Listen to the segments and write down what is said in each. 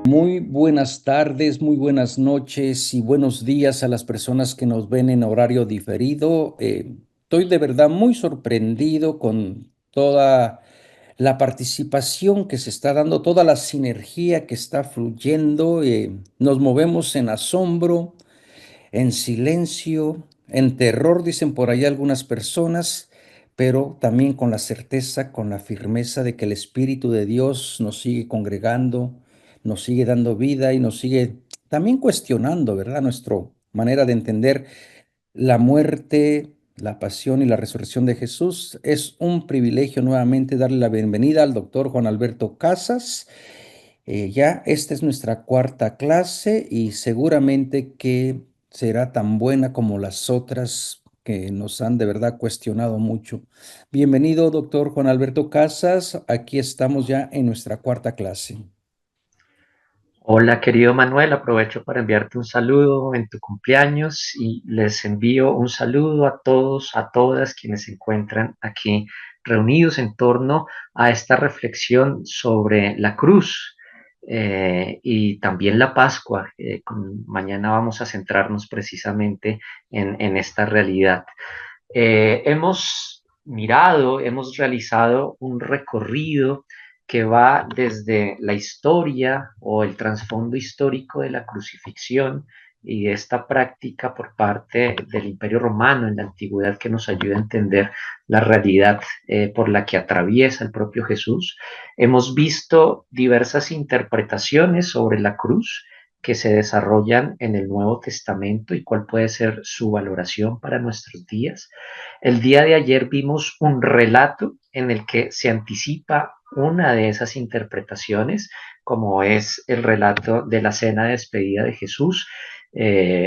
Muy buenas tardes, muy buenas noches y buenos días a las personas que nos ven en horario diferido. Estoy de verdad muy sorprendido con toda la participación que se está dando, toda la sinergia que está fluyendo. Nos movemos en asombro, en silencio, en terror, dicen por ahí algunas personas, pero también con la certeza, con la firmeza de que el Espíritu de Dios nos sigue congregando, nos sigue dando vida y nos sigue también cuestionando, ¿verdad? Nuestra manera de entender la muerte, la pasión y la resurrección de Jesús. Es un privilegio nuevamente darle la bienvenida al doctor Juan Alberto Casas. Ya esta es nuestra cuarta clase y seguramente que será tan buena como las otras que nos han de verdad cuestionado mucho. Bienvenido, doctor Juan Alberto Casas. Aquí estamos ya en nuestra cuarta clase. Hola, querido Manuel, aprovecho para enviarte un saludo en tu cumpleaños y les envío un saludo a todos, a todas quienes se encuentran aquí reunidos en torno a esta reflexión sobre la cruz y también la Pascua. Mañana vamos a centrarnos precisamente en esta realidad. Hemos realizado un recorrido que va desde la historia o el trasfondo histórico de la crucifixión y de esta práctica por parte del Imperio Romano en la antigüedad que nos ayuda a entender la realidad por la que atraviesa el propio Jesús. Hemos visto diversas interpretaciones sobre la cruz que se desarrollan en el Nuevo Testamento y cuál puede ser su valoración para nuestros días. El día de ayer vimos un relato en el que se anticipa una de esas interpretaciones, como es el relato de la cena de despedida de Jesús,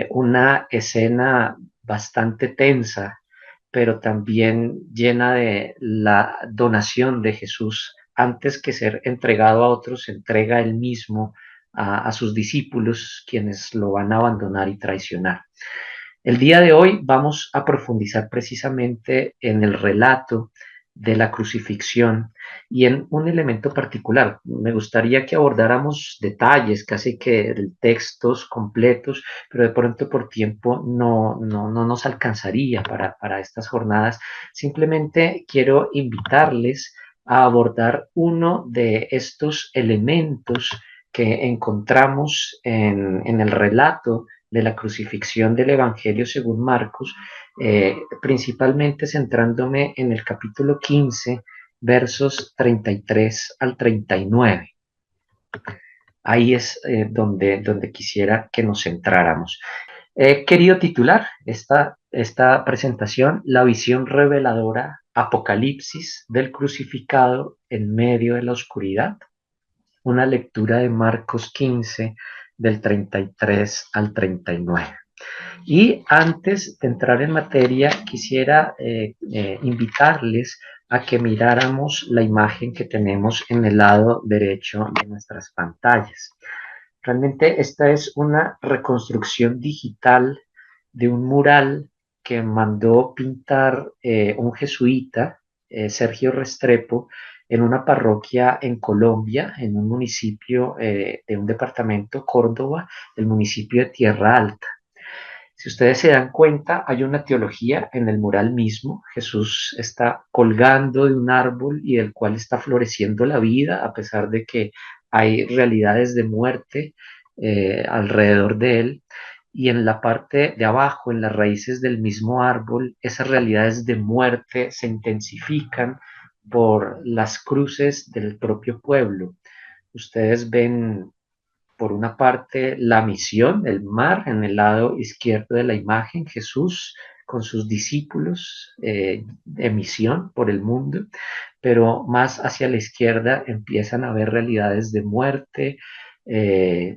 una escena bastante tensa, pero también llena de la donación de Jesús. Antes que ser entregado a otros, se entrega él mismo a sus discípulos, quienes lo van a abandonar y traicionar. El día de hoy vamos a profundizar precisamente en el relato de la crucifixión y en un elemento particular. Me gustaría que abordáramos detalles, casi que textos completos, pero de pronto por tiempo no nos alcanzaría para estas jornadas. Simplemente quiero invitarles a abordar uno de estos elementos que encontramos en el relato de la crucifixión del Evangelio según Marcos, principalmente centrándome en el capítulo 15, versos 33 al 39. Ahí es donde quisiera que nos centráramos. He querido titular esta presentación La visión reveladora, Apocalipsis del crucificado en medio de la oscuridad, una lectura de Marcos 15 del 33 al 39. Y antes de entrar en materia, quisiera invitarles a que miráramos la imagen que tenemos en el lado derecho de nuestras pantallas. Realmente esta es una reconstrucción digital de un mural que mandó pintar un jesuita, Sergio Restrepo, en una parroquia en Colombia, en un municipio de un departamento, Córdoba, el municipio de Tierra Alta. Si ustedes se dan cuenta, hay una teología en el mural mismo. Jesús está colgando de un árbol y del cual está floreciendo la vida, a pesar de que hay realidades de muerte alrededor de él. Y en la parte de abajo, en las raíces del mismo árbol, esas realidades de muerte se intensifican por las cruces del propio pueblo. Ustedes ven por una parte la misión, el mar, en el lado izquierdo de la imagen, Jesús con sus discípulos de misión por el mundo, pero más hacia la izquierda empiezan a ver realidades de muerte,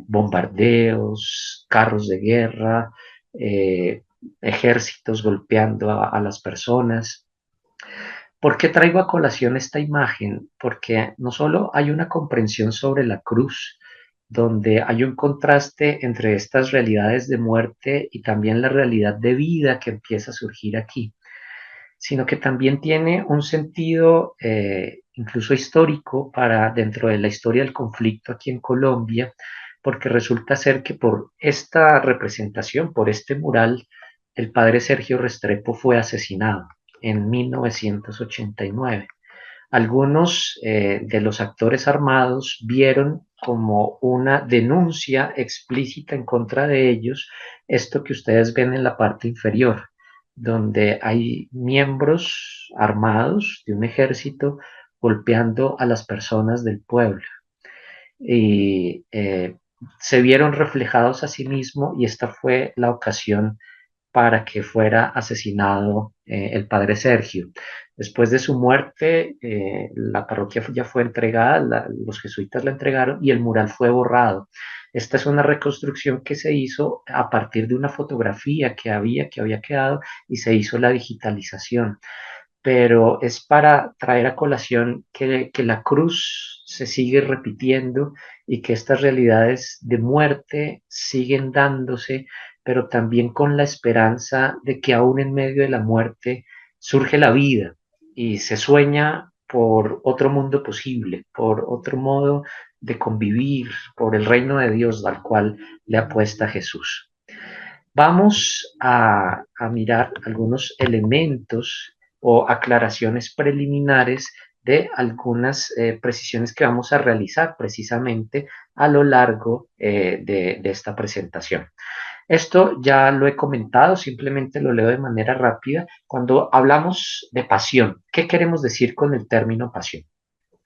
bombardeos, carros de guerra, ejércitos golpeando a las personas. ¿Por qué traigo a colación esta imagen? Porque no solo hay una comprensión sobre la cruz, donde hay un contraste entre estas realidades de muerte y también la realidad de vida que empieza a surgir aquí, sino que también tiene un sentido incluso histórico para dentro de la historia del conflicto aquí en Colombia, porque resulta ser que por esta representación, por este mural, el padre Sergio Restrepo fue asesinado en 1989. Algunos de los actores armados vieron como una denuncia explícita en contra de ellos esto que ustedes ven en la parte inferior, donde hay miembros armados de un ejército golpeando a las personas del pueblo. Y se vieron reflejados a sí mismos y esta fue la ocasión para que fuera asesinado el padre Sergio. Después de su muerte, la parroquia ya fue entregada, los jesuitas la entregaron y el mural fue borrado. Esta es una reconstrucción que se hizo a partir de una fotografía que había quedado y se hizo la digitalización, pero es para traer a colación que la cruz se sigue repitiendo y que estas realidades de muerte siguen dándose, pero también con la esperanza de que aún en medio de la muerte surge la vida y se sueña por otro mundo posible, por otro modo de convivir, por el reino de Dios al cual le apuesta Jesús. Vamos a mirar algunos elementos o aclaraciones preliminares de algunas precisiones que vamos a realizar precisamente a lo largo de esta presentación. Esto ya lo he comentado, simplemente lo leo de manera rápida. Cuando hablamos de pasión, ¿qué queremos decir con el término pasión?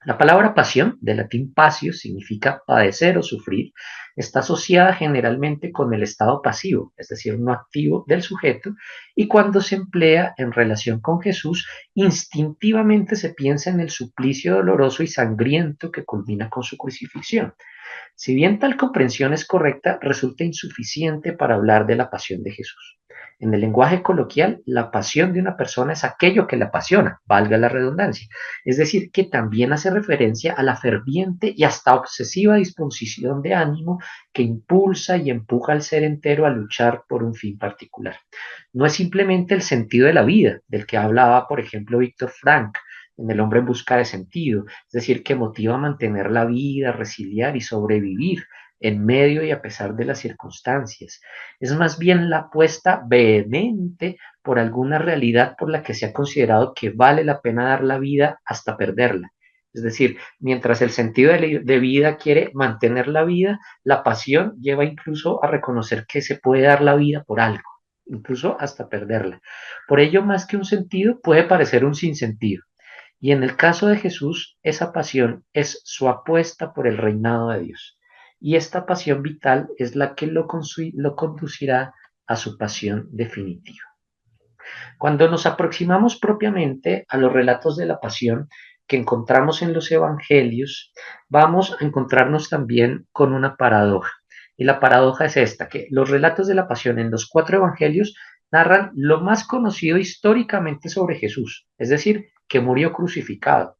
La palabra pasión, del latín pasio, significa padecer o sufrir, está asociada generalmente con el estado pasivo, es decir, no activo del sujeto, y cuando se emplea en relación con Jesús, instintivamente se piensa en el suplicio doloroso y sangriento que culmina con su crucifixión. Si bien tal comprensión es correcta, resulta insuficiente para hablar de la pasión de Jesús. En el lenguaje coloquial, la pasión de una persona es aquello que la apasiona, valga la redundancia. Es decir, que también hace referencia a la ferviente y hasta obsesiva disposición de ánimo que impulsa y empuja al ser entero a luchar por un fin particular. No es simplemente el sentido de la vida, del que hablaba, por ejemplo, Víctor Frank, en El hombre en busca de sentido, es decir, que motiva a mantener la vida, resiliar y sobrevivir en medio y a pesar de las circunstancias. Es más bien la apuesta vehemente por alguna realidad por la que se ha considerado que vale la pena dar la vida hasta perderla. Es decir, mientras el sentido de vida quiere mantener la vida, la pasión lleva incluso a reconocer que se puede dar la vida por algo, incluso hasta perderla. Por ello, más que un sentido, puede parecer un sinsentido. Y en el caso de Jesús, esa pasión es su apuesta por el reinado de Dios. Y esta pasión vital es la que lo conducirá a su pasión definitiva. Cuando nos aproximamos propiamente a los relatos de la pasión que encontramos en los evangelios, vamos a encontrarnos también con una paradoja. Y la paradoja es esta, que los relatos de la pasión en los cuatro evangelios narran lo más conocido históricamente sobre Jesús, es decir, que murió crucificado,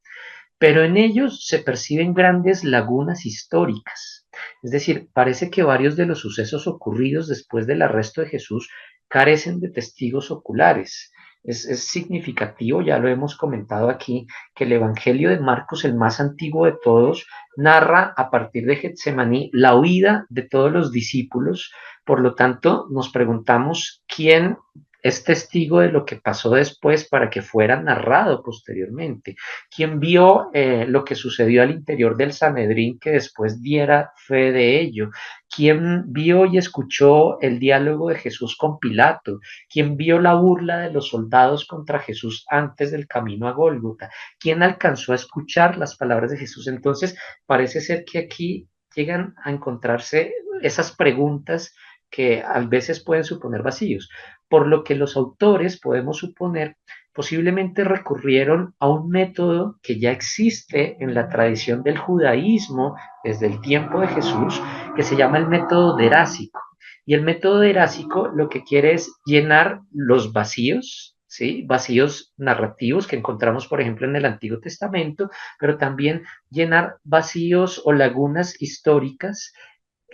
pero en ellos se perciben grandes lagunas históricas. Es decir, parece que varios de los sucesos ocurridos después del arresto de Jesús carecen de testigos oculares. Es significativo, ya lo hemos comentado aquí, que el Evangelio de Marcos, el más antiguo de todos, narra a partir de Getsemaní la huida de todos los discípulos. Por lo tanto, nos preguntamos quién es testigo de lo que pasó después para que fuera narrado posteriormente. ¿Quién vio lo que sucedió al interior del Sanedrín que después diera fe de ello? ¿Quién vio y escuchó el diálogo de Jesús con Pilato? ¿Quién vio la burla de los soldados contra Jesús antes del camino a Gólgota? ¿Quién alcanzó a escuchar las palabras de Jesús? Entonces, parece ser que aquí llegan a encontrarse esas preguntas que a veces pueden suponer vacíos, por lo que los autores podemos suponer posiblemente recurrieron a un método que ya existe en la tradición del judaísmo desde el tiempo de Jesús, que se llama el método derásico. Y el método derásico lo que quiere es llenar los vacíos, ¿sí? Vacíos narrativos que encontramos, por ejemplo, en el Antiguo Testamento, pero también llenar vacíos o lagunas históricas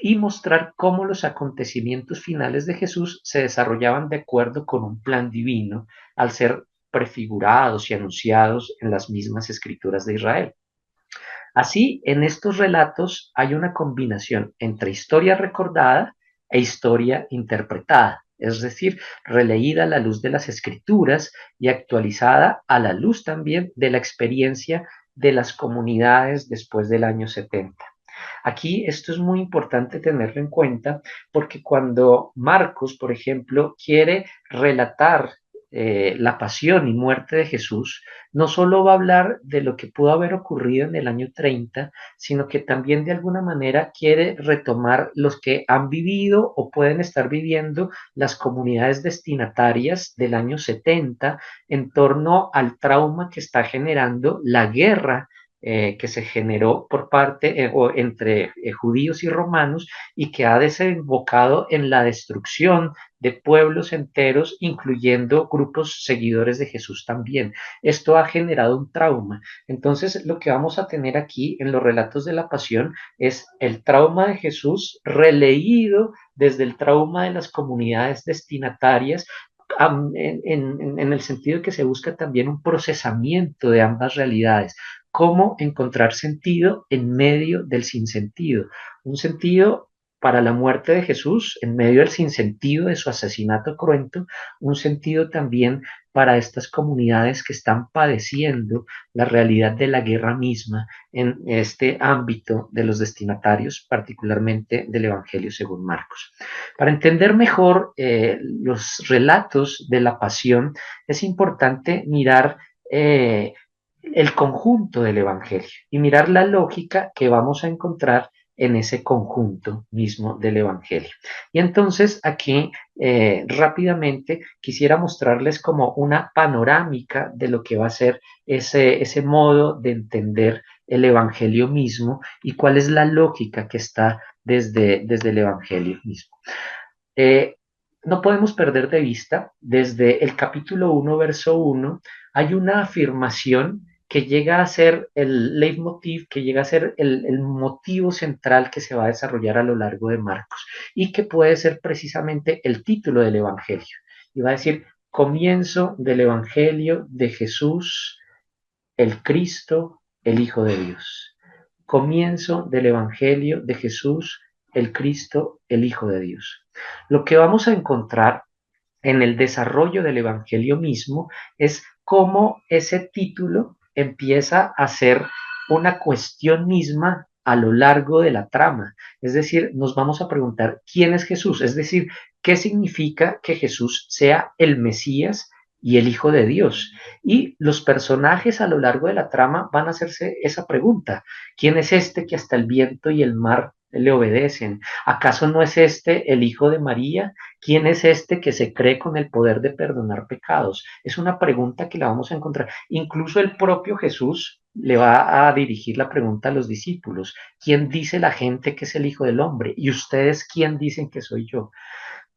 y mostrar cómo los acontecimientos finales de Jesús se desarrollaban de acuerdo con un plan divino al ser prefigurados y anunciados en las mismas escrituras de Israel. Así, en estos relatos hay una combinación entre historia recordada e historia interpretada, es decir, releída a la luz de las escrituras y actualizada a la luz también de la experiencia de las comunidades después del año 70. Aquí esto es muy importante tenerlo en cuenta porque cuando Marcos, por ejemplo, quiere relatar la pasión y muerte de Jesús, no solo va a hablar de lo que pudo haber ocurrido en el año 30, sino que también de alguna manera quiere retomar los que han vivido o pueden estar viviendo las comunidades destinatarias del año 70 en torno al trauma que está generando la guerra que se generó por parte o entre judíos y romanos y que ha desembocado en la destrucción de pueblos enteros, incluyendo grupos seguidores de Jesús también. Esto ha generado un trauma. Entonces, lo que vamos a tener aquí en los relatos de la pasión es el trauma de Jesús releído desde el trauma de las comunidades destinatarias en el sentido de que se busca también un procesamiento de ambas realidades. Cómo encontrar sentido en medio del sinsentido. Un sentido para la muerte de Jesús en medio del sinsentido de su asesinato cruento, un sentido también para estas comunidades que están padeciendo la realidad de la guerra misma en este ámbito de los destinatarios, particularmente del Evangelio según Marcos. Para entender mejor los relatos de la pasión, es importante mirar el conjunto del Evangelio y mirar la lógica que vamos a encontrar en ese conjunto mismo del Evangelio. Y entonces aquí rápidamente quisiera mostrarles como una panorámica de lo que va a ser ese modo de entender el Evangelio mismo y cuál es la lógica que está desde el Evangelio mismo. Eh, no podemos perder de vista, desde el capítulo 1, verso 1, hay una afirmación que llega a ser el leitmotiv, que llega a ser el motivo central que se va a desarrollar a lo largo de Marcos y que puede ser precisamente el título del Evangelio. Y va a decir, comienzo del Evangelio de Jesús, el Cristo, el Hijo de Dios. Comienzo del Evangelio de Jesús, el Cristo, el Hijo de Dios. Lo que vamos a encontrar en el desarrollo del Evangelio mismo es cómo ese título empieza a ser una cuestión misma a lo largo de la trama. Es decir, nos vamos a preguntar quién es Jesús, es decir, qué significa que Jesús sea el Mesías y el Hijo de Dios. Y los personajes a lo largo de la trama van a hacerse esa pregunta. ¿Quién es este que hasta el viento y el mar le obedecen? ¿Acaso no es este el Hijo de María? ¿Quién es este que se cree con el poder de perdonar pecados? Es una pregunta que la vamos a encontrar. Incluso el propio Jesús le va a dirigir la pregunta a los discípulos. ¿Quién dice la gente que es el Hijo del Hombre? ¿Y ustedes quién dicen que soy yo?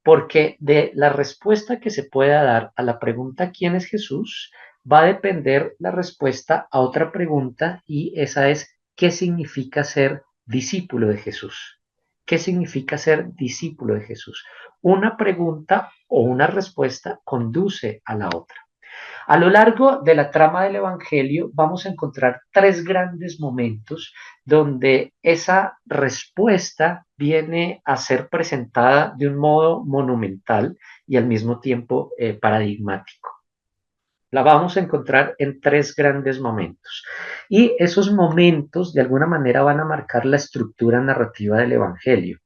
Porque de la respuesta que se pueda dar a la pregunta ¿quién es Jesús? Va a depender la respuesta a otra pregunta y esa es ¿qué significa ser discípulo de Jesús? ¿Qué significa ser discípulo de Jesús? Una pregunta o una respuesta conduce a la otra. A lo largo de la trama del Evangelio vamos a encontrar tres grandes momentos donde esa respuesta viene a ser presentada de un modo monumental y al mismo tiempo paradigmático. La vamos a encontrar en tres grandes momentos. Y esos momentos de alguna manera van a marcar la estructura narrativa del Evangelio.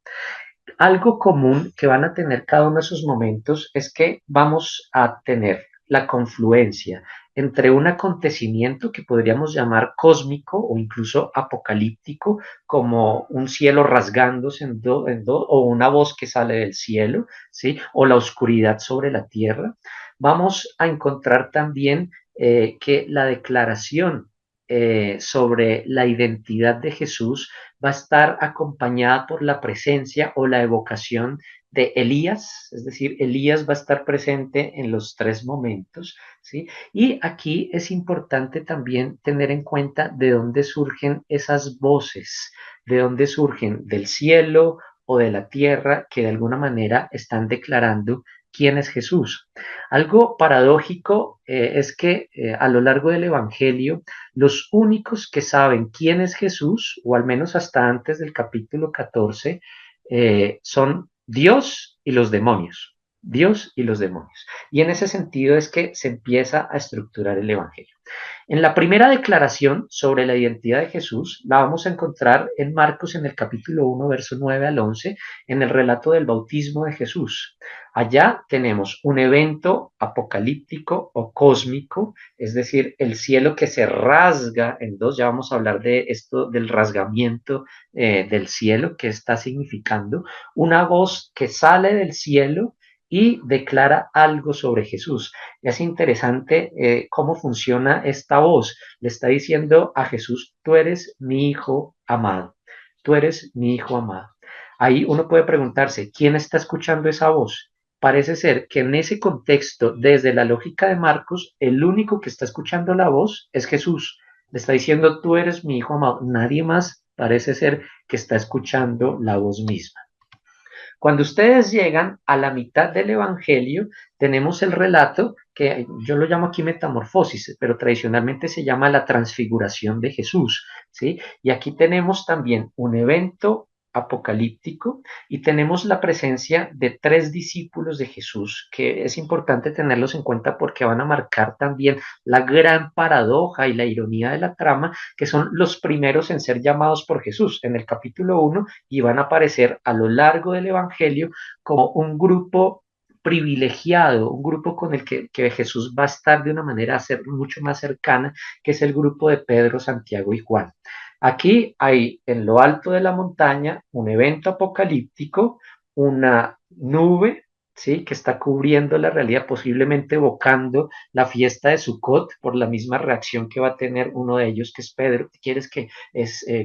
Algo común que van a tener cada uno de esos momentos es que vamos a tener la confluencia entre un acontecimiento que podríamos llamar cósmico o incluso apocalíptico, como un cielo rasgándose o una voz que sale del cielo, ¿sí? O la oscuridad sobre la tierra. Vamos a encontrar también que la declaración sobre la identidad de Jesús va a estar acompañada por la presencia o la evocación de Elías, es decir, Elías va a estar presente en los tres momentos, ¿sí? Y aquí es importante también tener en cuenta de dónde surgen esas voces, de dónde surgen del cielo o de la tierra que de alguna manera están declarando quién es Jesús. Algo paradójico es que a lo largo del Evangelio, los únicos que saben quién es Jesús, o al menos hasta antes del capítulo 14, son Dios y los demonios. Dios y los demonios. Y en ese sentido es que se empieza a estructurar el Evangelio. En la primera declaración sobre la identidad de Jesús la vamos a encontrar en Marcos en el capítulo 1, verso 9 al 11, en el relato del bautismo de Jesús. Allá tenemos un evento apocalíptico o cósmico, es decir, el cielo que se rasga en dos. Ya vamos a hablar de esto, del rasgamiento del cielo, que está significando una voz que sale del cielo y declara algo sobre Jesús. Es interesante cómo funciona esta voz. Le está diciendo a Jesús, tú eres mi hijo amado, tú eres mi hijo amado. Ahí uno puede preguntarse, ¿quién está escuchando esa voz? Parece ser que en ese contexto, desde la lógica de Marcos, el único que está escuchando la voz es Jesús. Le está diciendo, tú eres mi hijo amado. Nadie más parece ser que está escuchando la voz misma. Cuando ustedes llegan a la mitad del Evangelio, tenemos el relato que yo lo llamo aquí metamorfosis, pero tradicionalmente se llama la transfiguración de Jesús, ¿sí? Y aquí tenemos también un evento apocalíptico y tenemos la presencia de tres discípulos de Jesús, que es importante tenerlos en cuenta porque van a marcar también la gran paradoja y la ironía de la trama, que son los primeros en ser llamados por Jesús. En el capítulo 1 y van a aparecer a lo largo del Evangelio como un grupo privilegiado, un grupo con el que Jesús va a estar de una manera mucho más cercana, que es el grupo de Pedro, Santiago y Juan. Aquí hay en lo alto de la montaña un evento apocalíptico, una nube, ¿sí?, que está cubriendo la realidad, posiblemente evocando la fiesta de Sukkot por la misma reacción que va a tener uno de ellos, que es Pedro. ¿Quieres que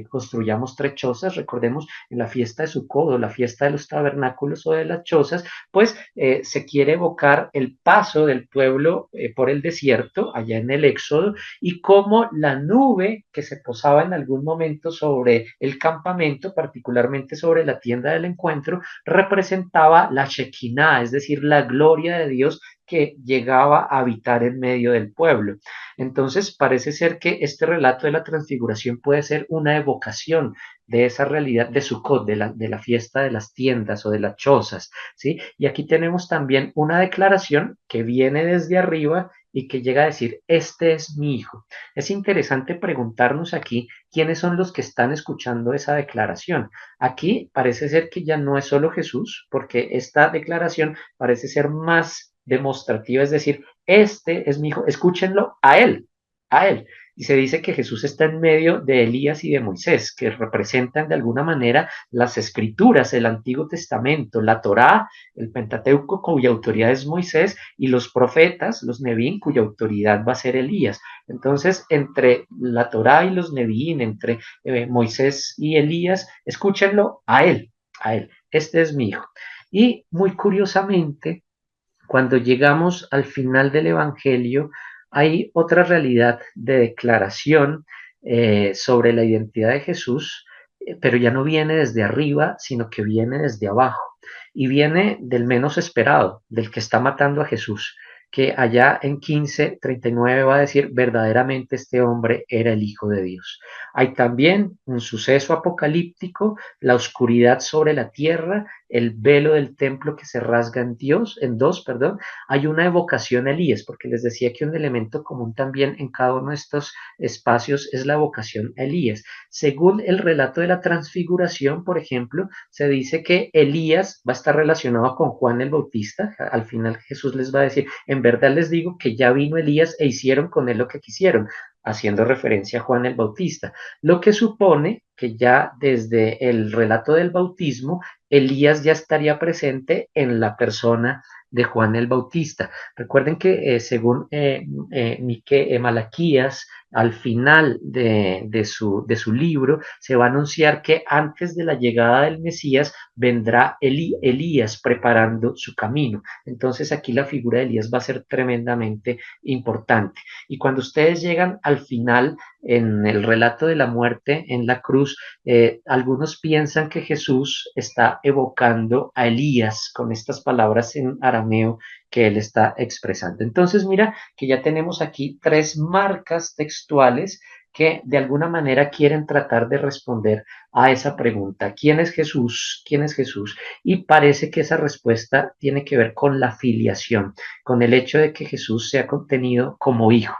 construyamos tres chozas? Recordemos, en la fiesta de Sukkot o la fiesta de los tabernáculos o de las chozas, pues se quiere evocar el paso del pueblo por el desierto, allá en el Éxodo, y cómo la nube que se posaba en algún momento sobre el campamento, particularmente sobre la tienda del encuentro, representaba la Shekinah, es decir, la gloria de Dios que llegaba a habitar en medio del pueblo. Entonces, parece ser que este relato de la transfiguración puede ser una evocación de esa realidad de Sukkot, de la fiesta de las tiendas o de las chozas, ¿sí? Y aquí tenemos también una declaración que viene desde arriba y que llega a decir, este es mi hijo. Es interesante preguntarnos aquí quiénes son los que están escuchando esa declaración. Aquí parece ser que ya no es solo Jesús, porque esta declaración parece ser más demostrativa, es decir, este es mi hijo, escúchenlo a él, a él. Y se dice que Jesús está en medio de Elías y de Moisés, que representan de alguna manera las escrituras, el Antiguo Testamento, la Torá, el Pentateuco, cuya autoridad es Moisés, y los profetas, los Nevín, cuya autoridad va a ser Elías. Entonces, entre la Torá y los Nevín, entre Moisés y Elías, escúchenlo a él, a él. Este es mi hijo. Y muy curiosamente, cuando llegamos al final del Evangelio, hay otra realidad de declaración sobre la identidad de Jesús, pero ya no viene desde arriba, sino que viene desde abajo. Y viene del menos esperado, del que está matando a Jesús, que allá en 15:39 va a decir, verdaderamente este hombre era el Hijo de Dios. Hay también un suceso apocalíptico, la oscuridad sobre la tierra, el velo del templo que se rasga en dos, perdón. Hay una evocación a Elías, porque les decía que un elemento común también en cada uno de estos espacios es la evocación a Elías. Según el relato de la transfiguración, por ejemplo, se dice que Elías va a estar relacionado con Juan el Bautista. Al final Jesús les va a decir, en verdad les digo que ya vino Elías e hicieron con él lo que quisieron, haciendo referencia a Juan el Bautista, lo que supone que ya desde el relato del bautismo, Elías ya estaría presente en la persona de Juan el Bautista. Recuerden que según Malaquías, al final de su libro, se va a anunciar que antes de la llegada del Mesías vendrá Elías preparando su camino. Entonces aquí la figura de Elías va a ser tremendamente importante. Y cuando ustedes llegan al final, en el relato de la muerte en la cruz, algunos piensan que Jesús está evocando a Elías con estas palabras en arameo que él está expresando. Entonces, mira que ya tenemos aquí tres marcas textuales que de alguna manera quieren tratar de responder a esa pregunta. ¿Quién es Jesús? ¿Quién es Jesús? Y parece que esa respuesta tiene que ver con la filiación, con el hecho de que Jesús sea contenido como hijo.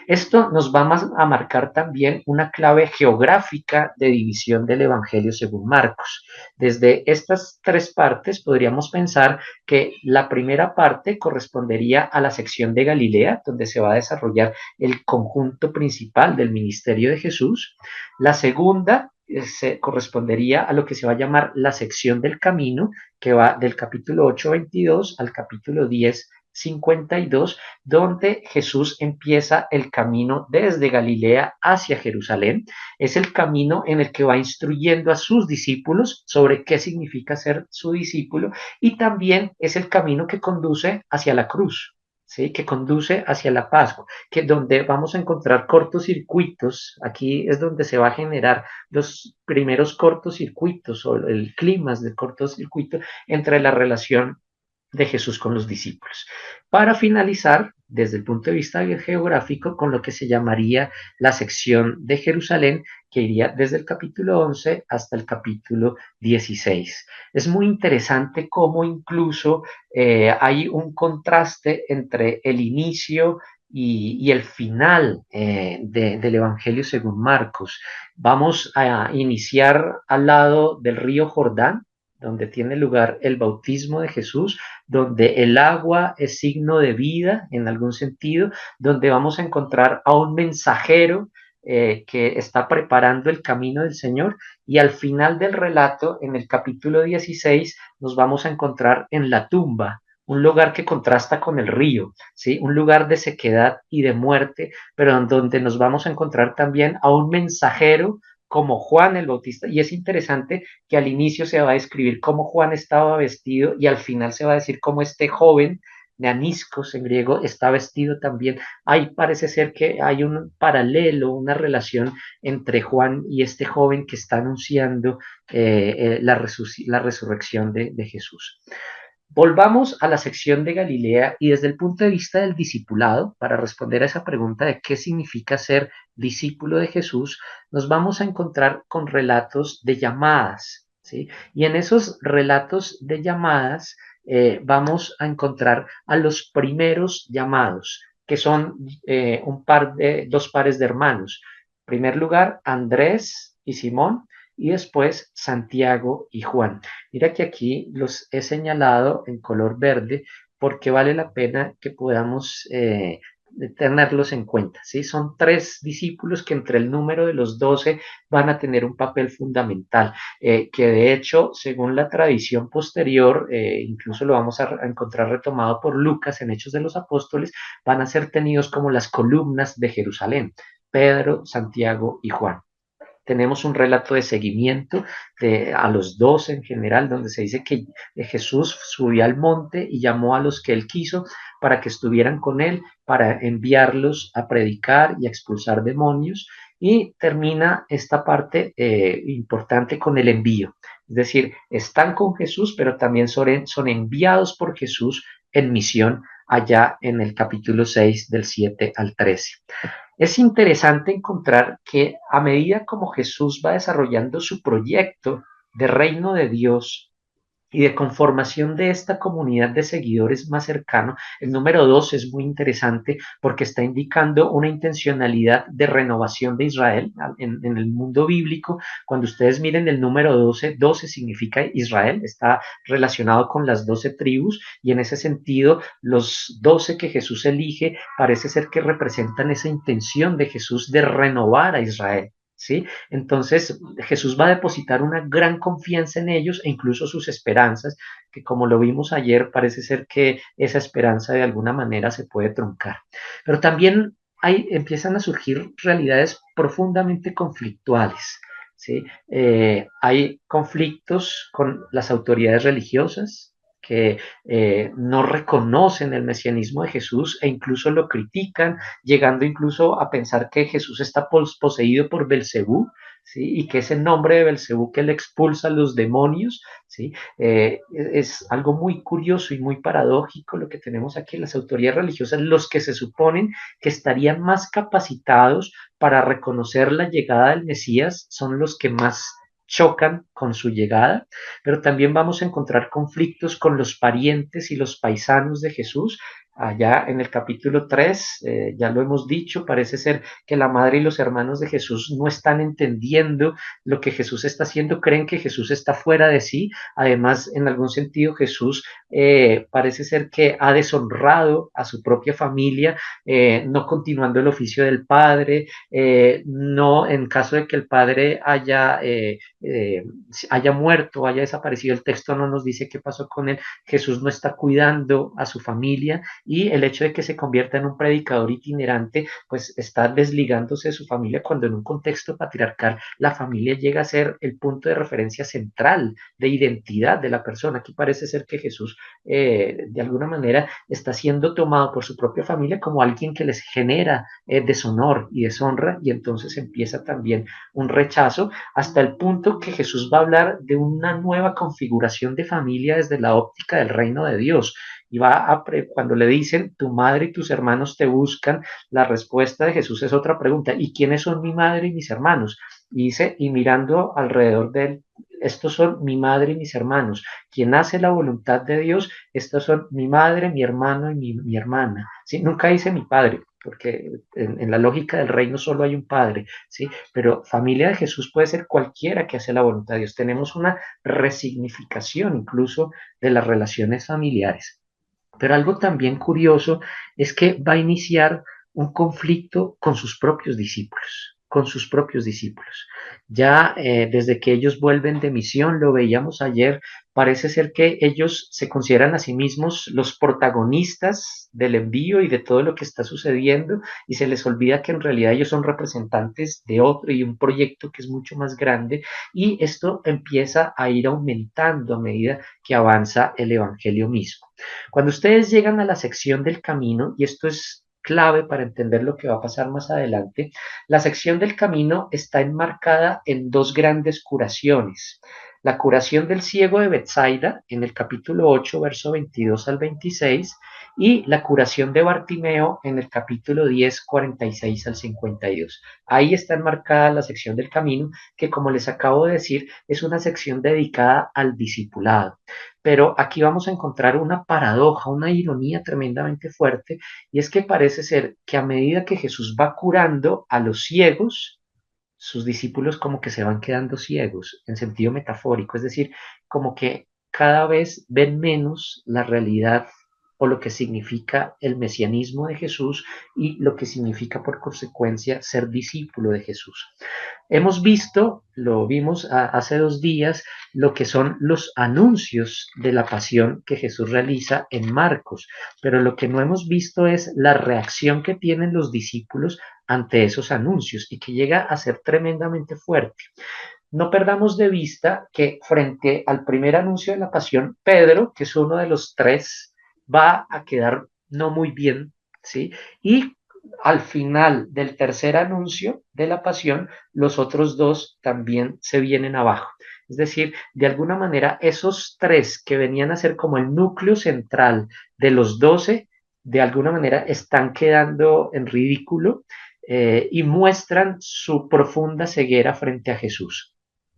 Esto nos va a marcar también una clave geográfica de división del Evangelio según Marcos. Desde estas tres partes podríamos pensar que la primera parte correspondería a la sección de Galilea, donde se va a desarrollar el conjunto principal del ministerio de Jesús. La segunda se correspondería a lo que se va a llamar la sección del camino, que va del capítulo 8:22 al capítulo 10:52, donde Jesús empieza el camino desde Galilea hacia Jerusalén. Es el camino en el que va instruyendo a sus discípulos sobre qué significa ser su discípulo, y también es el camino que conduce hacia la cruz. ¿Sí? Que conduce hacia la Pascua, que donde vamos a encontrar cortocircuitos. Aquí es donde se va a generar los primeros cortocircuitos o el clima del cortocircuito entre la relación de Jesús con los discípulos. Para finalizar, desde el punto de vista geográfico, con lo que se llamaría la sección de Jerusalén, que iría desde el capítulo 11 hasta el capítulo 16. Es muy interesante cómo incluso hay un contraste entre el inicio y el final del Evangelio según Marcos. Vamos a iniciar al lado del río Jordán, donde tiene lugar el bautismo de Jesús, donde el agua es signo de vida en algún sentido, donde vamos a encontrar a un mensajero que está preparando el camino del Señor, y al final del relato, en el capítulo 16, nos vamos a encontrar en la tumba, un lugar que contrasta con el río, ¿sí? Un lugar de sequedad y de muerte, pero en donde nos vamos a encontrar también a un mensajero como Juan el Bautista. Y es interesante que al inicio se va a describir cómo Juan estaba vestido, y al final se va a decir cómo este joven, Neaniscos en griego, está vestido también. Ahí parece ser que hay un paralelo, una relación entre Juan y este joven que está anunciando la resurrección de Jesús. Volvamos a la sección de Galilea, y desde el punto de vista del discipulado, para responder a esa pregunta de qué significa ser discípulo de Jesús, nos vamos a encontrar con relatos de llamadas, ¿sí? Y en esos relatos de llamadas vamos a encontrar a los primeros llamados, que son dos pares de hermanos. En primer lugar, Andrés y Simón, y después Santiago y Juan. Mira que aquí los he señalado en color verde porque vale la pena que podamos tenerlos en cuenta, ¿sí? Son tres discípulos que entre el número de los 12 van a tener un papel fundamental, que de hecho, según la tradición posterior, incluso lo vamos a encontrar retomado por Lucas en Hechos de los Apóstoles, van a ser tenidos como las columnas de Jerusalén: Pedro, Santiago y Juan. Tenemos un relato de seguimiento a los 12 en general, donde se dice que Jesús subió al monte y llamó a los que él quiso para que estuvieran con él, para enviarlos a predicar y a expulsar demonios. Y termina esta parte importante con el envío. Es decir, están con Jesús, pero también son enviados por Jesús en misión, allá en el capítulo 6 del 7 al 13. Es interesante encontrar que a medida como Jesús va desarrollando su proyecto de reino de Dios y de conformación de esta comunidad de seguidores más cercano, el número 2 es muy interesante porque está indicando una intencionalidad de renovación de Israel en el mundo bíblico. Cuando ustedes miren el número 12, 12 significa Israel, está relacionado con las 12 tribus, y en ese sentido los 12 que Jesús elige parece ser que representan esa intención de Jesús de renovar a Israel. ¿Sí? Entonces Jesús va a depositar una gran confianza en ellos, e incluso sus esperanzas, que como lo vimos ayer, parece ser que esa esperanza de alguna manera se puede truncar. Pero también empiezan a surgir realidades profundamente conflictuales. ¿Sí? Hay conflictos con las autoridades religiosas que no reconocen el mesianismo de Jesús e incluso lo critican, llegando incluso a pensar que Jesús está poseído por Belcebú, ¿sí? Y que es el nombre de Belcebú que le expulsa a los demonios, ¿sí? Es algo muy curioso y muy paradójico lo que tenemos aquí. Las autoridades religiosas, los que se suponen que estarían más capacitados para reconocer la llegada del Mesías, son los que más chocan con su llegada, pero también vamos a encontrar conflictos con los parientes y los paisanos de Jesús. Allá en el capítulo 3, ya lo hemos dicho, parece ser que la madre y los hermanos de Jesús no están entendiendo lo que Jesús está haciendo, creen que Jesús está fuera de sí. Además, en algún sentido, Jesús parece ser que ha deshonrado a su propia familia, no continuando el oficio del Padre, no en caso de que el Padre haya muerto, haya desaparecido, el texto no nos dice qué pasó con él. Jesús no está cuidando a su familia y el hecho de que se convierta en un predicador itinerante, pues está desligándose de su familia, cuando en un contexto patriarcal la familia llega a ser el punto de referencia central de identidad de la persona. Aquí parece ser que Jesús de alguna manera está siendo tomado por su propia familia como alguien que les genera deshonor y deshonra, y entonces empieza también un rechazo, hasta el punto que Jesús va a hablar de una nueva configuración de familia desde la óptica del reino de Dios. Y cuando le dicen tu madre y tus hermanos te buscan, la respuesta de Jesús es otra pregunta: ¿y quiénes son mi madre y mis hermanos? Y dice, y mirando alrededor de él, estos son mi madre y mis hermanos. Quien hace la voluntad de Dios, estos son mi madre, mi hermano y mi hermana. ¿Sí? Nunca dice mi padre, porque en la lógica del reino solo hay un padre, ¿sí? Pero familia de Jesús puede ser cualquiera que hace la voluntad de Dios. Tenemos una resignificación incluso de las relaciones familiares. Pero algo también curioso es que va a iniciar un conflicto con sus propios discípulos, con sus propios discípulos. Ya desde que ellos vuelven de misión, lo veíamos ayer, parece ser que ellos se consideran a sí mismos los protagonistas del envío y de todo lo que está sucediendo, y se les olvida que en realidad ellos son representantes de otro y un proyecto que es mucho más grande, y esto empieza a ir aumentando a medida que avanza el evangelio mismo. Cuando ustedes llegan a la sección del camino, y esto es clave para entender lo que va a pasar más adelante, la sección del camino está enmarcada en dos grandes curaciones. La curación del ciego de Betsaida, en el capítulo 8, verso 22 al 26, y la curación de Bartimeo, en el capítulo 10, 46 al 52. Ahí está enmarcada la sección del camino, que, como les acabo de decir, es una sección dedicada al discipulado. Pero aquí vamos a encontrar una paradoja, una ironía tremendamente fuerte, y es que parece ser que a medida que Jesús va curando a los ciegos, sus discípulos como que se van quedando ciegos en sentido metafórico, es decir, como que cada vez ven menos la realidad o lo que significa el mesianismo de Jesús y lo que significa por consecuencia ser discípulo de Jesús. Hemos visto, lo vimos hace 2 días, lo que son los anuncios de la pasión que Jesús realiza en Marcos, pero lo que no hemos visto es la reacción que tienen los discípulos ante esos anuncios, y que llega a ser tremendamente fuerte. No perdamos de vista que frente al primer anuncio de la pasión, Pedro, que es uno de los tres, va a quedar no muy bien, ¿sí? Y al final del tercer anuncio de la pasión, los otros dos también se vienen abajo. Es decir, de alguna manera, esos tres que venían a ser como el núcleo central de los 12, de alguna manera están quedando en ridículo, y muestran su profunda ceguera frente a Jesús.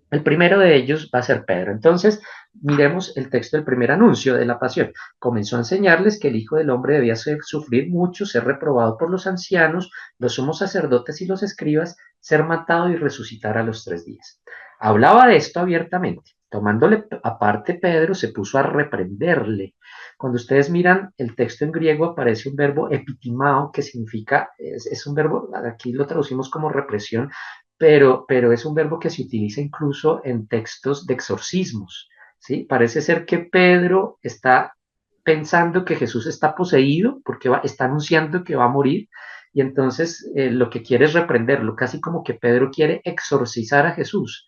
El primero de ellos va a ser Pedro. Entonces, miremos el texto del primer anuncio de la pasión. Comenzó a enseñarles que el Hijo del Hombre debía sufrir mucho, ser reprobado por los ancianos, los sumos sacerdotes y los escribas, ser matado y resucitar a los 3 días. Hablaba de esto abiertamente. Tomándole aparte, Pedro se puso a reprenderle. Cuando ustedes miran el texto en griego, aparece un verbo epitimao, que significa, es un verbo, aquí lo traducimos como represión, pero es un verbo que se utiliza incluso en textos de exorcismos, ¿sí? Parece ser que Pedro está pensando que Jesús está poseído porque está anunciando que va a morir, y entonces lo que quiere es reprenderlo, casi como que Pedro quiere exorcizar a Jesús.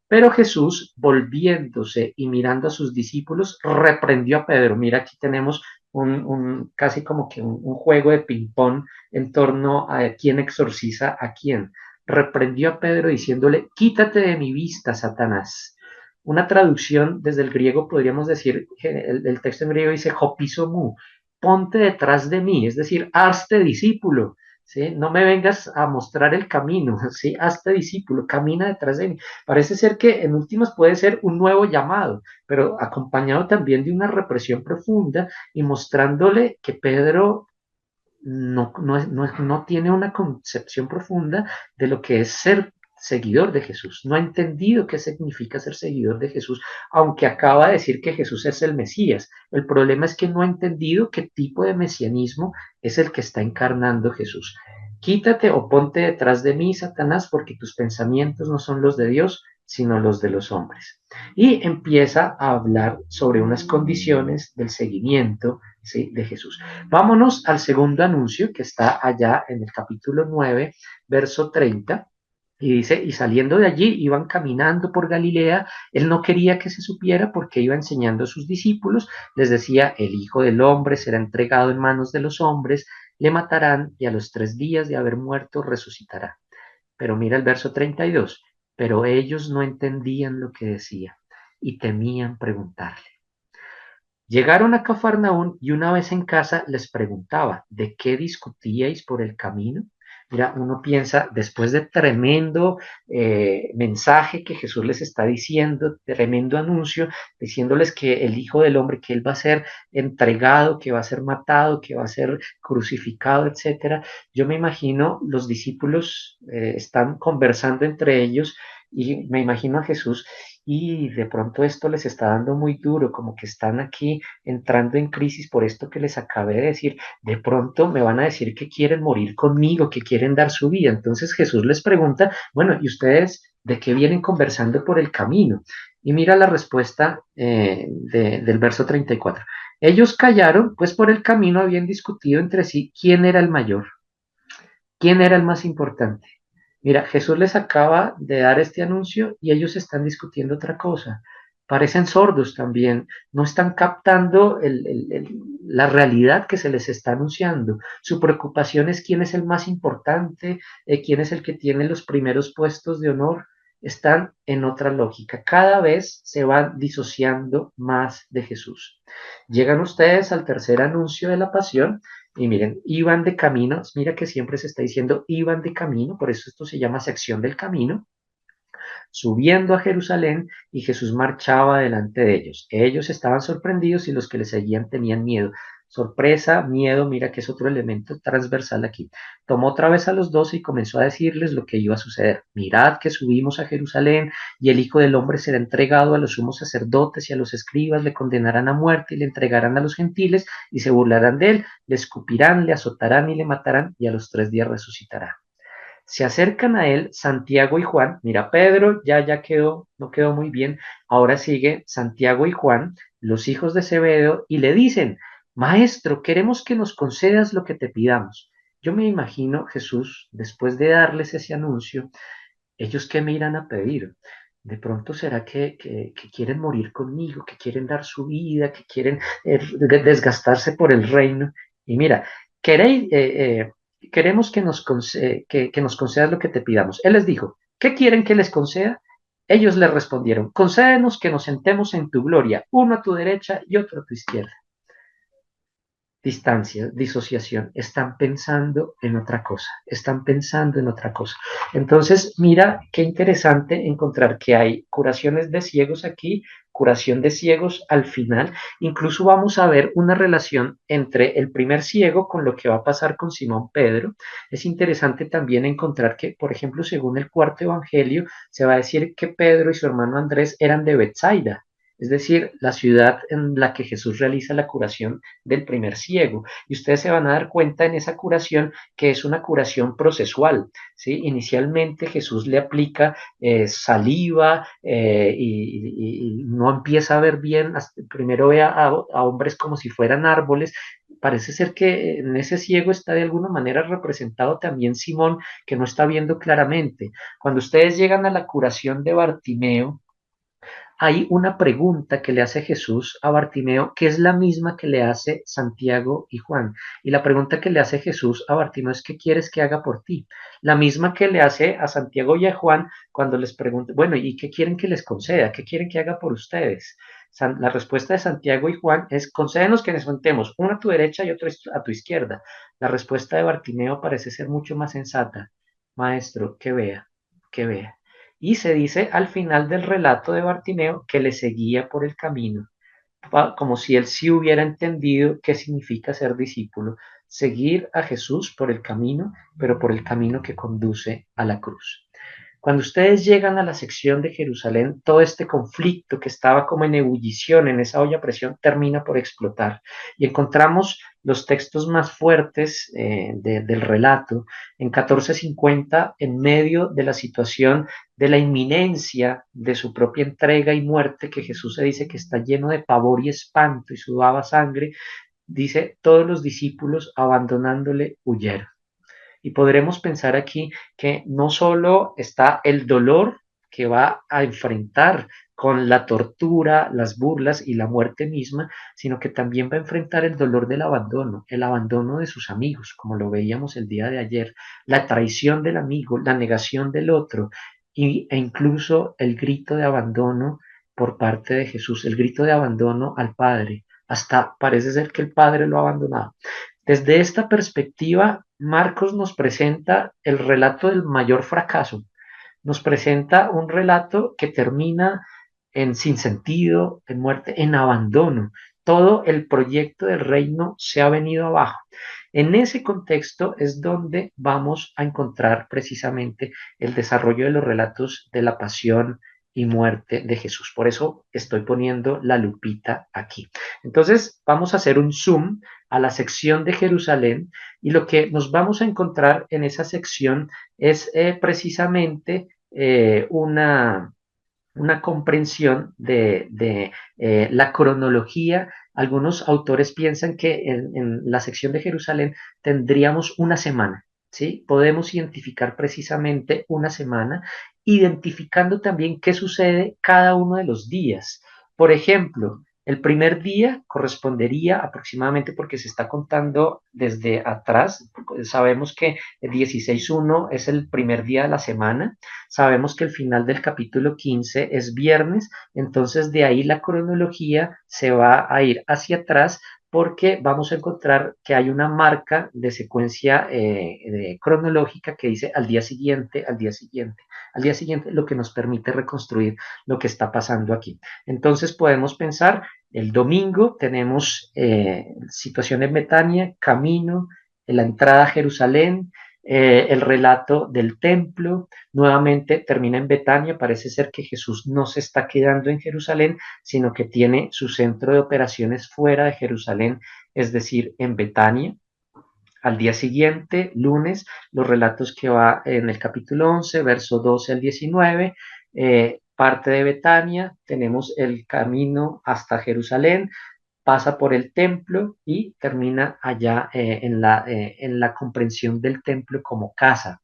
Pero Jesús, volviéndose y mirando a sus discípulos, reprendió a Pedro. Mira, aquí tenemos casi como que un juego de ping-pong en torno a quién exorciza a quién. Reprendió a Pedro diciéndole, quítate de mi vista, Satanás. Una traducción desde el griego podríamos decir, el texto en griego dice, hopisomu, ponte detrás de mí, es decir, hazte discípulo. ¿Sí? No me vengas a mostrar el camino, ¿sí? Hazte discípulo, camina detrás de mí. Parece ser que en últimas puede ser un nuevo llamado, pero acompañado también de una represión profunda y mostrándole que Pedro no tiene una concepción profunda de lo que es ser seguidor de Jesús. No ha entendido qué significa ser seguidor de Jesús, aunque acaba de decir que Jesús es el Mesías. El problema es que no ha entendido qué tipo de mesianismo es el que está encarnando Jesús. Quítate o ponte detrás de mí, Satanás, porque tus pensamientos no son los de Dios, sino los de los hombres. Y empieza a hablar sobre unas condiciones del seguimiento, ¿sí?, de Jesús. Vámonos al segundo anuncio que está allá en el capítulo 9, verso 30. Y dice, y saliendo de allí iban caminando por Galilea, él no quería que se supiera porque iba enseñando a sus discípulos, les decía, el Hijo del Hombre será entregado en manos de los hombres, le matarán y a los 3 días de haber muerto resucitará. Pero mira el verso 32, pero ellos no entendían lo que decía y temían preguntarle. Llegaron a Cafarnaún y una vez en casa les preguntaba, ¿de qué discutíais por el camino? Mira, uno piensa, después de tremendo mensaje que Jesús les está diciendo, tremendo anuncio, diciéndoles que el Hijo del Hombre, que Él va a ser entregado, que va a ser matado, que va a ser crucificado, etcétera. Yo me imagino los discípulos están conversando entre ellos y me imagino a Jesús y de pronto esto les está dando muy duro, como que están aquí entrando en crisis por esto que les acabé de decir. De pronto me van a decir que quieren morir conmigo, que quieren dar su vida. Entonces Jesús les pregunta, bueno, ¿y ustedes de qué vienen conversando por el camino? Y mira la respuesta del verso 34. Ellos callaron, pues por el camino habían discutido entre sí quién era el mayor, quién era el más importante. Mira, Jesús les acaba de dar este anuncio y ellos están discutiendo otra cosa. Parecen sordos también, no están captando la realidad que se les está anunciando. Su preocupación es quién es el más importante, quién es el que tiene los primeros puestos de honor. Están en otra lógica. Cada vez se van disociando más de Jesús. Llegan ustedes al tercer anuncio de la pasión y miren, iban de camino, mira que siempre se está diciendo iban de camino, por eso esto se llama sección del camino, subiendo a Jerusalén y Jesús marchaba delante de ellos. Ellos estaban sorprendidos y los que le seguían tenían miedo. Sorpresa, miedo, mira que es otro elemento transversal aquí. Tomó otra vez a los 12 y comenzó a decirles lo que iba a suceder. Mirad que subimos a Jerusalén y el Hijo del Hombre será entregado a los sumos sacerdotes y a los escribas, le condenarán a muerte y le entregarán a los gentiles y se burlarán de él, le escupirán, le azotarán y le matarán y a los 3 días resucitará. Se acercan a él Santiago y Juan. Mira, Pedro ya quedó, no quedó muy bien. Ahora sigue Santiago y Juan, los hijos de Zebedeo, y le dicen, Maestro, queremos que nos concedas lo que te pidamos. Yo me imagino, Jesús, después de darles ese anuncio, ellos qué me irán a pedir. De pronto será que quieren morir conmigo, que quieren dar su vida, que quieren desgastarse por el reino. Y mira, queréis, queremos que nos concedas lo que te pidamos. Él les dijo, ¿qué quieren que les conceda? Ellos le respondieron, concédenos que nos sentemos en tu gloria, uno a tu derecha y otro a tu izquierda. Distancia, disociación, están pensando en otra cosa, están pensando en otra cosa. Entonces, mira qué interesante encontrar que hay curaciones de ciegos aquí, curación de ciegos al final, incluso vamos a ver una relación entre el primer ciego con lo que va a pasar con Simón Pedro. Es interesante también encontrar que, por ejemplo, según el cuarto evangelio, se va a decir que Pedro y su hermano Andrés eran de Bethsaida, es decir, la ciudad en la que Jesús realiza la curación del primer ciego. Y ustedes se van a dar cuenta en esa curación que es una curación procesual. ¿Sí? Inicialmente Jesús le aplica saliva y no empieza a ver bien, primero ve a hombres como si fueran árboles, parece ser que en ese ciego está de alguna manera representado también Simón, que no está viendo claramente. Cuando ustedes llegan a la curación de Bartimeo, hay una pregunta que le hace Jesús a Bartimeo, que es la misma que le hace Santiago y Juan. Y la pregunta que le hace Jesús a Bartimeo es: ¿qué quieres que haga por ti? La misma que le hace a Santiago y a Juan cuando les pregunta, bueno, ¿y qué quieren que les conceda? ¿Qué quieren que haga por ustedes? La respuesta de Santiago y Juan es: concédenos que nos sentemos, uno a tu derecha y otro a tu izquierda. La respuesta de Bartimeo parece ser mucho más sensata: maestro, que vea, que vea. Y se dice al final del relato de Bartimeo que le seguía por el camino, como si él sí hubiera entendido qué significa ser discípulo, seguir a Jesús por el camino, pero por el camino que conduce a la cruz. Cuando ustedes llegan a la sección de Jerusalén, todo este conflicto que estaba como en ebullición en esa olla a presión termina por explotar y encontramos los textos más fuertes del relato en 1450, en medio de la situación de la inminencia de su propia entrega y muerte, que Jesús se dice que está lleno de pavor y espanto y sudaba sangre. Dice: todos los discípulos abandonándole huyeron. Y podremos pensar aquí que no solo está el dolor que va a enfrentar con la tortura, las burlas y la muerte misma, sino que también va a enfrentar el dolor del abandono, el abandono de sus amigos, como lo veíamos el día de ayer, la traición del amigo, la negación del otro e incluso el grito de abandono por parte de Jesús, el grito de abandono al Padre. Hasta parece ser que el Padre lo ha abandonado. Desde esta perspectiva, Marcos nos presenta el relato del mayor fracaso. Nos presenta un relato que termina en sinsentido, en muerte, en abandono. Todo el proyecto del reino se ha venido abajo. En ese contexto es donde vamos a encontrar precisamente el desarrollo de los relatos de la pasión y muerte de Jesús. Por eso estoy poniendo la lupita aquí. Entonces vamos a hacer un zoom a la sección de Jerusalén y lo que nos vamos a encontrar en esa sección es precisamente una comprensión de la cronología. Algunos autores piensan que en la sección de Jerusalén tendríamos una semana, ¿sí? Podemos identificar precisamente una semana, identificando también qué sucede cada uno de los días. Por ejemplo, el primer día correspondería aproximadamente, porque se está contando desde atrás, sabemos que el 16.1 es el primer día de la semana, sabemos que el final del capítulo 15 es viernes, entonces de ahí la cronología se va a ir hacia atrás, porque vamos a encontrar que hay una marca de secuencia cronológica que dice al día siguiente, al día siguiente, al día siguiente, lo que nos permite reconstruir lo que está pasando aquí. Entonces podemos pensar: el domingo tenemos situación en Betania, camino, la entrada a Jerusalén, el relato del templo. Nuevamente termina en Betania. Parece ser que Jesús no se está quedando en Jerusalén, sino que tiene su centro de operaciones fuera de Jerusalén, es decir, en Betania. Al día siguiente, lunes, los relatos que va en el capítulo 11, verso 12 al 19, parte de Betania, tenemos el camino hasta Jerusalén, pasa por el templo y termina allá en la comprensión del templo como casa.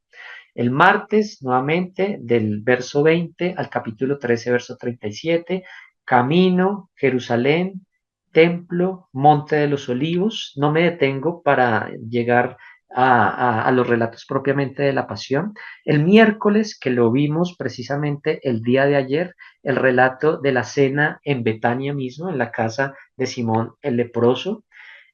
El martes, nuevamente, del verso 20 al capítulo 13, verso 37, camino, Jerusalén, templo, monte de los olivos. No me detengo para llegar a los relatos propiamente de la pasión. El miércoles, que lo vimos precisamente el día de ayer, el relato de la cena en Betania mismo, en la casa de Simón el leproso.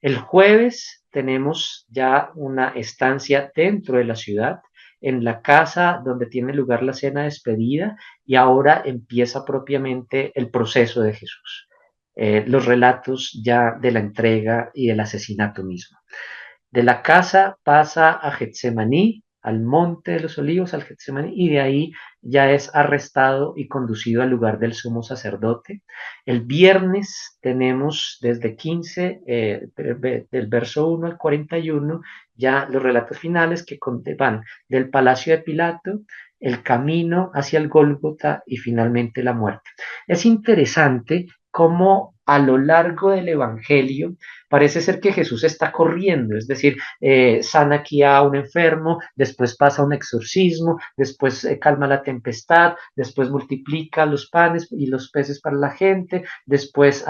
El jueves tenemos ya una estancia dentro de la ciudad, en la casa donde tiene lugar la cena de despedida, y ahora empieza propiamente el proceso de Jesús, los relatos ya de la entrega y del asesinato mismo. De la casa pasa a Getsemaní, al monte de los olivos, al Getsemaní, y de ahí ya es arrestado y conducido al lugar del sumo sacerdote. El viernes tenemos desde 15, del verso 1 al 41, ya los relatos finales que van del palacio de Pilato, el camino hacia el Gólgota y finalmente la muerte. Es interesante cómo a lo largo del Evangelio parece ser que Jesús está corriendo, es decir, sana aquí a un enfermo, después pasa un exorcismo, después calma la tempestad, después multiplica los panes y los peces para la gente, después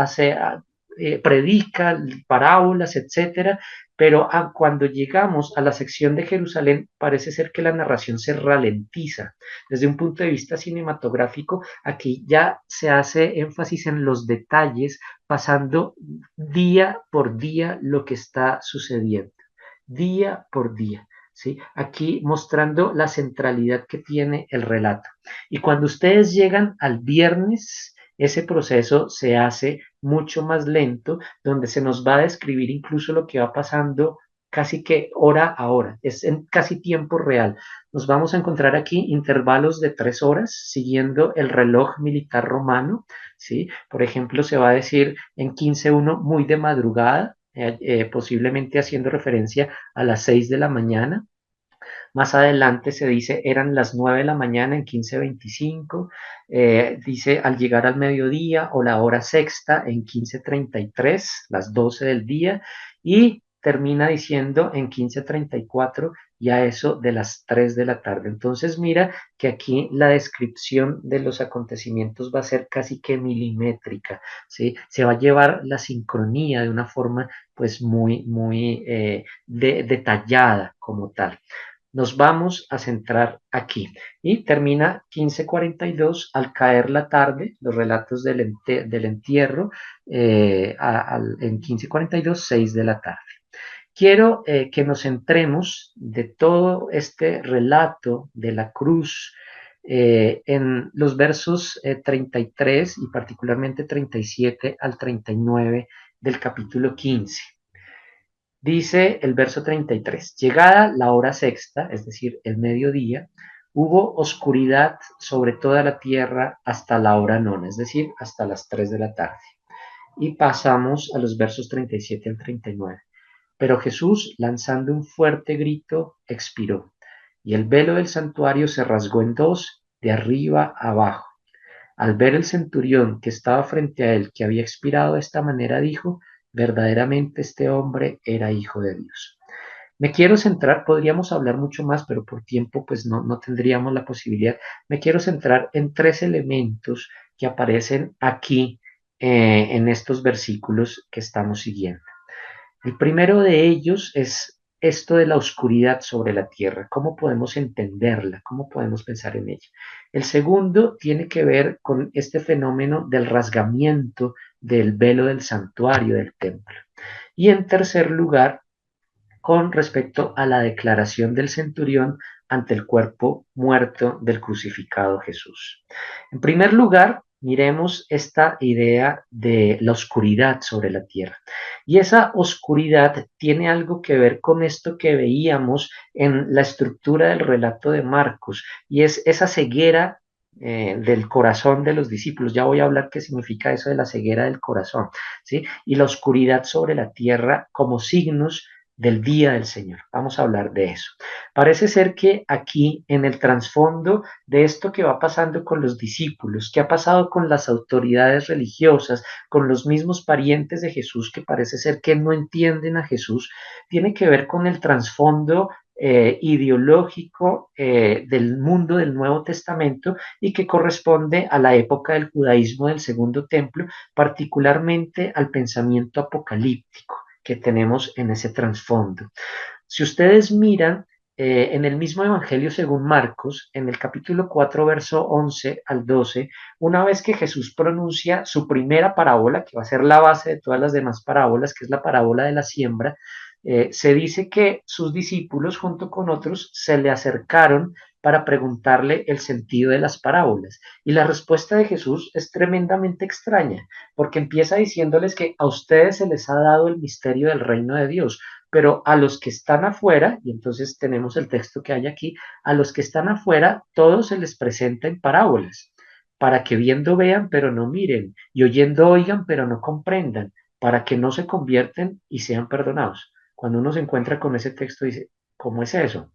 predica parábolas, etcétera, pero cuando llegamos a la sección de Jerusalén parece ser que la narración se ralentiza. Desde un punto de vista cinematográfico, aquí ya se hace énfasis en los detalles, pasando día por día lo que está sucediendo, día por día. ¿Sí? Aquí mostrando la centralidad que tiene el relato. Y cuando ustedes llegan al viernes, ese proceso se hace mucho más lento, donde se nos va a describir incluso lo que va pasando casi que hora a hora, es en casi tiempo real. Nos vamos a encontrar aquí intervalos de 3 horas siguiendo el reloj militar romano, ¿sí? Por ejemplo, se va a decir en 15:1 muy de madrugada, posiblemente haciendo referencia a las 6 de la mañana. Más adelante se dice eran las 9 de la mañana en 15:25, dice al llegar al mediodía o la hora sexta en 15:33, las 12 del día, y termina diciendo en 15:34 y a eso de las 3 de la tarde. Entonces mira que aquí la descripción de los acontecimientos va a ser casi que milimétrica, ¿sí? Se va a llevar la sincronía de una forma pues muy detallada como tal. Nos vamos a centrar aquí. Y termina 15:42 al caer la tarde, los relatos del entierro, en 15:42, 6 de la tarde. Quiero que nos centremos de todo este relato de la cruz en los versos 33 y particularmente 37 al 39 del capítulo 15. Dice el verso 33, llegada la hora sexta, es decir, el mediodía, hubo oscuridad sobre toda la tierra hasta la hora nona, es decir, hasta las 3 de la tarde. Y pasamos a los versos 37 al 39. Pero Jesús, lanzando un fuerte grito, expiró, y el velo del santuario se rasgó en dos, de arriba a abajo. Al ver el centurión que estaba frente a él, que había expirado de esta manera, dijo, verdaderamente este hombre era hijo de Dios. Me quiero centrar, podríamos hablar mucho más, pero por tiempo pues no tendríamos la posibilidad. Me quiero centrar en 3 elementos que aparecen aquí en estos versículos que estamos siguiendo. El primero de ellos es esto de la oscuridad sobre la tierra, cómo podemos entenderla, cómo podemos pensar en ella. El segundo tiene que ver con este fenómeno del rasgamiento del velo del santuario del templo. Y en tercer lugar, con respecto a la declaración del centurión ante el cuerpo muerto del crucificado Jesús. En primer lugar, miremos esta idea de la oscuridad sobre la tierra. Y esa oscuridad tiene algo que ver con esto que veíamos en la estructura del relato de Marcos, y es esa ceguera del corazón de los discípulos. Ya voy a hablar qué significa eso de la ceguera del corazón, ¿sí? Y la oscuridad sobre la tierra como signos del día del Señor. Vamos a hablar de eso. Parece ser que aquí en el trasfondo de esto que va pasando con los discípulos, que ha pasado con las autoridades religiosas, con los mismos parientes de Jesús que parece ser que no entienden a Jesús, tiene que ver con el trasfondo ideológico del mundo del Nuevo Testamento y que corresponde a la época del judaísmo del Segundo Templo, particularmente al pensamiento apocalíptico que tenemos en ese trasfondo. Si ustedes miran en el mismo Evangelio según Marcos, en el capítulo 4, verso 11 al 12, una vez que Jesús pronuncia su primera parábola, que va a ser la base de todas las demás parábolas, que es la parábola de la siembra, se dice que sus discípulos junto con otros se le acercaron para preguntarle el sentido de las parábolas. Y la respuesta de Jesús es tremendamente extraña, porque empieza diciéndoles que a ustedes se les ha dado el misterio del reino de Dios, pero a los que están afuera, y entonces tenemos el texto que hay aquí, a los que están afuera, todo se les presenta en parábolas, para que viendo vean, pero no miren, y oyendo oigan, pero no comprendan, para que no se convierten y sean perdonados. Cuando uno se encuentra con ese texto, dice, ¿cómo es eso?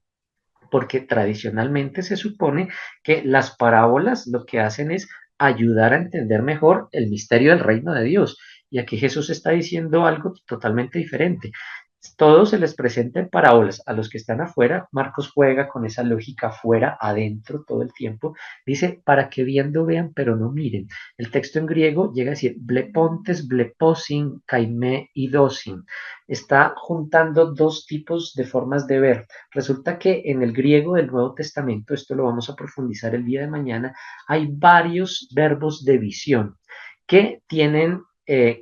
Porque tradicionalmente se supone que las parábolas lo que hacen es ayudar a entender mejor el misterio del reino de Dios. Y aquí Jesús está diciendo algo totalmente diferente. Todo se les presenta en parábolas. A los que están afuera, Marcos juega con esa lógica afuera, adentro, todo el tiempo. Dice, para que viendo vean, pero no miren. El texto en griego llega a decir, blepontes, bleposin, kaime y dosin. Está juntando dos tipos de formas de ver. Resulta que en el griego del Nuevo Testamento, esto lo vamos a profundizar el día de mañana, hay varios verbos de visión que tienen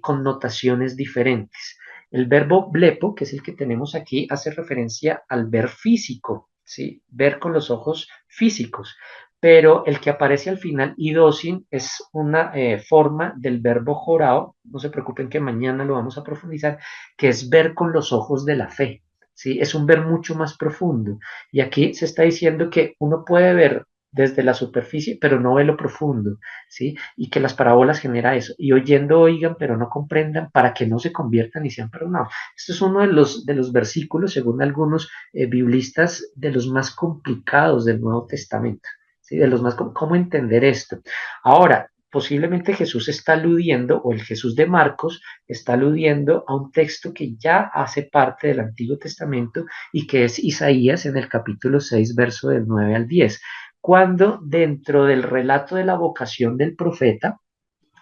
connotaciones diferentes. El verbo blepo, que es el que tenemos aquí, hace referencia al ver físico, ¿sí? Ver con los ojos físicos. Pero el que aparece al final, idosin, es una forma del verbo jorao, no se preocupen que mañana lo vamos a profundizar, que es ver con los ojos de la fe, ¿sí? Es un ver mucho más profundo. Y aquí se está diciendo que uno puede ver desde la superficie, pero no ve lo profundo, ¿sí? Y que las parábolas genera eso. Y oyendo oigan, pero no comprendan, para que no se conviertan y sean perdonados. Esto es uno de los versículos, según algunos biblistas, de los más complicados del Nuevo Testamento, ¿sí? De los más, ¿cómo entender esto? Ahora, posiblemente Jesús está aludiendo, o el Jesús de Marcos está aludiendo a un texto que ya hace parte del Antiguo Testamento y que es Isaías en el capítulo 6, verso del 9 al 10, cuando dentro del relato de la vocación del profeta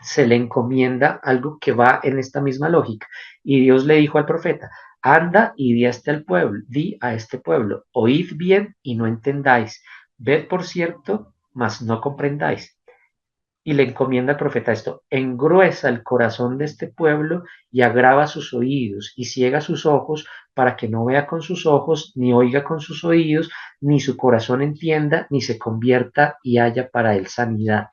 se le encomienda algo que va en esta misma lógica. Y Dios le dijo al profeta, anda y di a este pueblo, oíd bien y no entendáis, ved por cierto, mas no comprendáis. Y le encomienda al profeta esto, engruesa el corazón de este pueblo y agrava sus oídos y ciega sus ojos para que no vea con sus ojos, ni oiga con sus oídos, ni su corazón entienda, ni se convierta y haya para él sanidad.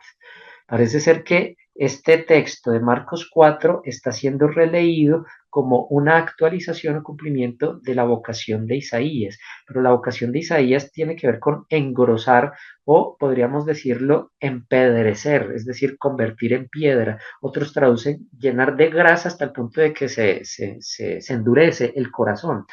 Parece ser que este texto de Marcos 4 está siendo releído como una actualización o cumplimiento de la vocación de Isaías, pero la vocación de Isaías tiene que ver con engrosar o podríamos decirlo empedrecer, es decir, convertir en piedra. Otros traducen llenar de grasa hasta el punto de que se endurece el corazón.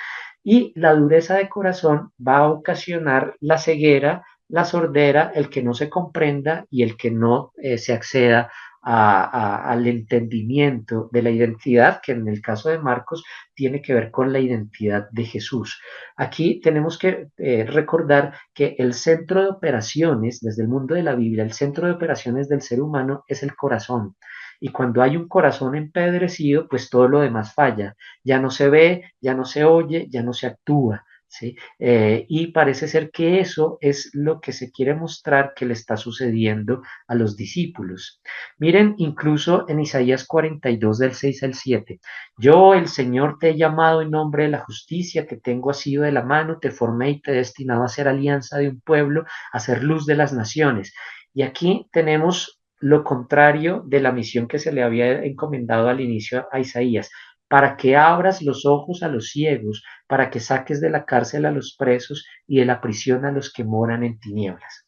Y la dureza de corazón va a ocasionar la ceguera, la sordera, el que no se comprenda y el que no se acceda al entendimiento de la identidad, que en el caso de Marcos tiene que ver con la identidad de Jesús. Aquí tenemos que recordar que el centro de operaciones, desde el mundo de la Biblia, el centro de operaciones del ser humano es el corazón. Y cuando hay un corazón empedrecido, pues todo lo demás falla. Ya no se ve, ya no se oye, ya no se actúa. ¿Sí? Y parece ser que eso es lo que se quiere mostrar que le está sucediendo a los discípulos. Miren, incluso en Isaías 42 del 6 al 7, yo, el Señor, te he llamado en nombre de la justicia, te tengo asido de la mano, te formé y te he destinado a ser alianza de un pueblo, a ser luz de las naciones. Y aquí tenemos lo contrario de la misión que se le había encomendado al inicio a Isaías, para que abras los ojos a los ciegos, para que saques de la cárcel a los presos y de la prisión a los que moran en tinieblas.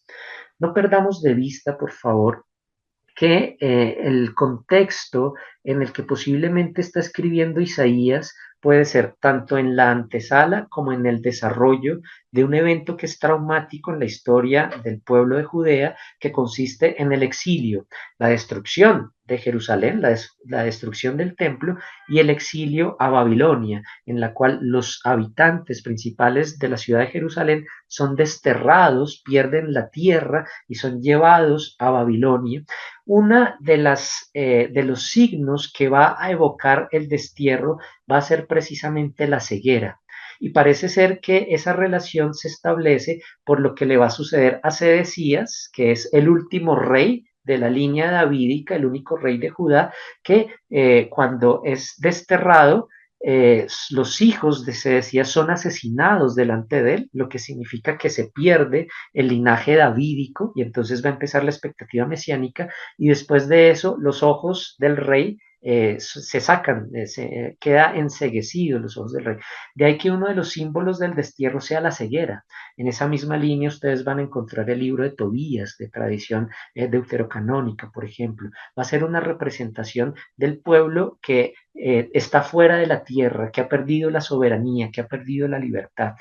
No perdamos de vista, por favor, que el contexto en el que posiblemente está escribiendo Isaías puede ser tanto en la antesala como en el desarrollo de un evento que es traumático en la historia del pueblo de Judea, que consiste en el exilio, la destrucción de Jerusalén, la destrucción del templo y el exilio a Babilonia, en la cual los habitantes principales de la ciudad de Jerusalén son desterrados, pierden la tierra y son llevados a Babilonia. Una de los signos que va a evocar el destierro va a ser precisamente la ceguera. Y parece ser que esa relación se establece por lo que le va a suceder a Sedecías, que es el último rey de la línea davídica, el único rey de Judá, que cuando es desterrado, los hijos de Sedecías son asesinados delante de él, lo que significa que se pierde el linaje davídico y entonces va a empezar la expectativa mesiánica y después de eso los ojos del rey se sacan, queda enceguecido los ojos del rey. De ahí que uno de los símbolos del destierro sea la ceguera. En esa misma línea ustedes van a encontrar el libro de Tobías, de tradición deuterocanónica, por ejemplo. Va a ser una representación del pueblo que está fuera de la tierra, que ha perdido la soberanía, que ha perdido la libertad.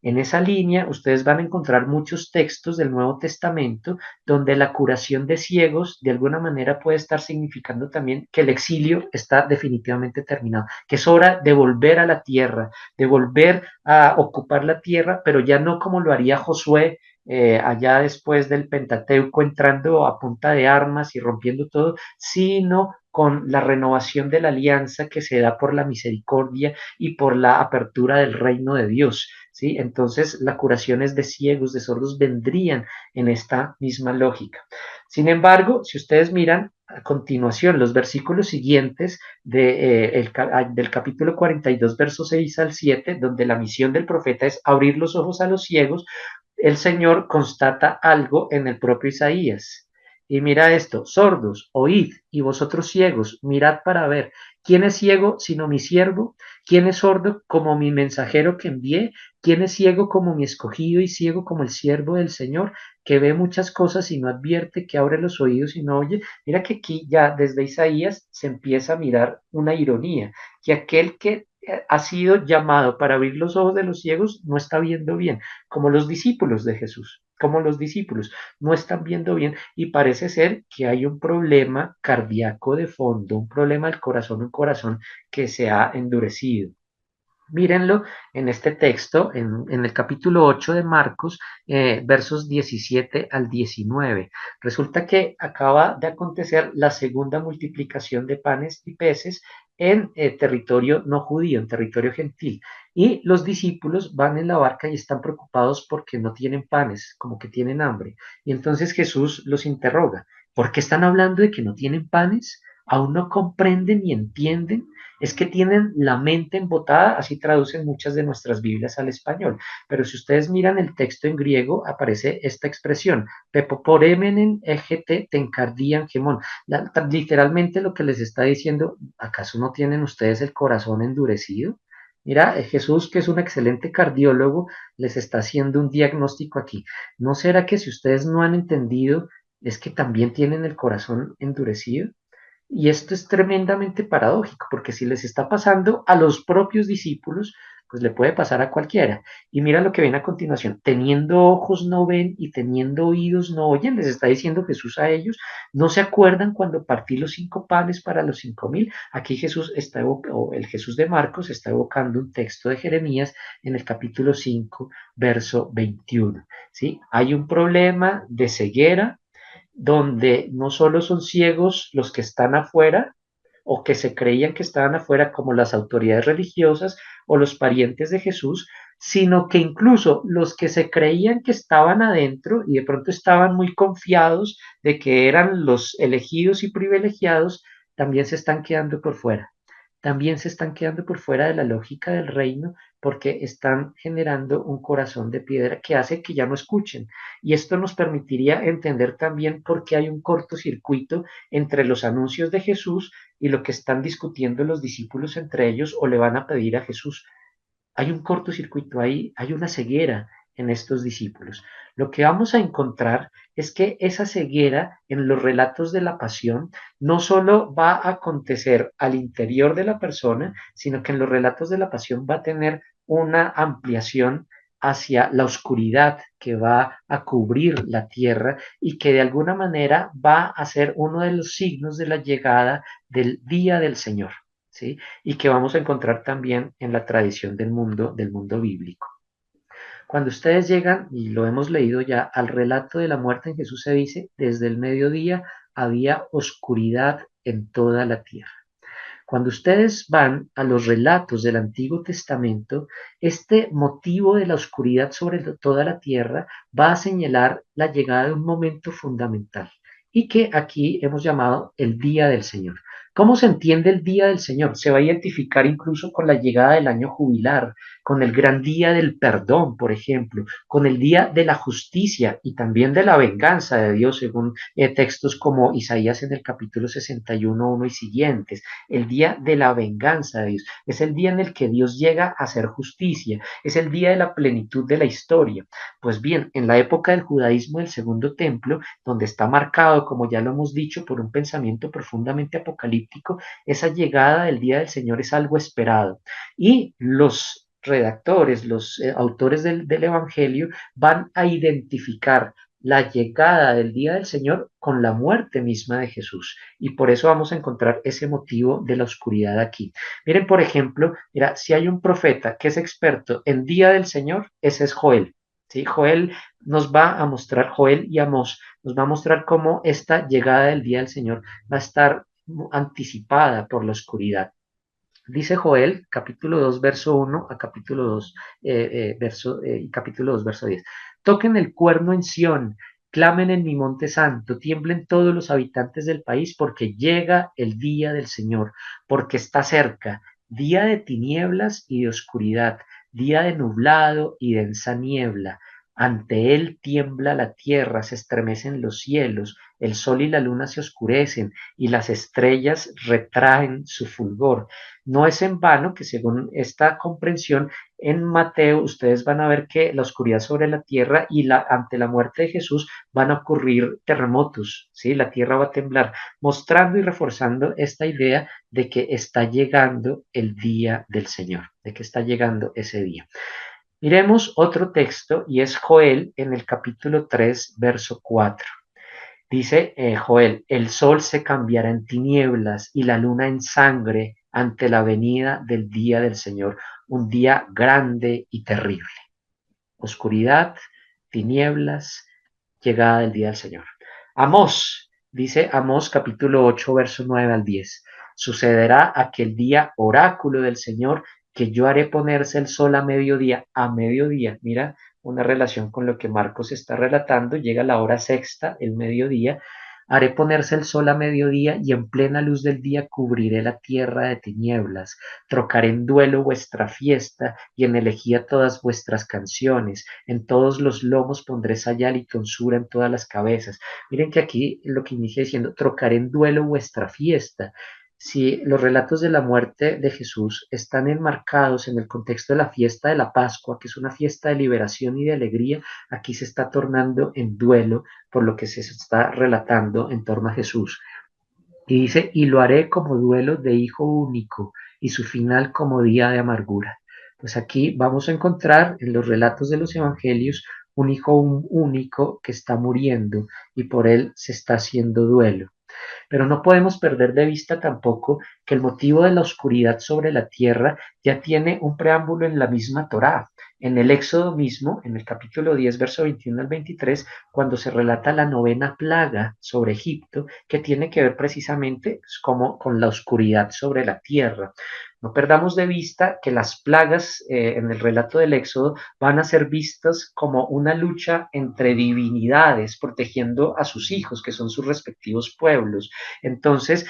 En esa línea ustedes van a encontrar muchos textos del Nuevo Testamento donde la curación de ciegos de alguna manera puede estar significando también que el exilio está definitivamente terminado, que es hora de volver a la tierra, de volver a ocupar la tierra, pero ya no como lo haría Josué allá después del Pentateuco, entrando a punta de armas y rompiendo todo, sino con la renovación de la alianza que se da por la misericordia y por la apertura del reino de Dios. ¿Sí? Entonces, las curaciones de ciegos, de sordos, vendrían en esta misma lógica. Sin embargo, si ustedes miran a continuación los versículos siguientes del capítulo 42, versos 6 al 7, donde la misión del profeta es abrir los ojos a los ciegos, el Señor constata algo en el propio Isaías. Y mira esto, sordos, oíd, y vosotros ciegos, mirad para ver. ¿Quién es ciego sino mi siervo? ¿Quién es sordo como mi mensajero que envié? ¿Quién es ciego como mi escogido y ciego como el siervo del Señor, que ve muchas cosas y no advierte, que abre los oídos y no oye? Mira que aquí ya desde Isaías se empieza a mirar una ironía, que aquel que ha sido llamado para abrir los ojos de los ciegos no está viendo bien, como los discípulos de Jesús, como los discípulos no están viendo bien y parece ser que hay un problema cardíaco de fondo, un problema del corazón, un corazón que se ha endurecido. Mírenlo en este texto, en el capítulo 8 de Marcos, versos 17 al 19. Resulta que acaba de acontecer la segunda multiplicación de panes y peces en territorio no judío, en territorio gentil. Y los discípulos van en la barca y están preocupados porque no tienen panes, como que tienen hambre. Y entonces Jesús los interroga, ¿por qué están hablando de que no tienen panes? ¿Aún no comprenden ni entienden? Es que tienen la mente embotada, así traducen muchas de nuestras Biblias al español. Pero si ustedes miran el texto en griego, aparece esta expresión, pepoporemenen egete tencardian gemón. Literalmente lo que les está diciendo, ¿acaso no tienen ustedes el corazón endurecido? Mira, Jesús, que es un excelente cardiólogo, les está haciendo un diagnóstico aquí. ¿No será que si ustedes no han entendido, es que también tienen el corazón endurecido? Y esto es tremendamente paradójico, porque si les está pasando a los propios discípulos, pues le puede pasar a cualquiera. Y mira lo que viene a continuación, teniendo ojos no ven y teniendo oídos no oyen, les está diciendo Jesús a ellos, no se acuerdan cuando partí los 5 panes para los 5.000. Aquí Jesús está o el Jesús de Marcos está evocando un texto de Jeremías en el capítulo 5, verso 21. ¿Sí? Hay un problema de ceguera donde no solo son ciegos los que están afuera o que se creían que estaban afuera como las autoridades religiosas o los parientes de Jesús, sino que incluso los que se creían que estaban adentro y de pronto estaban muy confiados de que eran los elegidos y privilegiados, también se están quedando por fuera. También se están quedando por fuera de la lógica del reino porque están generando un corazón de piedra que hace que ya no escuchen. Y esto nos permitiría entender también por qué hay un cortocircuito entre los anuncios de Jesús y lo que están discutiendo los discípulos entre ellos o le van a pedir a Jesús. Hay un cortocircuito ahí, hay una ceguera en estos discípulos. Lo que vamos a encontrar es que esa ceguera en los relatos de la pasión no solo va a acontecer al interior de la persona, sino que en los relatos de la pasión va a tener una ampliación hacia la oscuridad que va a cubrir la tierra y que de alguna manera va a ser uno de los signos de la llegada del día del Señor. ¿Sí? Y que vamos a encontrar también en la tradición del mundo bíblico. Cuando ustedes llegan, y lo hemos leído ya, al relato de la muerte en Jesús se dice, desde el mediodía había oscuridad en toda la tierra. Cuando ustedes van a los relatos del Antiguo Testamento, este motivo de la oscuridad sobre toda la tierra va a señalar la llegada de un momento fundamental y que aquí hemos llamado el Día del Señor. ¿Cómo se entiende el Día del Señor? Se va a identificar incluso con la llegada del año jubilar, con el gran día del perdón, por ejemplo, con el día de la justicia y también de la venganza de Dios, según textos como Isaías en el capítulo 61, 1 y siguientes. El día de la venganza de Dios. Es el día en el que Dios llega a hacer justicia. Es el día de la plenitud de la historia. Pues bien, en la época del judaísmo del segundo templo, donde está marcado, como ya lo hemos dicho, por un pensamiento profundamente apocalíptico, esa llegada del día del Señor es algo esperado. Y los redactores, los autores del Evangelio, van a identificar la llegada del día del Señor con la muerte misma de Jesús. Y por eso vamos a encontrar ese motivo de la oscuridad aquí. Miren, por ejemplo, mira, si hay un profeta que es experto en día del Señor, ese es Joel. ¿Sí? Joel nos va a mostrar, Joel y Amós, nos va a mostrar cómo esta llegada del día del Señor va a estar anticipada por la oscuridad. Dice Joel, capítulo 2, verso 1 a capítulo 2, capítulo 2, verso 10. Toquen el cuerno en Sión, clamen en mi monte santo, tiemblen todos los habitantes del país, porque llega el día del Señor, porque está cerca, día de tinieblas y de oscuridad, día de nublado y densa niebla. Ante él tiembla la tierra, se estremecen los cielos, el sol y la luna se oscurecen, y las estrellas retraen su fulgor. No es en vano que según esta comprensión en Mateo ustedes van a ver que la oscuridad sobre la tierra y ante la muerte de Jesús van a ocurrir terremotos, ¿sí? La tierra va a temblar, mostrando y reforzando esta idea de que está llegando el día del Señor, de que está llegando ese día. Miremos otro texto y es Joel en el capítulo 3, verso 4. Dice Joel, el sol se cambiará en tinieblas y la luna en sangre ante la venida del día del Señor, un día grande y terrible. Oscuridad, tinieblas, llegada del día del Señor. Amós, dice Amós capítulo 8, verso 9 al 10. Sucederá aquel día, oráculo del Señor, que yo haré ponerse el sol a mediodía. Mira, una relación con lo que Marcos está relatando, llega la hora sexta, el mediodía, haré ponerse el sol a mediodía y en plena luz del día cubriré la tierra de tinieblas, trocaré en duelo vuestra fiesta y en elegía todas vuestras canciones, en todos los lomos pondré sayal y tonsura en todas las cabezas. Miren que aquí lo que inicia diciendo, trocaré en duelo vuestra fiesta. Si los relatos de la muerte de Jesús están enmarcados en el contexto de la fiesta de la Pascua, que es una fiesta de liberación y de alegría, aquí se está tornando en duelo por lo que se está relatando en torno a Jesús. Y dice, y lo haré como duelo de hijo único y su final como día de amargura. Pues aquí vamos a encontrar en los relatos de los evangelios un hijo único que está muriendo y por él se está haciendo duelo. Pero no podemos perder de vista tampoco que el motivo de la oscuridad sobre la tierra ya tiene un preámbulo en la misma Torá. En el Éxodo mismo, en el capítulo 10, verso 21 al 23, cuando se relata la novena plaga sobre Egipto, que tiene que ver precisamente como con la oscuridad sobre la tierra. No perdamos de vista que las plagas en el relato del Éxodo van a ser vistas como una lucha entre divinidades protegiendo a sus hijos, que son sus respectivos pueblos. Entonces,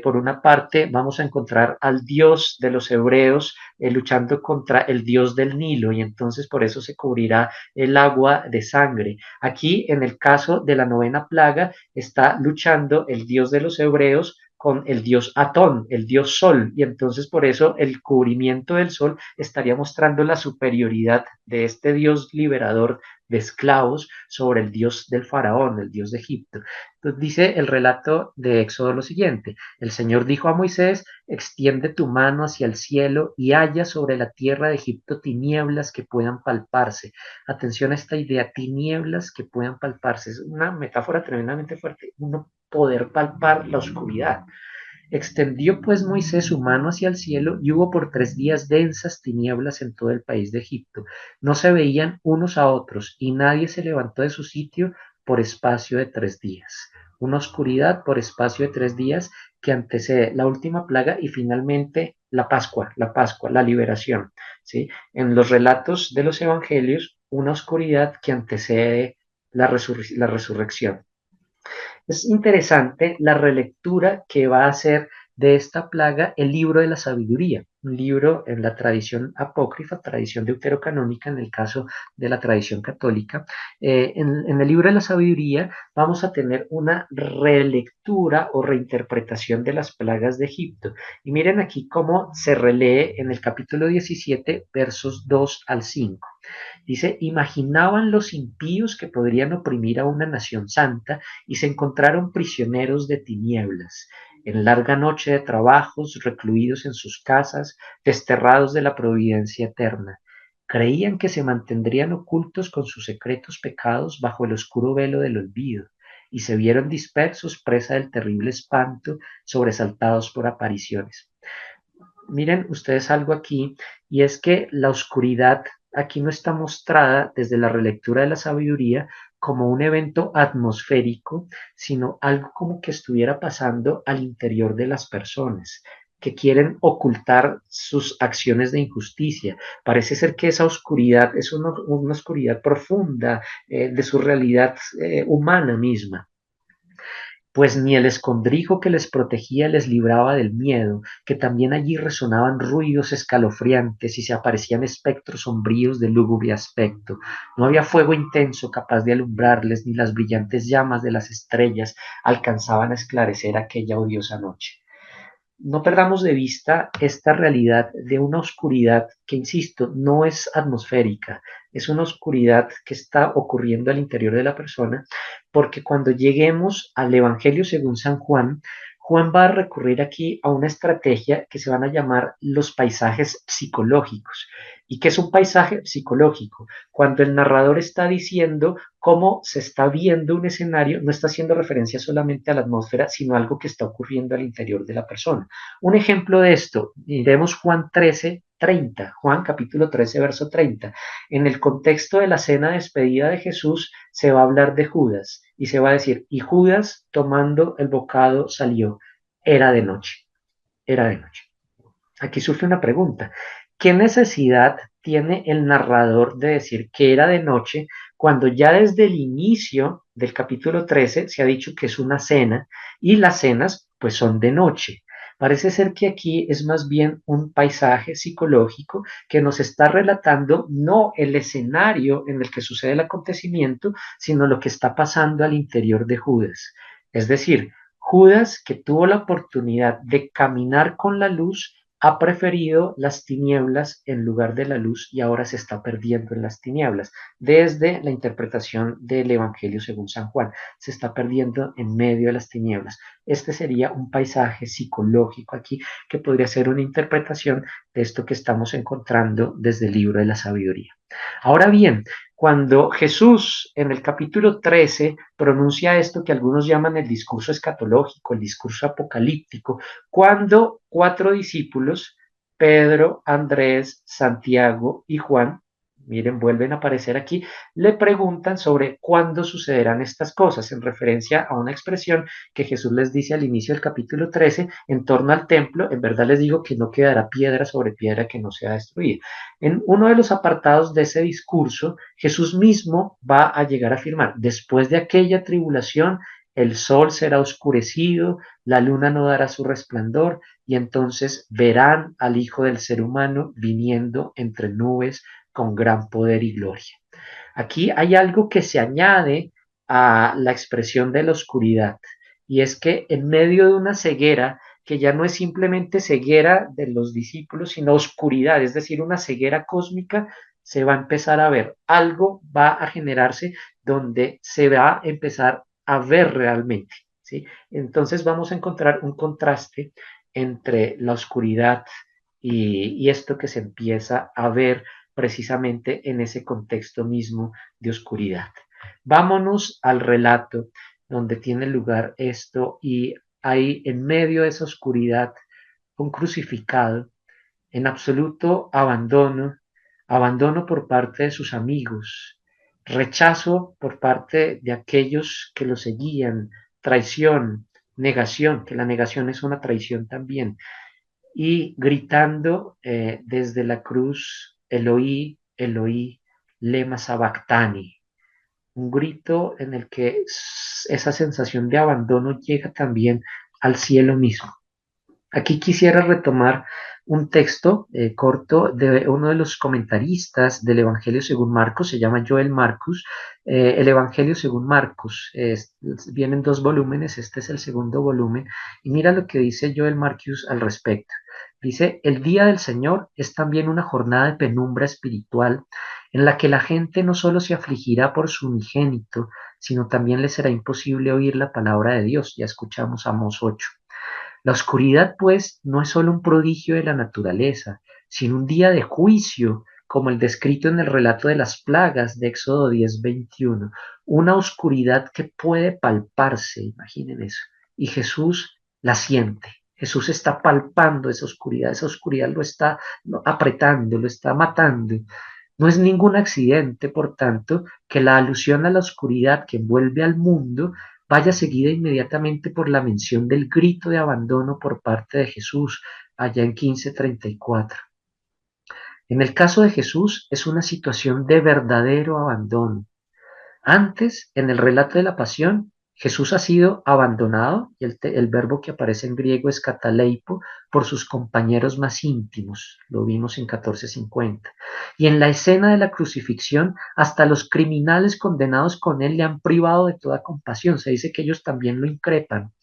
por una parte, vamos a encontrar al Dios de los hebreos luchando contra el Dios del Nilo y entonces por eso se cubrirá el agua de sangre. Aquí, en el caso de la novena plaga, está luchando el Dios de los hebreos con el dios Atón, el dios Sol, y entonces por eso el cubrimiento del Sol estaría mostrando la superioridad de este dios liberador de esclavos sobre el dios del faraón, el dios de Egipto. Entonces dice el relato de Éxodo lo siguiente, el Señor dijo a Moisés, extiende tu mano hacia el cielo y haya sobre la tierra de Egipto tinieblas que puedan palparse. Atención a esta idea, tinieblas que puedan palparse, es una metáfora tremendamente fuerte, uno poder palpar la oscuridad. Extendió pues Moisés su mano hacia el cielo y hubo por 3 días densas tinieblas en todo el país de Egipto. No se veían unos a otros y nadie se levantó de su sitio por espacio de 3 días. Una oscuridad por espacio de 3 días que antecede la última plaga y finalmente la liberación. ¿Sí? En los relatos de los evangelios, una oscuridad que antecede la resurrección. Es interesante la relectura que va a hacer de esta plaga el libro de la sabiduría, un libro en la tradición apócrifa, tradición deuterocanónica en el caso de la tradición católica. En el libro de la sabiduría vamos a tener una relectura o reinterpretación de las plagas de Egipto. Y miren aquí cómo se relee en el capítulo 17, versos 2 al 5. Dice, imaginaban los impíos que podrían oprimir a una nación santa y se encontraron prisioneros de tinieblas. en larga noche de trabajos, recluidos en sus casas, desterrados de la providencia eterna. Creían que se mantendrían ocultos con sus secretos pecados bajo el oscuro velo del olvido, y se vieron dispersos presa del terrible espanto, sobresaltados por apariciones. Miren ustedes algo aquí, y es que la oscuridad aquí no está mostrada desde la relectura de la sabiduría como un evento atmosférico, sino algo como que estuviera pasando al interior de las personas que quieren ocultar sus acciones de injusticia. Parece ser que esa oscuridad es una oscuridad profunda de su realidad humana misma, pues ni el escondrijo que les protegía les libraba del miedo, que también allí resonaban ruidos escalofriantes y se aparecían espectros sombríos de lúgubre aspecto. No había fuego intenso capaz de alumbrarles, ni las brillantes llamas de las estrellas alcanzaban a esclarecer aquella odiosa noche. No perdamos de vista esta realidad de una oscuridad que, insisto, no es atmosférica, es una oscuridad que está ocurriendo al interior de la persona, porque cuando lleguemos al Evangelio según San Juan, Juan va a recurrir aquí a una estrategia que se van a llamar los paisajes psicológicos. ¿Y qué es un paisaje psicológico? Cuando el narrador está diciendo cómo se está viendo un escenario, no está haciendo referencia solamente a la atmósfera, sino a algo que está ocurriendo al interior de la persona. Un ejemplo de esto, miremos Juan 13, 30, Juan capítulo 13, verso 30. En el contexto de la cena de despedida de Jesús se va a hablar de Judas y se va a decir, y Judas tomando el bocado salió, era de noche, era de noche. Aquí surge una pregunta. ¿Qué necesidad tiene el narrador de decir que era de noche cuando ya desde el inicio del capítulo 13 se ha dicho que es una cena y las cenas pues son de noche? Parece ser que aquí es más bien un paisaje psicológico que nos está relatando no el escenario en el que sucede el acontecimiento, sino lo que está pasando al interior de Judas. Es decir, Judas, que tuvo la oportunidad de caminar con la luz, ha preferido las tinieblas en lugar de la luz y ahora se está perdiendo en las tinieblas. Desde la interpretación del Evangelio según San Juan, se está perdiendo en medio de las tinieblas. Este sería un paisaje psicológico aquí que podría ser una interpretación de esto que estamos encontrando desde el libro de la sabiduría. Ahora bien, cuando Jesús en el capítulo 13 pronuncia esto que algunos llaman el discurso escatológico, el discurso apocalíptico, cuando cuatro discípulos, Pedro, Andrés, Santiago y Juan, miren, vuelven a aparecer aquí, le preguntan sobre cuándo sucederán estas cosas, en referencia a una expresión que Jesús les dice al inicio del capítulo 13 en torno al templo. En verdad les digo que no quedará piedra sobre piedra que no sea destruida. En uno de los apartados de ese discurso, Jesús mismo va a llegar a afirmar, después de aquella tribulación, el sol será oscurecido, la luna no dará su resplandor, y entonces verán al Hijo del Ser Humano viniendo entre nubes con gran poder y gloria. Aquí hay algo que se añade a la expresión de la oscuridad, y es que en medio de una ceguera, que ya no es simplemente ceguera de los discípulos, sino oscuridad, es decir, una ceguera cósmica, se va a empezar a ver, algo va a generarse donde se va a empezar a ver realmente, ¿sí? Entonces vamos a encontrar un contraste entre la oscuridad y esto que se empieza a ver precisamente en ese contexto mismo de oscuridad. Vámonos al relato donde tiene lugar esto y hay en medio de esa oscuridad un crucificado en absoluto abandono, abandono por parte de sus amigos, rechazo por parte de aquellos que lo seguían, traición, negación, que la negación es una traición también, y gritando desde la cruz, Eloí, Eloí, lema sabactani, un grito en el que esa sensación de abandono llega también al cielo mismo. Aquí quisiera retomar un texto corto de uno de los comentaristas del Evangelio según Marcos, se llama Joel Marcus. El Evangelio según Marcos, vienen dos volúmenes, este es el segundo volumen, y mira lo que dice Joel Marcus al respecto. Dice, el día del Señor es también una jornada de penumbra espiritual en la que la gente no solo se afligirá por su unigénito, sino también le será imposible oír la palabra de Dios. Ya escuchamos Amós 8. La oscuridad, pues, no es solo un prodigio de la naturaleza, sino un día de juicio, como el descrito en el relato de las plagas de Éxodo 10:21, una oscuridad que puede palparse, imaginen eso, y Jesús la siente. Jesús está palpando esa oscuridad lo está apretando, lo está matando. No es ningún accidente, por tanto, que la alusión a la oscuridad que envuelve al mundo vaya seguida inmediatamente por la mención del grito de abandono por parte de Jesús, allá en 15:34. En el caso de Jesús es una situación de verdadero abandono. Antes, en el relato de la pasión, Jesús ha sido abandonado, y el verbo que aparece en griego es cataleipo, por sus compañeros más íntimos, lo vimos en 14:50. Y en la escena de la crucifixión, hasta los criminales condenados con él le han privado de toda compasión, se dice que ellos también lo increpan.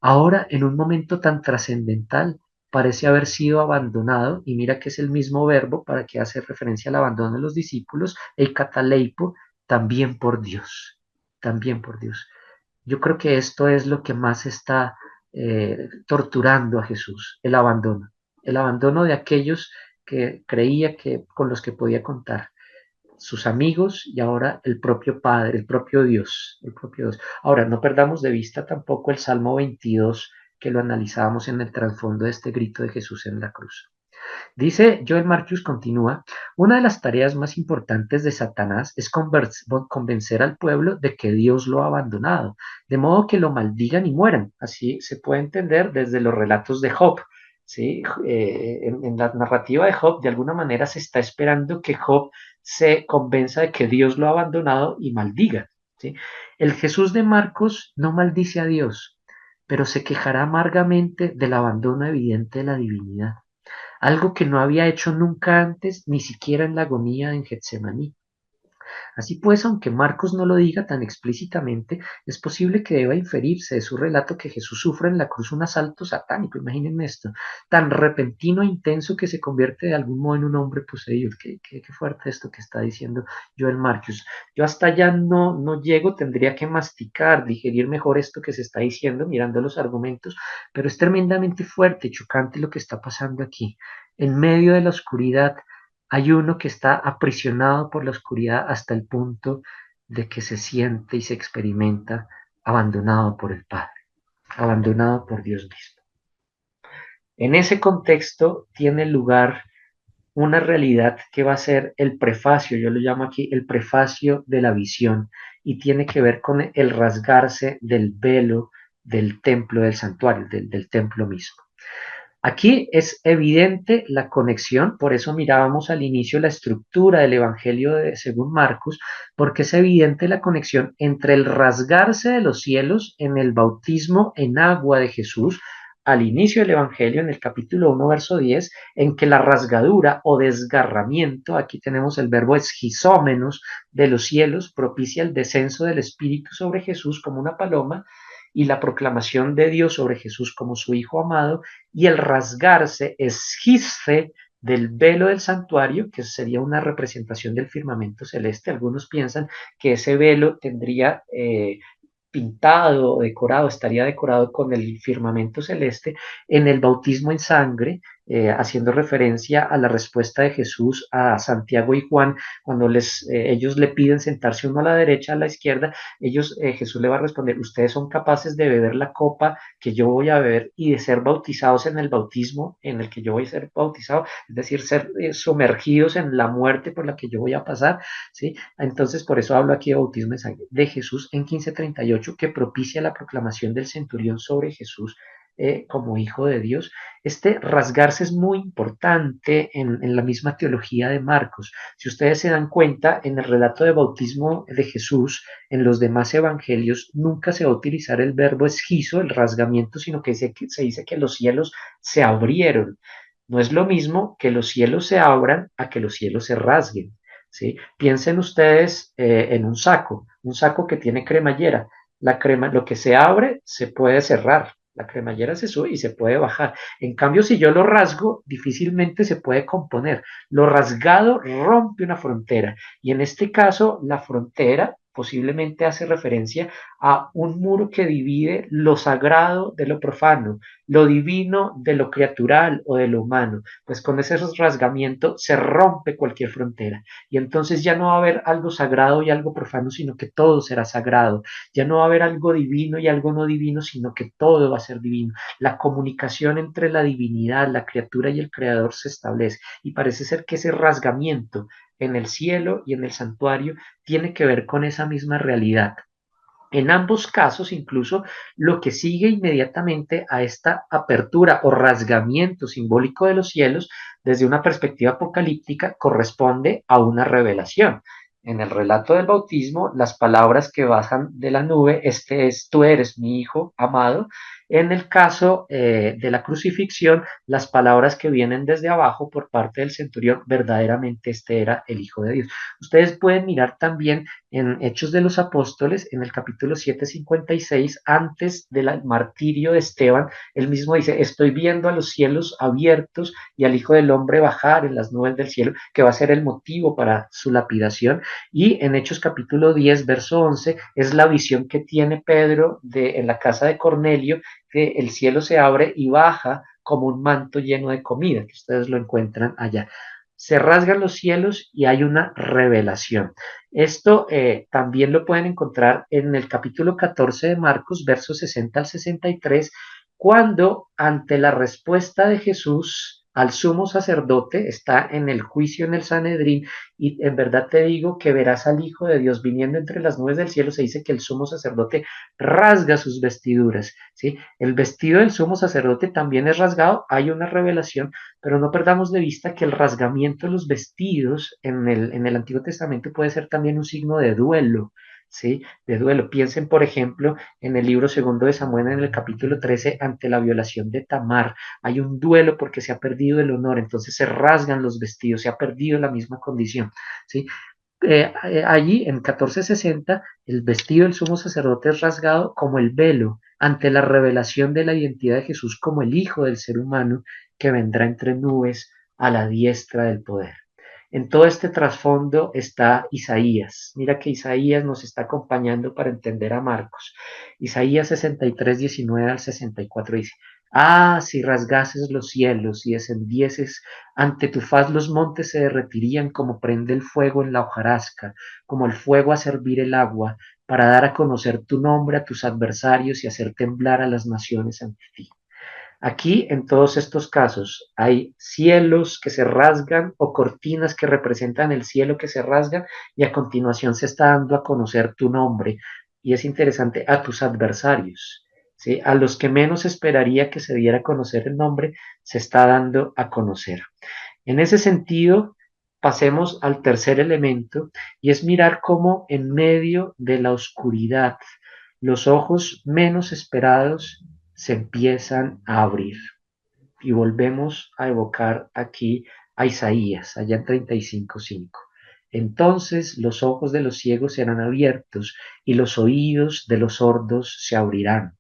Ahora, en un momento tan trascendental, parece haber sido abandonado, y mira que es el mismo verbo para que hace referencia al abandono de los discípulos, el cataleipo, también por Dios, también por Dios. Yo creo que esto es lo que más está torturando a Jesús, el abandono de aquellos que creía que con los que podía contar, sus amigos y ahora el propio Padre, el propio Dios, el propio Dios. Ahora, no perdamos de vista tampoco el Salmo 22 que lo analizábamos en el trasfondo de este grito de Jesús en la cruz. Dice Joel Marcus, continúa, una de las tareas más importantes de Satanás es convencer al pueblo de que Dios lo ha abandonado, de modo que lo maldigan y mueran. Así se puede entender desde los relatos de Job. ¿Sí? En la narrativa de Job, de alguna manera se está esperando que Job se convenza de que Dios lo ha abandonado y maldiga. ¿Sí? El Jesús de Marcos no maldice a Dios, pero se quejará amargamente del abandono evidente de la divinidad, algo que no había hecho nunca antes, ni siquiera en la agonía en Getsemaní. Así pues, aunque Marcos no lo diga tan explícitamente, es posible que deba inferirse de su relato que Jesús sufre en la cruz un asalto satánico. Imaginen esto, tan repentino e intenso que se convierte de algún modo en un hombre poseído. Qué fuerte esto que está diciendo Joel Marcus. Yo hasta allá no llego, tendría que masticar, digerir mejor esto que se está diciendo, mirando los argumentos, pero es tremendamente fuerte y chocante lo que está pasando aquí. En medio de la oscuridad, hay uno que está aprisionado por la oscuridad hasta el punto de que se siente y se experimenta abandonado por el Padre, abandonado por Dios mismo. En ese contexto tiene lugar una realidad que va a ser el prefacio, yo lo llamo aquí el prefacio de la visión, y tiene que ver con el rasgarse del velo del templo, del santuario, del templo mismo. Aquí es evidente la conexión, por eso mirábamos al inicio la estructura del Evangelio según Marcos, porque es evidente la conexión entre el rasgarse de los cielos en el bautismo en agua de Jesús, al inicio del Evangelio, en el capítulo 1, verso 10, en que la rasgadura o desgarramiento, aquí tenemos el verbo esgizómenos, de los cielos, propicia el descenso del Espíritu sobre Jesús como una paloma, y la proclamación de Dios sobre Jesús como su Hijo amado, y el rasgarse, esquisse del velo del santuario, que sería una representación del firmamento celeste. Algunos piensan que ese velo tendría pintado, decorado, estaría decorado con el firmamento celeste en el bautismo en sangre, haciendo referencia a la respuesta de Jesús a Santiago y Juan cuando ellos le piden sentarse uno a la derecha, a la izquierda, Jesús le va a responder, ustedes son capaces de beber la copa que yo voy a beber y de ser bautizados en el bautismo en el que yo voy a ser bautizado, es decir, ser sumergidos en la muerte por la que yo voy a pasar, ¿sí? Entonces, por eso hablo aquí de bautismo en sangre de Jesús en 15:38, que propicia la proclamación del centurión sobre Jesús como hijo de Dios. Este rasgarse es muy importante en la misma teología de Marcos. Si ustedes se dan cuenta, en el relato de bautismo de Jesús, en los demás evangelios, nunca se va a utilizar el verbo esquizo, el rasgamiento, sino que se dice que los cielos se abrieron. No es lo mismo que los cielos se abran a que los cielos se rasguen. ¿Sí? Piensen ustedes en un saco que tiene cremallera. La crema, lo que se abre se puede cerrar, la cremallera se sube y se puede bajar. En cambio, si yo lo rasgo, difícilmente se puede componer. Lo rasgado rompe una frontera y en este caso la frontera posiblemente hace referencia a un muro que divide lo sagrado de lo profano, lo divino de lo criatural o de lo humano. Pues con ese rasgamiento se rompe cualquier frontera y entonces ya no va a haber algo sagrado y algo profano, sino que todo será sagrado. Ya no va a haber algo divino y algo no divino, sino que todo va a ser divino. La comunicación entre la divinidad, la criatura y el creador se establece y parece ser que ese rasgamiento en el cielo y en el santuario tiene que ver con esa misma realidad. En ambos casos, incluso lo que sigue inmediatamente a esta apertura o rasgamiento simbólico de los cielos desde una perspectiva apocalíptica corresponde a una revelación. En el relato del bautismo, las palabras que bajan de la nube, este es, tú eres mi hijo amado. En el caso de la crucifixión, las palabras que vienen desde abajo por parte del centurión, verdaderamente este era el Hijo de Dios. Ustedes pueden mirar también en Hechos de los Apóstoles, en el capítulo 7:56, antes del martirio de Esteban, él mismo dice, estoy viendo a los cielos abiertos y al Hijo del Hombre bajar en las nubes del cielo, que va a ser el motivo para su lapidación. Y en Hechos capítulo 10, verso 11, es la visión que tiene Pedro en la casa de Cornelio, que el cielo se abre y baja como un manto lleno de comida, que ustedes lo encuentran allá. Se rasgan los cielos y hay una revelación. Esto también lo pueden encontrar en el capítulo 14 de Marcos, versos 60 al 63, cuando ante la respuesta de Jesús al sumo sacerdote, está en el juicio en el Sanedrín, y en verdad te digo que verás al Hijo de Dios viniendo entre las nubes del cielo. Se dice que el sumo sacerdote rasga sus vestiduras, ¿sí? El vestido del sumo sacerdote también es rasgado, hay una revelación, pero no perdamos de vista que el rasgamiento de los vestidos en el Antiguo Testamento puede ser también un signo de duelo, ¿sí? De duelo. Piensen, por ejemplo, en el libro segundo de Samuel, en el capítulo 13, ante la violación de Tamar. Hay un duelo porque se ha perdido el honor, entonces se rasgan los vestidos, se ha perdido la misma condición, ¿sí? Allí en 1460 el vestido del sumo sacerdote es rasgado como el velo ante la revelación de la identidad de Jesús como el Hijo del ser humano que vendrá entre nubes a la diestra del poder. En todo este trasfondo está Isaías. Mira que Isaías nos está acompañando para entender a Marcos. Isaías 63, 19 al 64 dice, ah, si rasgases los cielos y descendieses ante tu faz, los montes se derretirían como prende el fuego en la hojarasca, como el fuego a servir el agua, para dar a conocer tu nombre a tus adversarios y hacer temblar a las naciones ante ti. Aquí, en todos estos casos, hay cielos que se rasgan o cortinas que representan el cielo que se rasgan, y a continuación se está dando a conocer tu nombre. Y es interesante, a tus adversarios, ¿sí? A los que menos esperaría que se diera a conocer el nombre, se está dando a conocer. En ese sentido, pasemos al tercer elemento, y es mirar cómo en medio de la oscuridad los ojos menos esperados se empiezan a abrir. Y volvemos a evocar aquí a Isaías, allá en 35:5. Entonces los ojos de los ciegos serán abiertos y los oídos de los sordos se abrirán,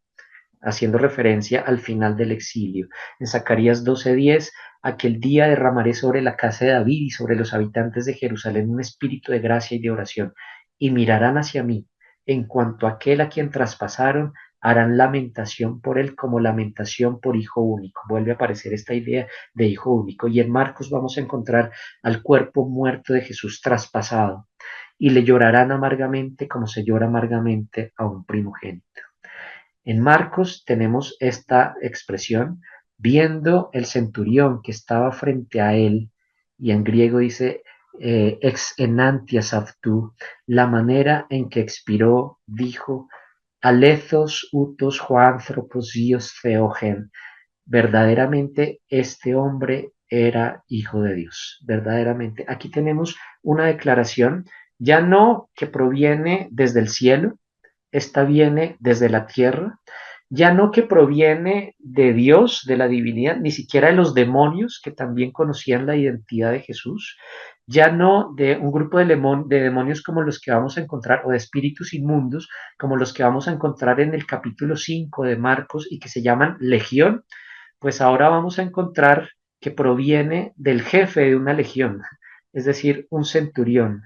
haciendo referencia al final del exilio. En Zacarías 12:10, aquel día derramaré sobre la casa de David y sobre los habitantes de Jerusalén un espíritu de gracia y de oración, y mirarán hacia mí. En cuanto a aquel a quien traspasaron, harán lamentación por él como lamentación por hijo único. Vuelve a aparecer esta idea de hijo único. Y en Marcos vamos a encontrar al cuerpo muerto de Jesús traspasado, y le llorarán amargamente como se llora amargamente a un primogénito. En Marcos tenemos esta expresión, viendo el centurión que estaba frente a él, y en griego dice ex enantias aftu, la manera en que expiró, dijo, alethos utos hoanthropos ios theogen, verdaderamente este hombre era hijo de Dios, verdaderamente. Aquí tenemos una declaración, ya no que proviene desde el cielo, esta viene desde la tierra, ya no que proviene de Dios, de la divinidad, ni siquiera de los demonios que también conocían la identidad de Jesús, ya no de un grupo de demonios como los que vamos a encontrar, o de espíritus inmundos, como los que vamos a encontrar en el capítulo 5 de Marcos y que se llaman legión, pues ahora vamos a encontrar que proviene del jefe de una legión, es decir, un centurión.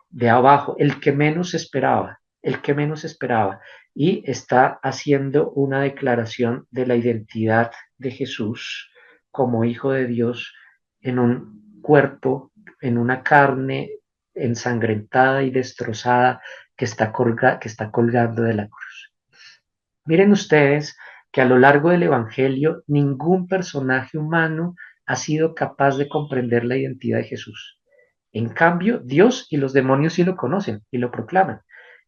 de abajo, el que menos esperaba, el que menos esperaba, y está haciendo una declaración de la identidad de Jesús como Hijo de Dios en un cuerpo, en una carne ensangrentada y destrozada que está colgando de la cruz. Miren ustedes que a lo largo del Evangelio ningún personaje humano ha sido capaz de comprender la identidad de Jesús. En cambio, Dios y los demonios sí lo conocen y lo proclaman.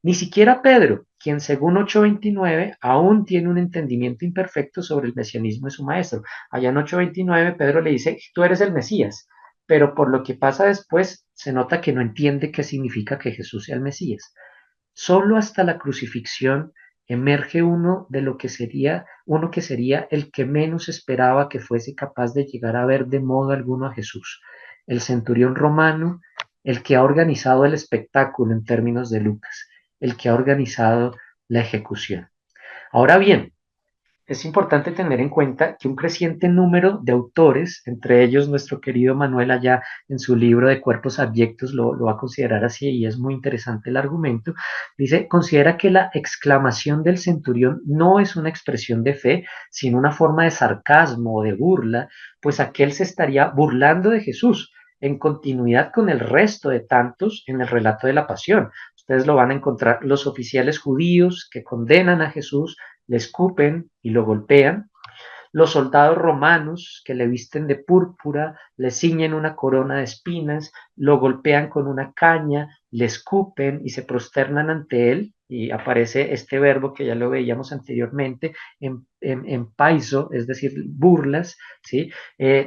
Ni siquiera Pedro, quien según 8:29 aún tiene un entendimiento imperfecto sobre el mesianismo de su maestro. Allá en 8:29 Pedro le dice, tú eres el Mesías, pero por lo que pasa después se nota que no entiende qué significa que Jesús sea el Mesías. Solo hasta la crucifixión emerge uno que sería el que menos esperaba que fuese capaz de llegar a ver de modo alguno a Jesús, el centurión romano, el que ha organizado el espectáculo en términos de Lucas, el que ha organizado la ejecución. Ahora bien, es importante tener en cuenta que un creciente número de autores, entre ellos nuestro querido Manuel allá en su libro de Cuerpos Abyectos lo va a considerar así y es muy interesante el argumento, dice, considera que la exclamación del centurión no es una expresión de fe, sino una forma de sarcasmo o de burla, pues aquel se estaría burlando de Jesús en continuidad con el resto de tantos en el relato de la pasión. Ustedes lo van a encontrar los oficiales judíos que condenan a Jesús, le escupen y lo golpean. Los soldados romanos que le visten de púrpura, le ciñen una corona de espinas, lo golpean con una caña, le escupen y se prosternan ante él. Y aparece este verbo que ya lo veíamos anteriormente en paiso, es decir, burlas, ¿sí?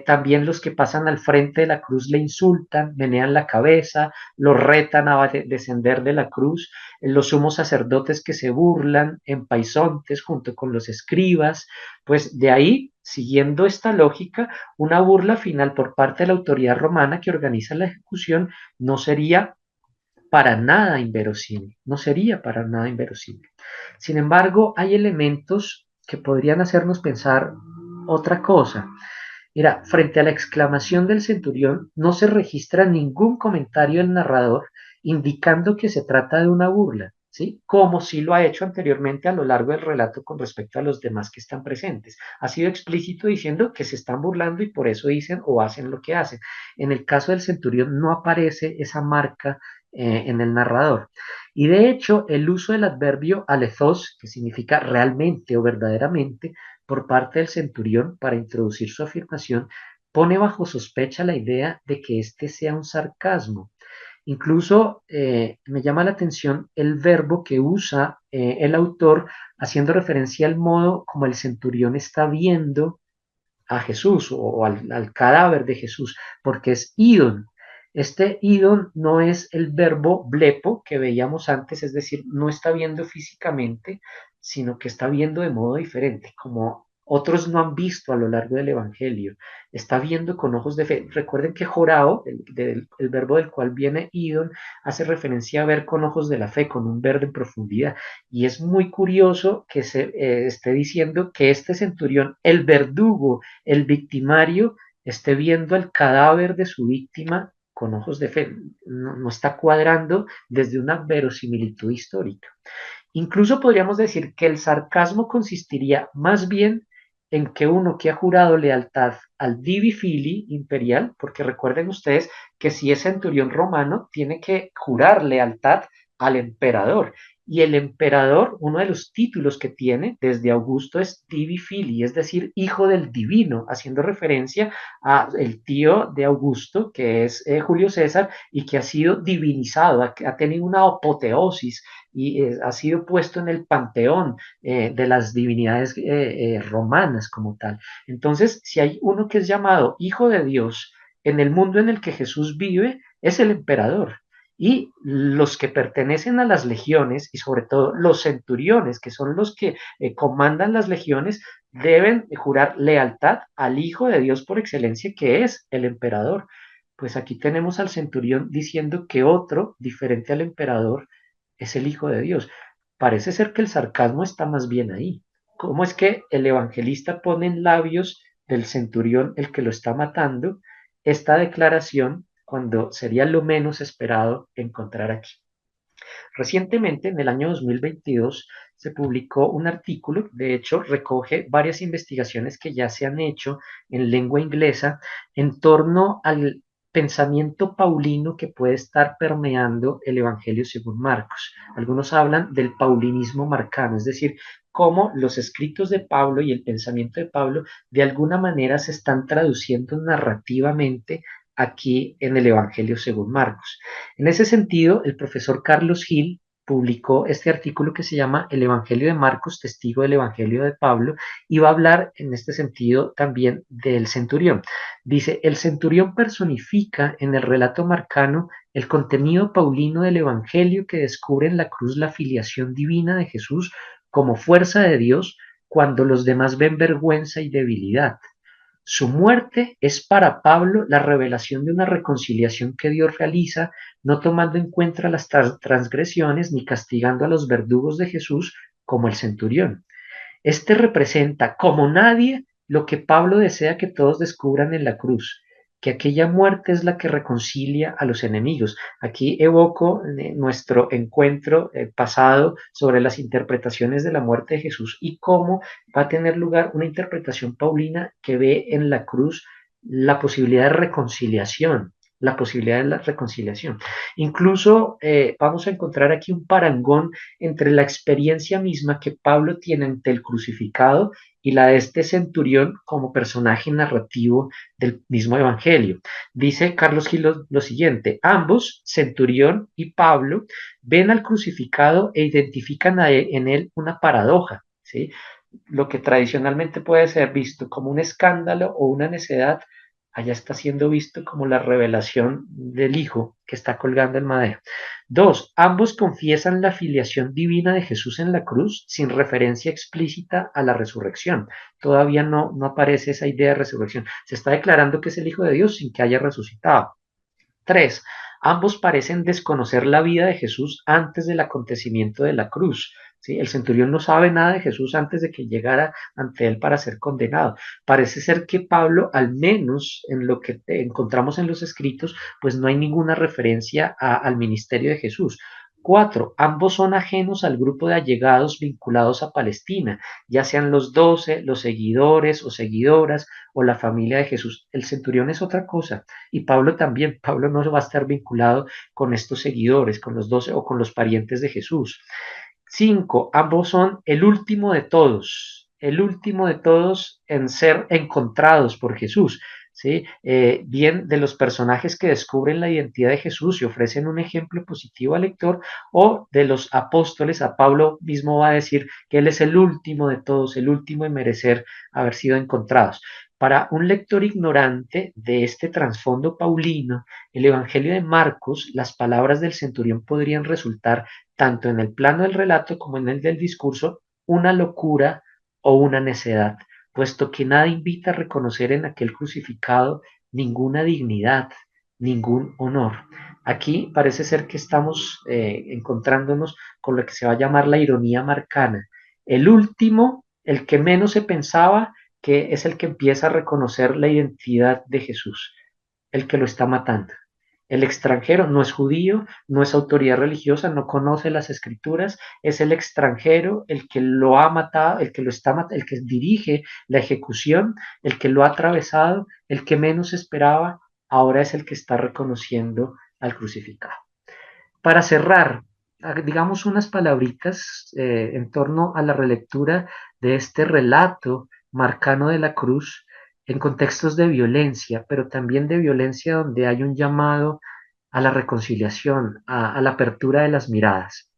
También los que pasan al frente de la cruz le insultan, menean la cabeza, lo retan a descender de la cruz, los sumos sacerdotes que se burlan en paisontes junto con los escribas, pues de ahí, siguiendo esta lógica, una burla final por parte de la autoridad romana que organiza la ejecución no sería para nada inverosímil, no sería para nada inverosímil. Sin embargo, hay elementos que podrían hacernos pensar otra cosa. Mira, frente a la exclamación del centurión, no se registra ningún comentario del narrador indicando que se trata de una burla, ¿sí? Como sí lo ha hecho anteriormente a lo largo del relato con respecto a los demás que están presentes. Ha sido explícito diciendo que se están burlando y por eso dicen o hacen lo que hacen. En el caso del centurión no aparece esa marca en el narrador. Y de hecho, el uso del adverbio alethos, que significa realmente o verdaderamente, por parte del centurión para introducir su afirmación, pone bajo sospecha la idea de que este sea un sarcasmo. Incluso me llama la atención el verbo que usa el autor haciendo referencia al modo como el centurión está viendo a Jesús o al cadáver de Jesús, porque es idon. Este idon no es el verbo blepo que veíamos antes, es decir, no está viendo físicamente, sino que está viendo de modo diferente, como otros no han visto a lo largo del Evangelio. Está viendo con ojos de fe. Recuerden que jorao, el verbo del cual viene idon, hace referencia a ver con ojos de la fe, con un ver en profundidad. Y es muy curioso que se esté diciendo que este centurión, el verdugo, el victimario, esté viendo el cadáver de su víctima con ojos de fe. No, no está cuadrando desde una verosimilitud histórica. Incluso podríamos decir que el sarcasmo consistiría más bien en que uno que ha jurado lealtad al divi fili imperial, porque recuerden ustedes que si es centurión romano, tiene que jurar lealtad al emperador. Y el emperador, uno de los títulos que tiene desde Augusto es divi fili, es decir, hijo del divino, haciendo referencia a el tío de Augusto, que es Julio César, y que ha sido divinizado, ha tenido una apoteosis y ha sido puesto en el panteón de las divinidades romanas como tal. Entonces, si hay uno que es llamado Hijo de Dios en el mundo en el que Jesús vive, es el emperador. Y los que pertenecen a las legiones, y sobre todo los centuriones, que son los que comandan las legiones, deben jurar lealtad al Hijo de Dios por excelencia, que es el emperador. Pues aquí tenemos al centurión diciendo que otro, diferente al emperador, es el Hijo de Dios. Parece ser que el sarcasmo está más bien ahí. ¿Cómo es que el evangelista pone en labios del centurión, el que lo está matando, esta declaración cuando sería lo menos esperado encontrar aquí. Recientemente, en el año 2022, se publicó un artículo, de hecho, recoge varias investigaciones que ya se han hecho en lengua inglesa en torno al pensamiento paulino que puede estar permeando el Evangelio según Marcos. Algunos hablan del paulinismo marcano, es decir, cómo los escritos de Pablo y el pensamiento de Pablo de alguna manera se están traduciendo narrativamente aquí en el Evangelio según Marcos. En ese sentido, el profesor Carlos Gil publicó este artículo que se llama El Evangelio de Marcos, testigo del Evangelio de Pablo, y va a hablar en este sentido también del centurión. Dice, el centurión personifica en el relato marcano el contenido paulino del Evangelio que descubre en la cruz la filiación divina de Jesús como fuerza de Dios cuando los demás ven vergüenza y debilidad. Su muerte es para Pablo la revelación de una reconciliación que Dios realiza, no tomando en cuenta las transgresiones ni castigando a los verdugos de Jesús como el centurión. Este representa como nadie lo que Pablo desea que todos descubran en la cruz, que aquella muerte es la que reconcilia a los enemigos. Aquí evoco nuestro encuentro pasado sobre las interpretaciones de la muerte de Jesús y cómo va a tener lugar una interpretación paulina que ve en la cruz la posibilidad de reconciliación, la posibilidad de la reconciliación. Incluso vamos a encontrar aquí un parangón entre la experiencia misma que Pablo tiene ante el crucificado y la de este centurión como personaje narrativo del mismo evangelio. Dice Carlos Gil lo siguiente, ambos, centurión y Pablo, ven al crucificado e identifican en él una paradoja, ¿sí? Lo que tradicionalmente puede ser visto como un escándalo o una necedad, allá está siendo visto como la revelación del Hijo que está colgando el madero. Dos, ambos confiesan la filiación divina de Jesús en la cruz sin referencia explícita a la resurrección. Todavía no aparece esa idea de resurrección. Se está declarando que es el Hijo de Dios sin que haya resucitado. Tres, ambos parecen desconocer la vida de Jesús antes del acontecimiento de la cruz. ¿Sí? El centurión no sabe nada de Jesús antes de que llegara ante él para ser condenado. Parece ser que Pablo, al menos en lo que encontramos en los escritos, pues no hay ninguna referencia al ministerio de Jesús. Cuatro, ambos son ajenos al grupo de allegados vinculados a Palestina, ya sean los 12, los seguidores o seguidoras o la familia de Jesús. El centurión es otra cosa y Pablo también. Pablo no va a estar vinculado con estos seguidores, con los 12 o con los parientes de Jesús. Cinco, ambos son el último de todos en ser encontrados por Jesús. ¿Sí? Bien de los personajes que descubren la identidad de Jesús y ofrecen un ejemplo positivo al lector, o de los apóstoles. A Pablo mismo va a decir que él es el último de todos, el último en merecer haber sido encontrados. Para un lector ignorante de este trasfondo paulino, el Evangelio de Marcos, las palabras del centurión podrían resultar, tanto en el plano del relato como en el del discurso, una locura o una necedad, puesto que nada invita a reconocer en aquel crucificado ninguna dignidad, ningún honor. Aquí parece ser que estamos encontrándonos con lo que se va a llamar la ironía marcana. El último, el que menos se pensaba, que es el que empieza a reconocer la identidad de Jesús, el que lo está matando. El extranjero no es judío, no es autoridad religiosa, no conoce las escrituras, es el extranjero el que lo ha matado, el que lo está matando, el que dirige la ejecución, el que lo ha atravesado, el que menos esperaba, ahora es el que está reconociendo al crucificado. Para cerrar, digamos unas palabritas en torno a la relectura de este relato marcano de la cruz en contextos de violencia, pero también de violencia donde hay un llamado a la reconciliación, a la apertura de las miradas.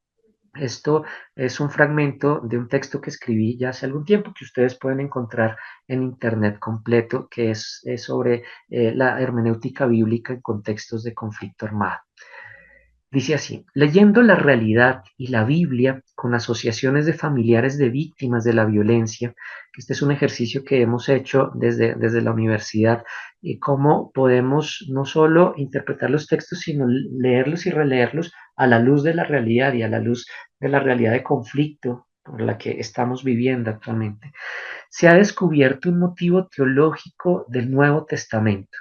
Esto es un fragmento de un texto que escribí ya hace algún tiempo que ustedes pueden encontrar en internet completo, que es sobre la hermenéutica bíblica en contextos de conflicto armado. Dice así, leyendo la realidad y la Biblia con asociaciones de familiares de víctimas de la violencia, que este es un ejercicio que hemos hecho desde la universidad, y cómo podemos no solo interpretar los textos, sino leerlos y releerlos a la luz de la realidad y a la luz de la realidad de conflicto por la que estamos viviendo actualmente. Se ha descubierto un motivo teológico del Nuevo Testamento.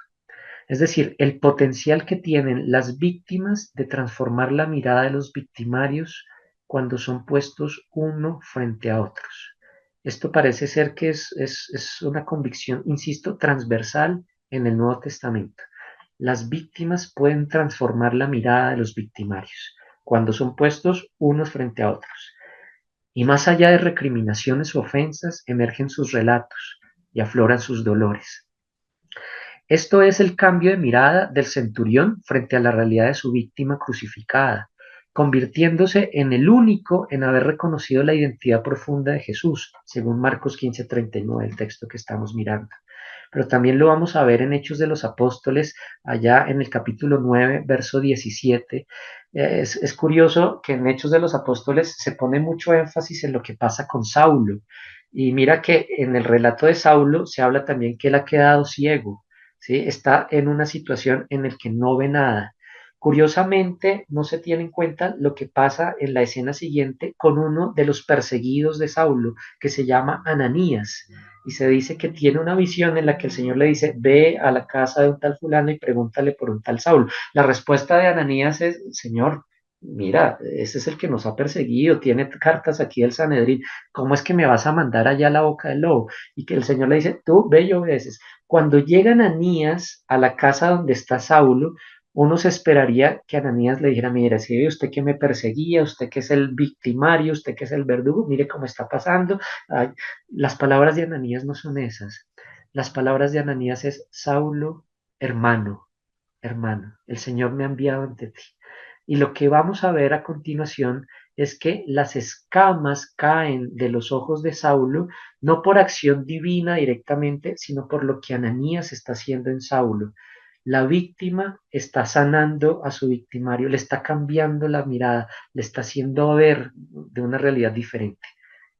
Es decir, el potencial que tienen las víctimas de transformar la mirada de los victimarios cuando son puestos uno frente a otros. Esto parece ser que es una convicción, insisto, transversal en el Nuevo Testamento. Las víctimas pueden transformar la mirada de los victimarios cuando son puestos unos frente a otros. Y más allá de recriminaciones o ofensas, emergen sus relatos y afloran sus dolores. Esto es el cambio de mirada del centurión frente a la realidad de su víctima crucificada, convirtiéndose en el único en haber reconocido la identidad profunda de Jesús, según Marcos 15:39, el texto que estamos mirando. Pero también lo vamos a ver en Hechos de los Apóstoles, allá en el capítulo 9, verso 17. Es curioso que en Hechos de los Apóstoles se pone mucho énfasis en lo que pasa con Saulo. Y mira que en el relato de Saulo se habla también que él ha quedado ciego, ¿sí? Está en una situación en la que no ve nada. Curiosamente, no se tiene en cuenta lo que pasa en la escena siguiente con uno de los perseguidos de Saulo, que se llama Ananías, y se dice que tiene una visión en la que el Señor le dice, ve a la casa de un tal fulano y pregúntale por un tal Saulo. La respuesta de Ananías es, Señor, mira, ese es el que nos ha perseguido, tiene cartas aquí del Sanedrín, ¿cómo es que me vas a mandar allá a la boca del lobo? Y que el Señor le dice, tú ve y obedeces. Cuando llega Ananías a la casa donde está Saulo, uno se esperaría que Ananías le dijera, mire, si ve usted que me perseguía, usted que es el victimario, usted que es el verdugo, mire cómo está pasando. Ay, las palabras de Ananías no son esas. Las palabras de Ananías es, Saulo, hermano, hermano, el Señor me ha enviado ante ti. Y lo que vamos a ver a continuación es que las escamas caen de los ojos de Saulo, no por acción divina directamente, sino por lo que Ananías está haciendo en Saulo. La víctima está sanando a su victimario, le está cambiando la mirada, le está haciendo ver de una realidad diferente.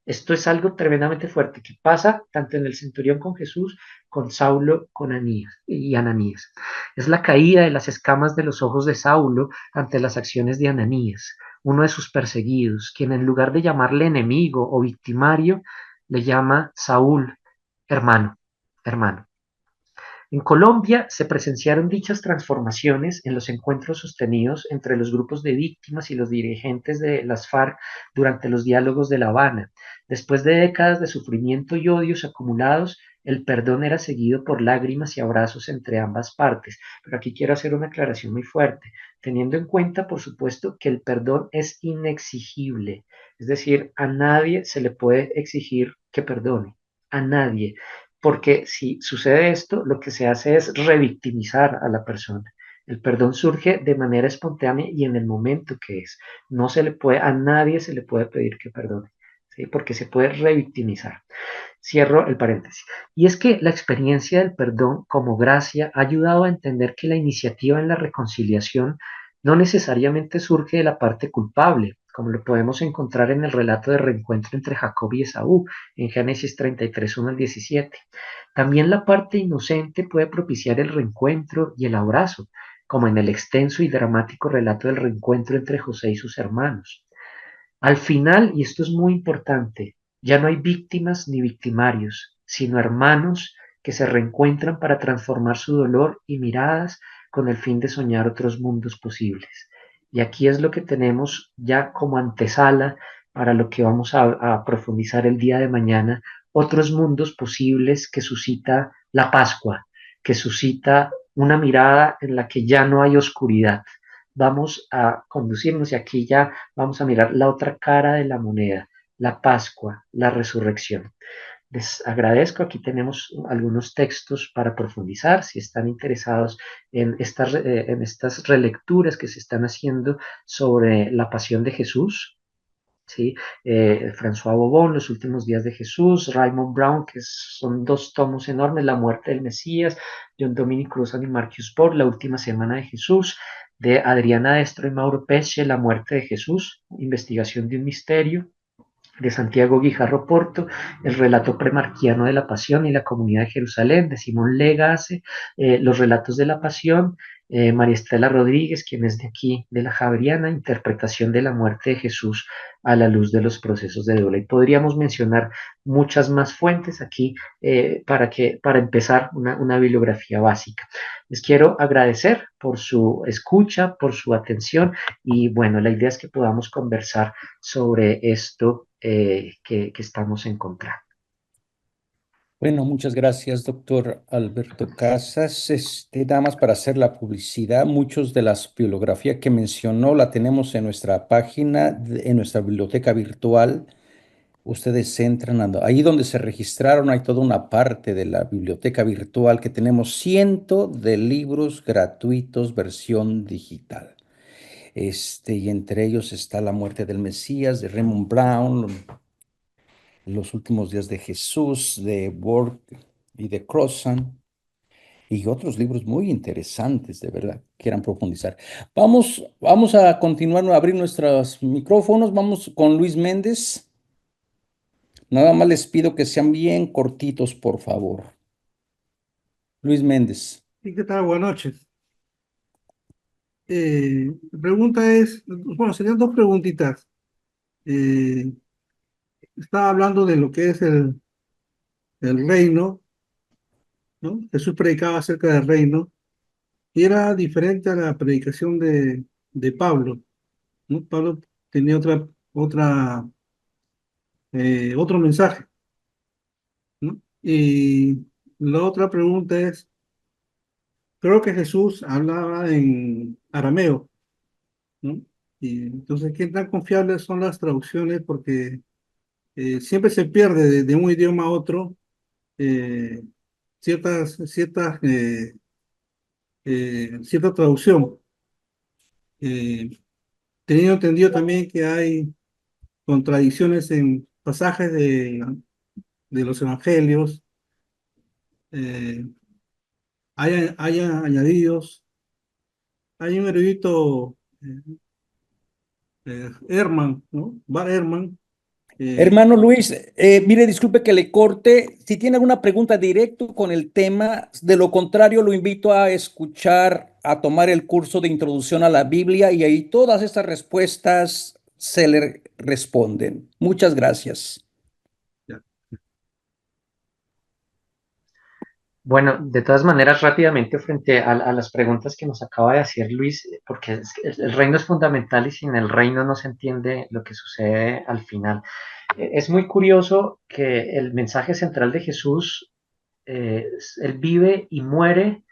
Esto es algo tremendamente fuerte que pasa tanto en el centurión con Jesús, con Saulo, con Anías y Ananías. Es la caída de las escamas de los ojos de Saulo ante las acciones de Ananías, uno de sus perseguidos, quien en lugar de llamarle enemigo o victimario, le llama Saúl, hermano, hermano. En Colombia se presenciaron dichas transformaciones en los encuentros sostenidos entre los grupos de víctimas y los dirigentes de las FARC durante los diálogos de La Habana. Después de décadas de sufrimiento y odios acumulados, el perdón era seguido por lágrimas y abrazos entre ambas partes. Pero aquí quiero hacer una aclaración muy fuerte, teniendo en cuenta, por supuesto, que el perdón es inexigible. Es decir, a nadie se le puede exigir que perdone, a nadie, porque si sucede esto, lo que se hace es revictimizar a la persona. El perdón surge de manera espontánea y en el momento que es. No se le puede, a nadie se le puede pedir que perdone, ¿sí? Porque se puede revictimizar. Cierro el paréntesis. Y es que la experiencia del perdón como gracia ha ayudado a entender que la iniciativa en la reconciliación no necesariamente surge de la parte culpable, como lo podemos encontrar en el relato de reencuentro entre Jacob y Esaú, en Génesis 33, 1 al 17. También la parte inocente puede propiciar el reencuentro y el abrazo, como en el extenso y dramático relato del reencuentro entre José y sus hermanos. Al final, y esto es muy importante, ya no hay víctimas ni victimarios, sino hermanos que se reencuentran para transformar su dolor y miradas con el fin de soñar otros mundos posibles. Y aquí es lo que tenemos ya como antesala para lo que vamos a profundizar el día de mañana, otros mundos posibles que suscita la Pascua, que suscita una mirada en la que ya no hay oscuridad. Vamos a conducirnos y aquí ya vamos a mirar la otra cara de la moneda, la Pascua, la resurrección. Les agradezco, aquí tenemos algunos textos para profundizar, si están interesados en estas relecturas que se están haciendo sobre la pasión de Jesús, ¿sí? François Bobón, Los últimos días de Jesús, Raymond Brown, que son dos tomos enormes, La muerte del Mesías, John Dominic Cruzan y Marcus Borg, La última semana de Jesús, de Adriana Destro y Mauro Pesce, La muerte de Jesús, Investigación de un misterio, de Santiago Guijarro Porto, el relato premarquiano de la Pasión y la Comunidad de Jerusalén, de Simón Legace, los relatos de la Pasión, María Estela Rodríguez, quien es de aquí, de la Javeriana, interpretación de la muerte de Jesús a la luz de los procesos de duelo. Y podríamos mencionar muchas más fuentes aquí para empezar una bibliografía básica. Les quiero agradecer por su escucha, por su atención y bueno, la idea es que podamos conversar sobre esto que estamos encontrando. Bueno, muchas gracias, doctor Alberto Casas. Nada más para hacer la publicidad, muchos de las bibliografía que mencionó la tenemos en nuestra página, en nuestra biblioteca virtual. Ustedes entran, ahí donde se registraron, hay toda una parte de la biblioteca virtual que tenemos cientos de libros gratuitos, versión digital. Y entre ellos está La muerte del Mesías, de Raymond Brown, Los últimos días de Jesús, de Ward y de Crossan, y otros libros muy interesantes, de verdad, quieran profundizar. Vamos a continuar, a abrir nuestros micrófonos. Vamos con Luis Méndez. Nada más les pido que sean bien cortitos, por favor. Luis Méndez. ¿Y qué tal? Buenas noches. La pregunta es, bueno, serían dos preguntitas. Eh, Estaba hablando de lo que es el reino, ¿no? Jesús predicaba acerca del reino y era diferente a la predicación de Pablo, ¿no? Pablo tenía otro mensaje, ¿no? Y la otra pregunta es, creo que Jesús hablaba en arameo, ¿no? Y entonces, ¿qué tan confiables son las traducciones? Porque siempre se pierde de un idioma a otro eh, cierta traducción. Eh, Teniendo entendido también que hay contradicciones en pasajes de los evangelios, eh, hay añadidos. Hay un erudito, Herman, ¿no? Bar Herman. Hermano Luis, mire, disculpe que le corte. Si tiene alguna pregunta directo con el tema, de lo contrario, lo invito a escuchar, a tomar el curso de introducción a la Biblia y ahí todas estas respuestas se le responden. Muchas gracias. Ya. Bueno, de todas maneras, rápidamente frente a las preguntas que nos acaba de hacer Luis, porque el reino es fundamental y sin el reino no se entiende lo que sucede al final. Es muy curioso que el mensaje central de Jesús, él vive y muere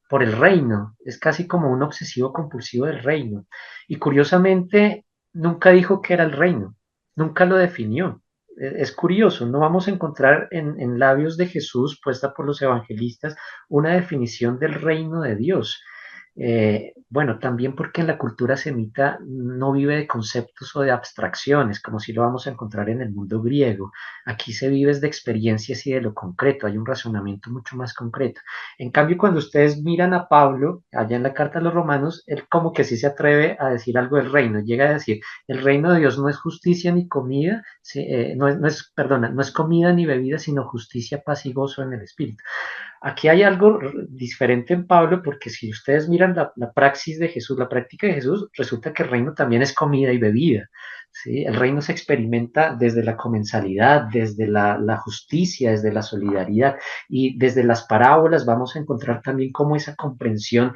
por el reino, es casi como un obsesivo compulsivo del reino. Y curiosamente, nunca dijo que era el reino, nunca lo definió. Es curioso, no vamos a encontrar en labios de Jesús, puesta por los evangelistas, una definición del reino de Dios. Bueno, también porque en la cultura semita no vive de conceptos o de abstracciones, como si lo vamos a encontrar en el mundo griego. Aquí se vive de experiencias y de lo concreto, hay un razonamiento mucho más concreto. En cambio, cuando ustedes miran a Pablo, allá en la carta a los romanos, él como que sí se atreve a decir algo del reino, llega a decir, el reino de Dios no es justicia ni comida, perdona, no es comida ni bebida, sino justicia, paz y gozo en el Espíritu. Aquí hay algo diferente en Pablo, porque si ustedes miran la praxis de Jesús, la práctica de Jesús, resulta que el reino también es comida y bebida. ¿Sí? El reino se experimenta desde la comensalidad, desde la justicia, desde la solidaridad y desde las parábolas vamos a encontrar también cómo esa comprensión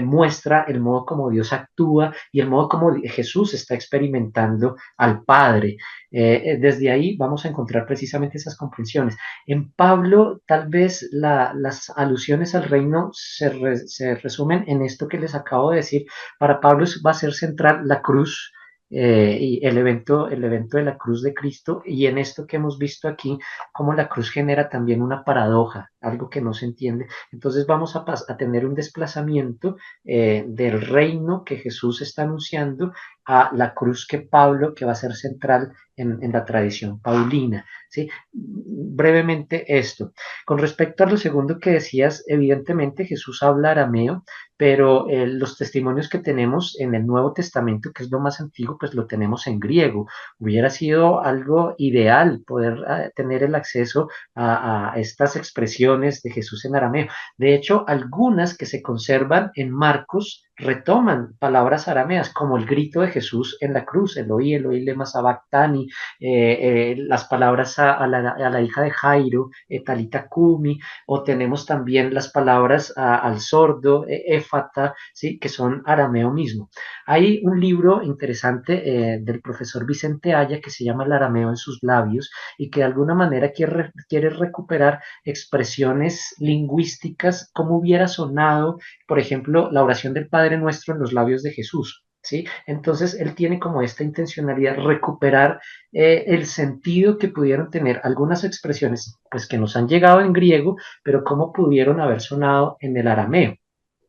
muestra el modo como Dios actúa y el modo como Jesús está experimentando al Padre. Desde ahí vamos a encontrar precisamente esas comprensiones. En Pablo, tal vez las alusiones al reino se resumen en esto que les acabo de decir. Para Pablo va a ser central la cruz, y el evento de la cruz de Cristo, y en esto que hemos visto aquí, cómo la cruz genera también una paradoja, algo que no se entiende. Entonces vamos a tener un desplazamiento del reino que Jesús está anunciando a la cruz que Pablo, que va a ser central en la tradición paulina. ¿Sí? Brevemente esto. Con respecto a lo segundo que decías, evidentemente Jesús habla arameo, pero los testimonios que tenemos en el Nuevo Testamento, que es lo más antiguo, pues lo tenemos en griego. Hubiera sido algo ideal poder tener el acceso a estas expresiones expresiones de Jesús en arameo. De hecho, algunas que se conservan en Marcos retoman palabras arameas, como el grito de Jesús en la cruz, Eloi, Eloi, lema sabactani, las palabras a la hija de Jairo, Talita Kumi, o tenemos también las palabras al sordo, éfata, ¿sí? Que son arameo mismo. Hay un libro interesante del profesor Vicente Haya que se llama El arameo en sus labios y que de alguna manera quiere recuperar expresiones lingüísticas como hubiera sonado, por ejemplo, la oración del Padre Nuestro en los labios de Jesús. ¿Sí? Entonces él tiene como esta intencionalidad recuperar el sentido que pudieron tener algunas expresiones pues que nos han llegado en griego, pero cómo pudieron haber sonado en el arameo.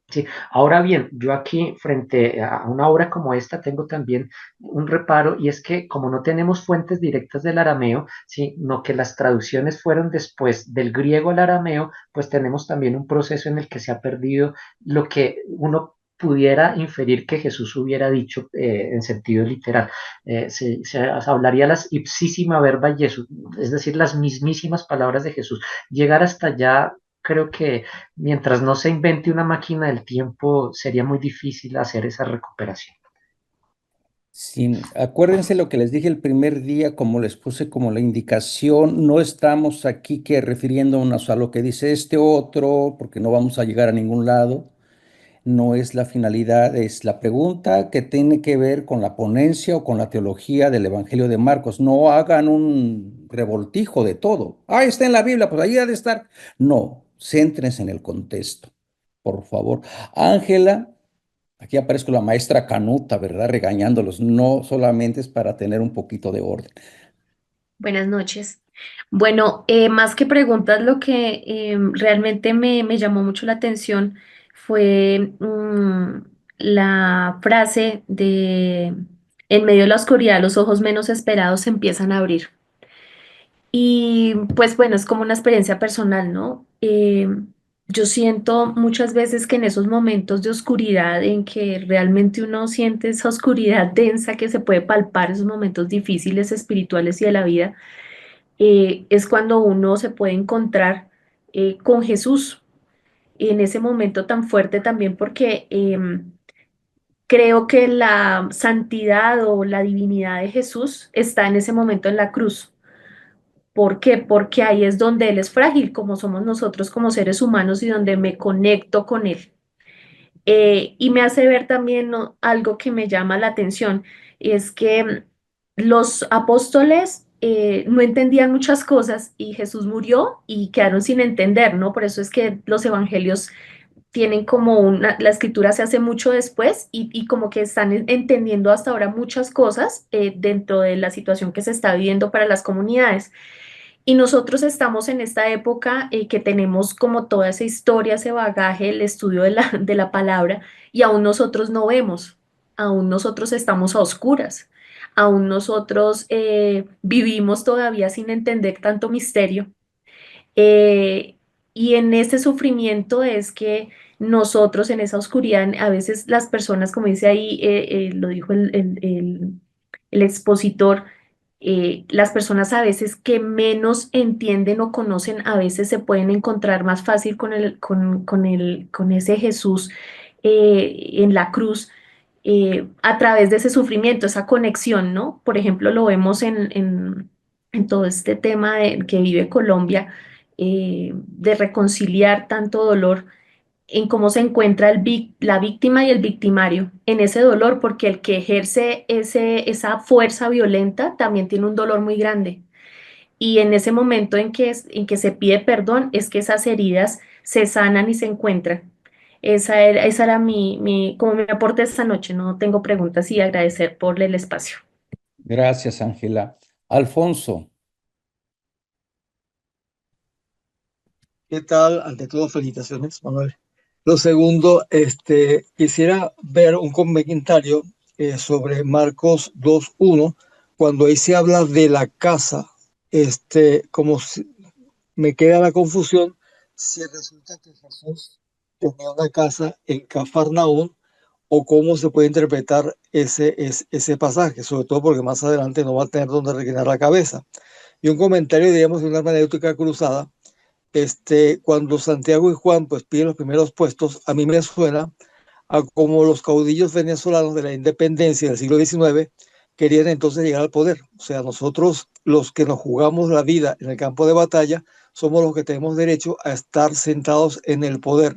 Sí, ahora bien, yo aquí frente a una obra como esta tengo también un reparo y es que como no tenemos fuentes directas del arameo, sino que las traducciones fueron después del griego al arameo, pues tenemos también un proceso en el que se ha perdido lo que uno pudiera inferir que Jesús hubiera dicho en sentido literal. Se hablaría las ipsísima verba Jesús, es decir, las mismísimas palabras de Jesús. Llegar hasta allá creo que mientras no se invente una máquina del tiempo, sería muy difícil hacer esa recuperación. Sí, acuérdense lo que les dije el primer día, como les puse como la indicación, no estamos aquí que refiriéndonos a lo que dice este otro, porque no vamos a llegar a ningún lado. No es la finalidad, es la pregunta que tiene que ver con la ponencia o con la teología del Evangelio de Marcos. No hagan un revoltijo de todo. Ah, está en la Biblia, pues ahí ha de estar. No, céntrense en el contexto, por favor. Ángela, aquí aparezco la maestra Canuta, ¿verdad? Regañándolos. No solamente es para tener un poquito de orden. Buenas noches. Bueno, más que preguntas, lo que realmente me llamó mucho la atención fue la frase de en medio de la oscuridad los ojos menos esperados se empiezan a abrir. Y pues bueno, es como una experiencia personal, ¿no? Yo siento muchas veces que en esos momentos de oscuridad en que realmente uno siente esa oscuridad densa que se puede palpar, esos momentos difíciles espirituales y de la vida, es cuando uno se puede encontrar con Jesús en ese momento tan fuerte también porque creo que la santidad o la divinidad de Jesús está en ese momento en la cruz. ¿Por qué? Porque ahí es donde Él es frágil, como somos nosotros como seres humanos y donde me conecto con Él. Y me hace ver también, ¿no?, algo que me llama la atención, es que los apóstoles no entendían muchas cosas y Jesús murió y quedaron sin entender, ¿no? Por eso es que los evangelios tienen como la escritura se hace mucho después y como que están entendiendo hasta ahora muchas cosas dentro de la situación que se está viviendo para las comunidades. Y nosotros estamos en esta época que tenemos como toda esa historia, ese bagaje, el estudio de de la palabra, y aún nosotros no vemos, aún nosotros estamos a oscuras, aún nosotros vivimos todavía sin entender tanto misterio. Eh, y en ese sufrimiento es que nosotros en esa oscuridad, a veces las personas, como dice ahí, lo dijo el expositor, las personas a veces que menos entienden o conocen, a veces se pueden encontrar más fácil con ese Jesús en la cruz, a través de ese sufrimiento, esa conexión, ¿no? Por ejemplo, lo vemos en todo este tema que vive Colombia, de reconciliar tanto dolor en cómo se encuentra la víctima y el victimario en ese dolor, porque el que ejerce esa fuerza violenta también tiene un dolor muy grande. Y en ese momento en que se pide perdón es que esas heridas se sanan y se encuentran. Esa era como mi aporte esta noche. No tengo preguntas y agradecer por el espacio. Gracias, Ángela. Alfonso. ¿Qué tal? Ante todo, felicitaciones, Manuel. Lo segundo, quisiera ver un comentario sobre Marcos 2:1, cuando ahí se habla de la casa, me queda la confusión si resulta que Jesús tenía una casa en Cafarnaúm o cómo se puede interpretar ese pasaje, sobre todo porque más adelante no va a tener donde reclinar la cabeza. Y un comentario, digamos, de una hermenéutica cruzada, cuando Santiago y Juan pues piden los primeros puestos, a mí me suena a como los caudillos venezolanos de la independencia del siglo XIX querían entonces llegar al poder. O sea, nosotros los que nos jugamos la vida en el campo de batalla somos los que tenemos derecho a estar sentados en el poder.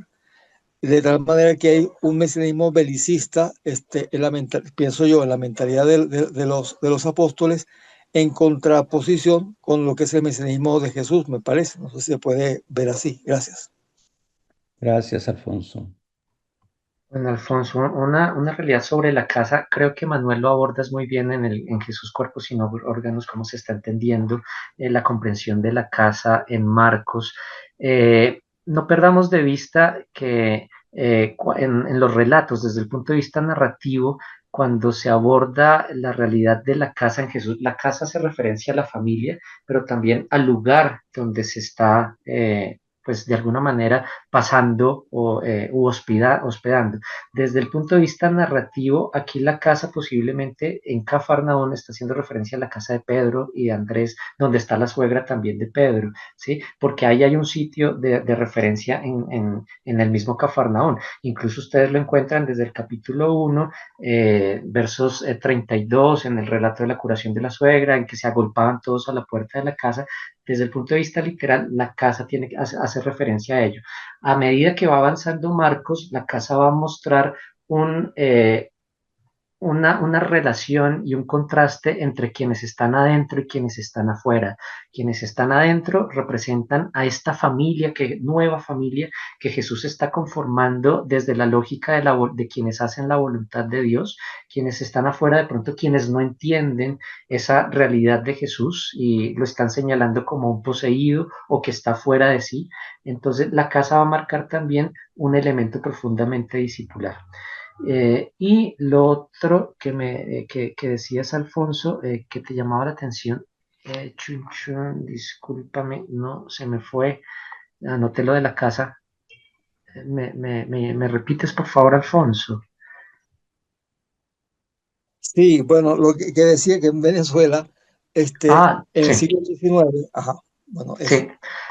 De tal manera que hay un mesianismo belicista, pienso yo, en la mentalidad de los apóstoles, en contraposición con lo que es el mesianismo de Jesús, me parece. No sé si se puede ver así. Gracias. Gracias, Alfonso. Bueno, Alfonso, una realidad sobre la casa, creo que Manuel lo abordas muy bien en Jesús Cuerpos y no órganos, cómo se está entendiendo la comprensión de la casa en Marcos. No perdamos de vista que en los relatos, desde el punto de vista narrativo, cuando se aborda la realidad de la casa en Jesús, la casa hace referencia a la familia, pero también al lugar donde se está, pues de alguna manera, pasando u hospedando. Desde el punto de vista narrativo, aquí la casa posiblemente en Cafarnaún está haciendo referencia a la casa de Pedro y de Andrés, donde está la suegra también de Pedro, ¿sí? Porque ahí hay un sitio de referencia en el mismo Cafarnaún. Incluso ustedes lo encuentran desde el capítulo 1, versos 32, en el relato de la curación de la suegra, en que se agolpaban todos a la puerta de la casa. Desde el punto de vista literal, la casa tiene que hacer referencia a ello. A medida que va avanzando Marcos, la casa va a mostrar un, una relación y un contraste entre quienes están adentro y quienes están afuera. Quienes están adentro representan a esta familia, nueva familia que Jesús está conformando desde la lógica de quienes hacen la voluntad de Dios. Quienes están afuera, de pronto quienes no entienden esa realidad de Jesús y lo están señalando como un poseído o que está fuera de sí. Entonces la casa va a marcar también un elemento profundamente discipular. Y lo otro que decías, Alfonso, que te llamaba la atención, discúlpame, no, se me fue, anoté lo de la casa. ¿Me repites, por favor, Alfonso? Sí, bueno, lo que decía que en Venezuela, Ah, en el sí. siglo XIX, ajá, bueno, eso. Sí,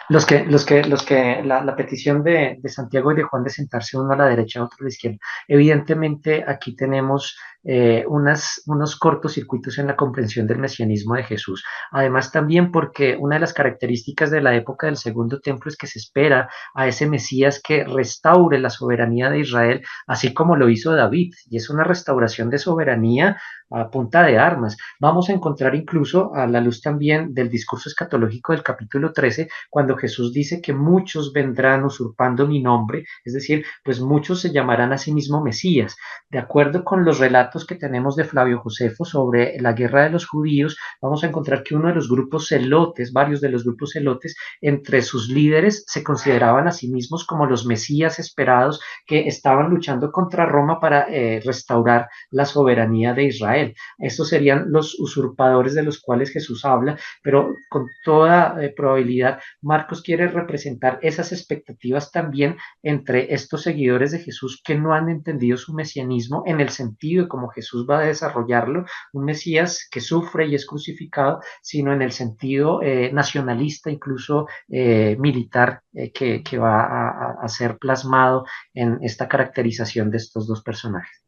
la petición de Santiago y de Juan de sentarse uno a la derecha, otro a la izquierda. Evidentemente, aquí tenemos unos cortocircuitos en la comprensión del mesianismo de Jesús. Además, también porque una de las características de la época del Segundo Templo es que se espera a ese Mesías que restaure la soberanía de Israel, así como lo hizo David. Y es una restauración de soberanía a punta de armas. Vamos a encontrar incluso a la luz también del discurso escatológico del capítulo 13, cuando Jesús dice que muchos vendrán usurpando mi nombre, es decir, pues muchos se llamarán a sí mismo Mesías. De acuerdo con los relatos que tenemos de Flavio Josefo sobre la guerra de los judíos, vamos a encontrar que uno de los grupos celotes, varios de los grupos celotes, entre sus líderes se consideraban a sí mismos como los Mesías esperados que estaban luchando contra Roma para restaurar la soberanía de Israel. Estos serían los usurpadores de los cuales Jesús habla, pero con toda probabilidad Marcos quiere representar esas expectativas también entre estos seguidores de Jesús que no han entendido su mesianismo en el sentido de cómo Jesús va a desarrollarlo, un Mesías que sufre y es crucificado, sino en el sentido nacionalista, incluso militar, que va a ser plasmado en esta caracterización de estos dos personajes.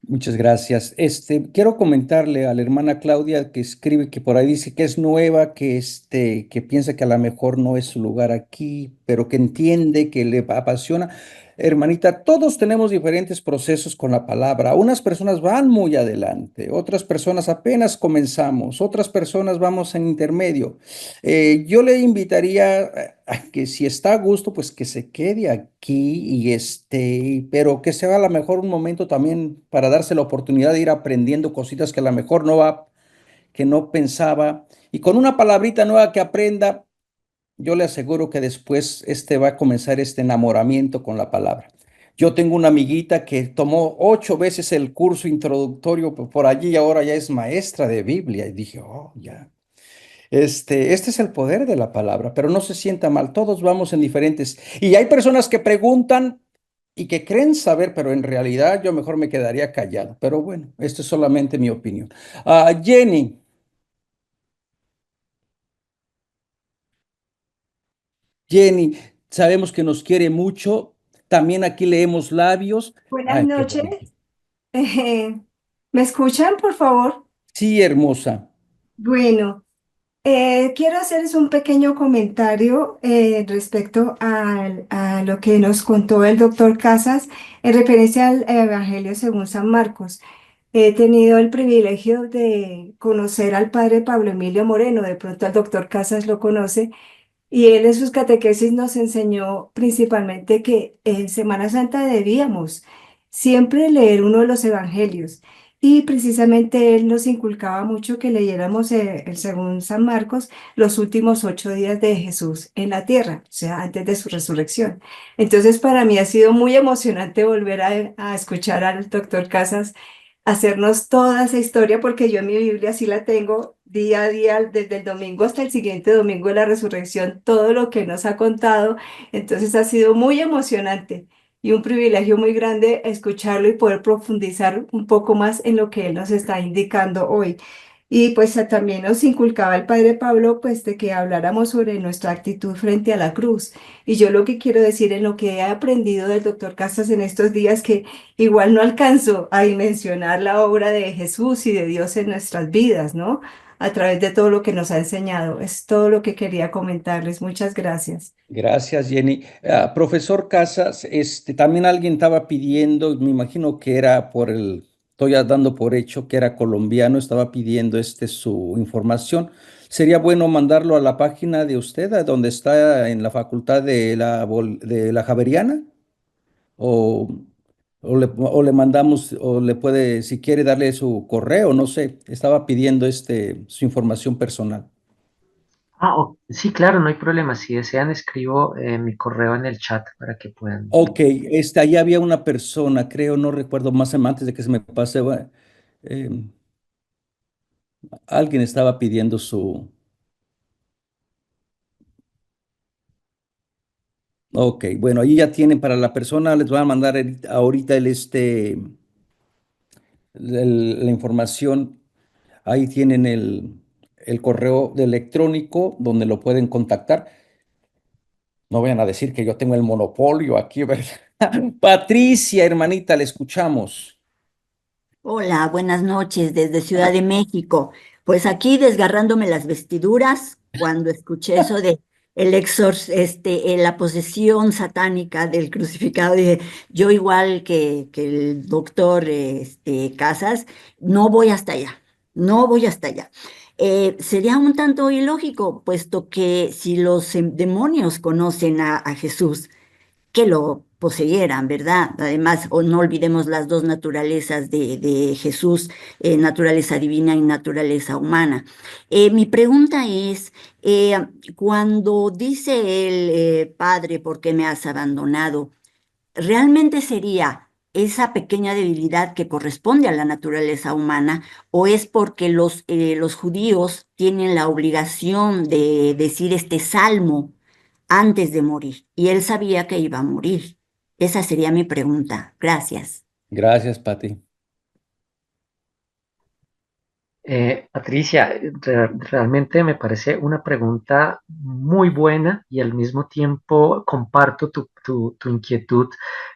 Muchas gracias. Quiero comentarle a la hermana Claudia que escribe que por ahí dice que es nueva, que piensa que a lo mejor no es su lugar aquí, pero que entiende, que le apasiona. Hermanita, todos tenemos diferentes procesos con la palabra. Unas personas van muy adelante, otras personas apenas comenzamos, otras personas vamos en intermedio. Yo le invitaría a que si está a gusto, pues que se quede aquí pero que sea a lo mejor un momento también para darse la oportunidad de ir aprendiendo cositas que a lo mejor que no pensaba. Y con una palabrita nueva que aprenda, yo le aseguro que después va a comenzar este enamoramiento con la palabra. Yo tengo una amiguita que tomó 8 veces el curso introductorio por allí y ahora ya es maestra de Biblia. Y dije, oh, ya. Este es el poder de la palabra, pero no se sienta mal, todos vamos en diferentes. Y hay personas que preguntan y que creen saber, pero en realidad yo mejor me quedaría callado. Pero bueno, esto es solamente mi opinión. Jenny, Jenny, sabemos que nos quiere mucho. También aquí leemos labios. Buenas Ay, qué noches. bonito. Eh, ¿Me escuchan, por favor? Sí, hermosa. Bueno, quiero hacerles un pequeño comentario respecto a lo que nos contó el doctor Casas en referencia al Evangelio según San Marcos. He tenido el privilegio de conocer al padre Pablo Emilio Moreno, de pronto el doctor Casas lo conoce. Y él en sus catequesis nos enseñó principalmente que en Semana Santa debíamos siempre leer uno de los evangelios. Y precisamente él nos inculcaba mucho que leyéramos el según San Marcos los últimos 8 días de Jesús en la tierra, o sea, antes de su resurrección. Entonces, para mí ha sido muy emocionante volver a escuchar al doctor Casas hacernos toda esa historia, porque yo en mi Biblia sí la tengo día a día, desde el domingo hasta el siguiente domingo de la resurrección, todo lo que nos ha contado. Entonces ha sido muy emocionante y un privilegio muy grande escucharlo y poder profundizar un poco más en lo que él nos está indicando hoy. Y pues también nos inculcaba el padre Pablo, pues de que habláramos sobre nuestra actitud frente a la cruz. Y yo lo que quiero decir en lo que he aprendido del doctor Casas en estos días, que igual no alcanzo a dimensionar la obra de Jesús y de Dios en nuestras vidas, ¿no? A través de todo lo que nos ha enseñado. Es todo lo que quería comentarles. Muchas gracias. Gracias, Jenny. Profesor Casas, también alguien estaba pidiendo, me imagino que era estoy dando por hecho que era colombiano, estaba pidiendo su información. ¿Sería bueno mandarlo a la página de usted, a donde está en la facultad de la Javeriana? O, o le mandamos, o le puede, si quiere darle su correo, no sé, estaba pidiendo su información personal. Sí, claro, no hay problema. Si desean, escribo mi correo en el chat para que puedan. Ok, ahí había una persona, creo, no recuerdo más antes de que se me pase, eh, alguien estaba pidiendo Ok, bueno, ahí ya tienen para la persona, les voy a mandar ahorita la información, ahí tienen el correo electrónico donde lo pueden contactar. No vayan a decir que yo tengo el monopolio aquí, ¿verdad? Patricia, hermanita, le escuchamos. Hola, buenas noches desde Ciudad de México. Pues aquí desgarrándome las vestiduras cuando escuché eso de la posesión satánica del crucificado. Dije, yo igual que el doctor Casas, no voy hasta allá, no voy hasta allá. Sería un tanto ilógico, puesto que si los demonios conocen a Jesús, que lo poseyeran, ¿verdad? Además, no olvidemos las dos naturalezas de Jesús, naturaleza divina y naturaleza humana. Mi pregunta es, cuando dice el Padre, ¿por qué me has abandonado? ¿Realmente sería esa pequeña debilidad que corresponde a la naturaleza humana o es porque los judíos tienen la obligación de decir este salmo antes de morir y él sabía que iba a morir? Esa sería mi pregunta. Gracias. Gracias, Pati. Patricia, realmente me parece una pregunta muy buena y al mismo tiempo comparto tu inquietud.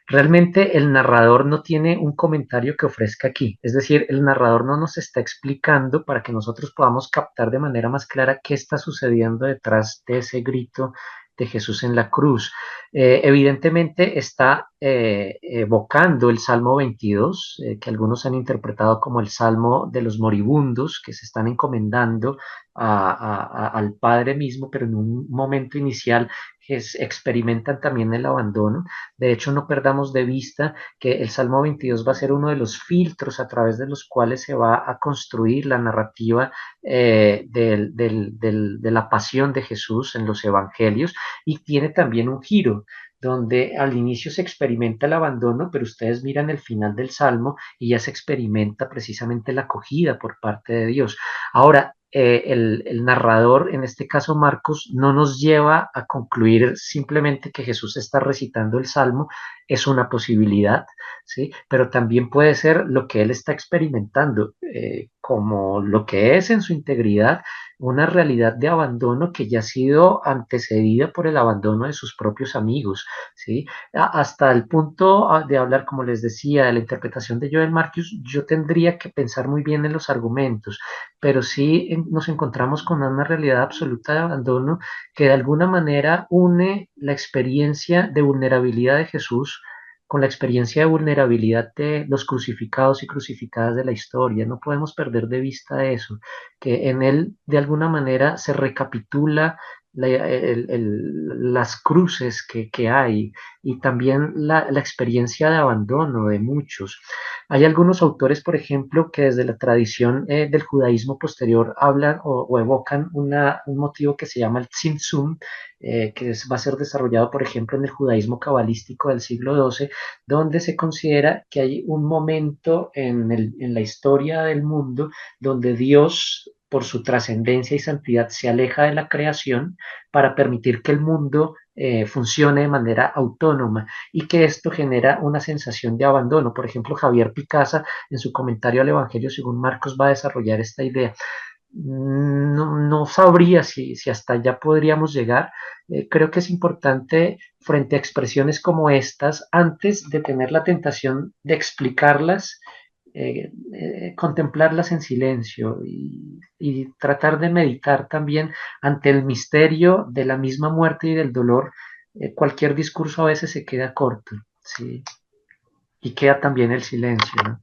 Realmente el narrador no tiene un comentario que ofrezca aquí, es decir, el narrador no nos está explicando para que nosotros podamos captar de manera más clara qué está sucediendo detrás de ese grito de Jesús en la cruz. Evidentemente está evocando el Salmo 22, que algunos han interpretado como el Salmo de los moribundos, que se están encomendando al Padre mismo, pero en un momento inicial experimentan también el abandono. De hecho, no perdamos de vista que el Salmo 22 va a ser uno de los filtros a través de los cuales se va a construir la narrativa de la pasión de Jesús en los evangelios, y tiene también un giro donde al inicio se experimenta el abandono, pero ustedes miran el final del Salmo y ya se experimenta precisamente la acogida por parte de Dios. Ahora, el narrador, en este caso Marcos, no nos lleva a concluir simplemente que Jesús está recitando el Salmo, es una posibilidad, ¿sí? Pero también puede ser lo que él está experimentando. como lo que es en su integridad una realidad de abandono que ya ha sido antecedida por el abandono de sus propios amigos, ¿sí? Hasta el punto de hablar, como les decía, de la interpretación de Joel Marcus, yo tendría que pensar muy bien en los argumentos, pero sí nos encontramos con una realidad absoluta de abandono que de alguna manera une la experiencia de vulnerabilidad de Jesús con la experiencia de vulnerabilidad de los crucificados y crucificadas de la historia. No podemos perder de vista eso, que en él de alguna manera se recapitula las cruces que hay y también la experiencia de abandono de muchos. Hay algunos autores, por ejemplo, que desde la tradición del judaísmo posterior hablan o evocan un motivo que se llama el Tzimtzum, va a ser desarrollado, por ejemplo, en el judaísmo cabalístico del siglo XII, donde se considera que hay un momento en la historia del mundo donde Dios, por su trascendencia y santidad, se aleja de la creación para permitir que el mundo funcione de manera autónoma y que esto genera una sensación de abandono. Por ejemplo, Javier Picasa, en su comentario al Evangelio según Marcos, va a desarrollar esta idea. No sabría si hasta allá podríamos llegar. Creo que es importante frente a expresiones como estas, antes de tener la tentación de explicarlas, contemplarlas en silencio y tratar de meditar también ante el misterio de la misma muerte y del dolor. Cualquier discurso a veces se queda corto, ¿sí? Y queda también el silencio, ¿no?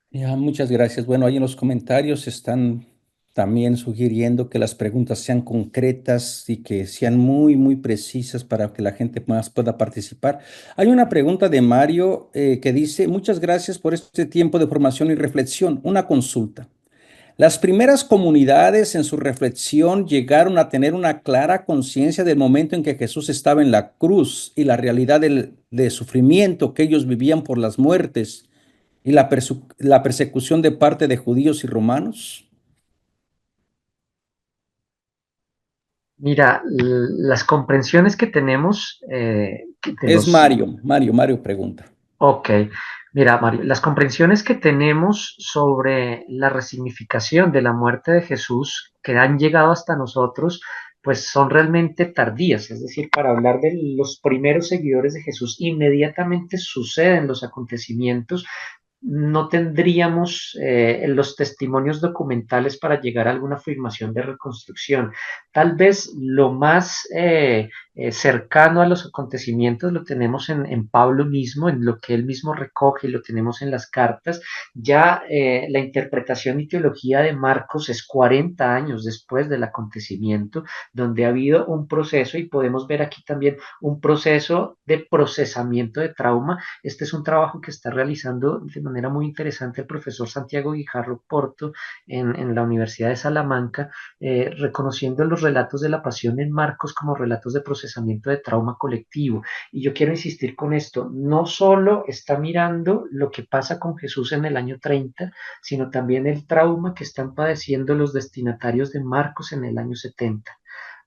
Ya, muchas gracias. Bueno, ahí en los comentarios están también sugiriendo que las preguntas sean concretas y que sean muy, muy precisas para que la gente más pueda participar. Hay una pregunta de Mario que dice, muchas gracias por este tiempo de formación y reflexión. Una consulta. Las primeras comunidades en su reflexión llegaron a tener una clara conciencia del momento en que Jesús estaba en la cruz y la realidad de sufrimiento que ellos vivían por las muertes y la persecución de parte de judíos y romanos. Mira, las comprensiones que tenemos de Es los... Mario pregunta. Ok, mira, Mario, las comprensiones que tenemos sobre la resignificación de la muerte de Jesús que han llegado hasta nosotros, pues son realmente tardías. Es decir, para hablar de los primeros seguidores de Jesús, inmediatamente suceden los acontecimientos, no tendríamos los testimonios documentales para llegar a alguna afirmación de reconstrucción. Tal vez lo más cercano a los acontecimientos lo tenemos en Pablo mismo, en lo que él mismo recoge, lo tenemos en las cartas. Ya la interpretación y teología de Marcos es 40 años después del acontecimiento, donde ha habido un proceso y podemos ver aquí también un proceso de procesamiento de trauma. Este es un trabajo que está realizando de manera muy interesante el profesor Santiago Guijarro Porto en la Universidad de Salamanca, reconociendo los relatos de la pasión en Marcos como relatos de procesamiento de trauma colectivo. Y yo quiero insistir con esto, no solo está mirando lo que pasa con Jesús en el año 30, sino también el trauma que están padeciendo los destinatarios de Marcos en el año 70.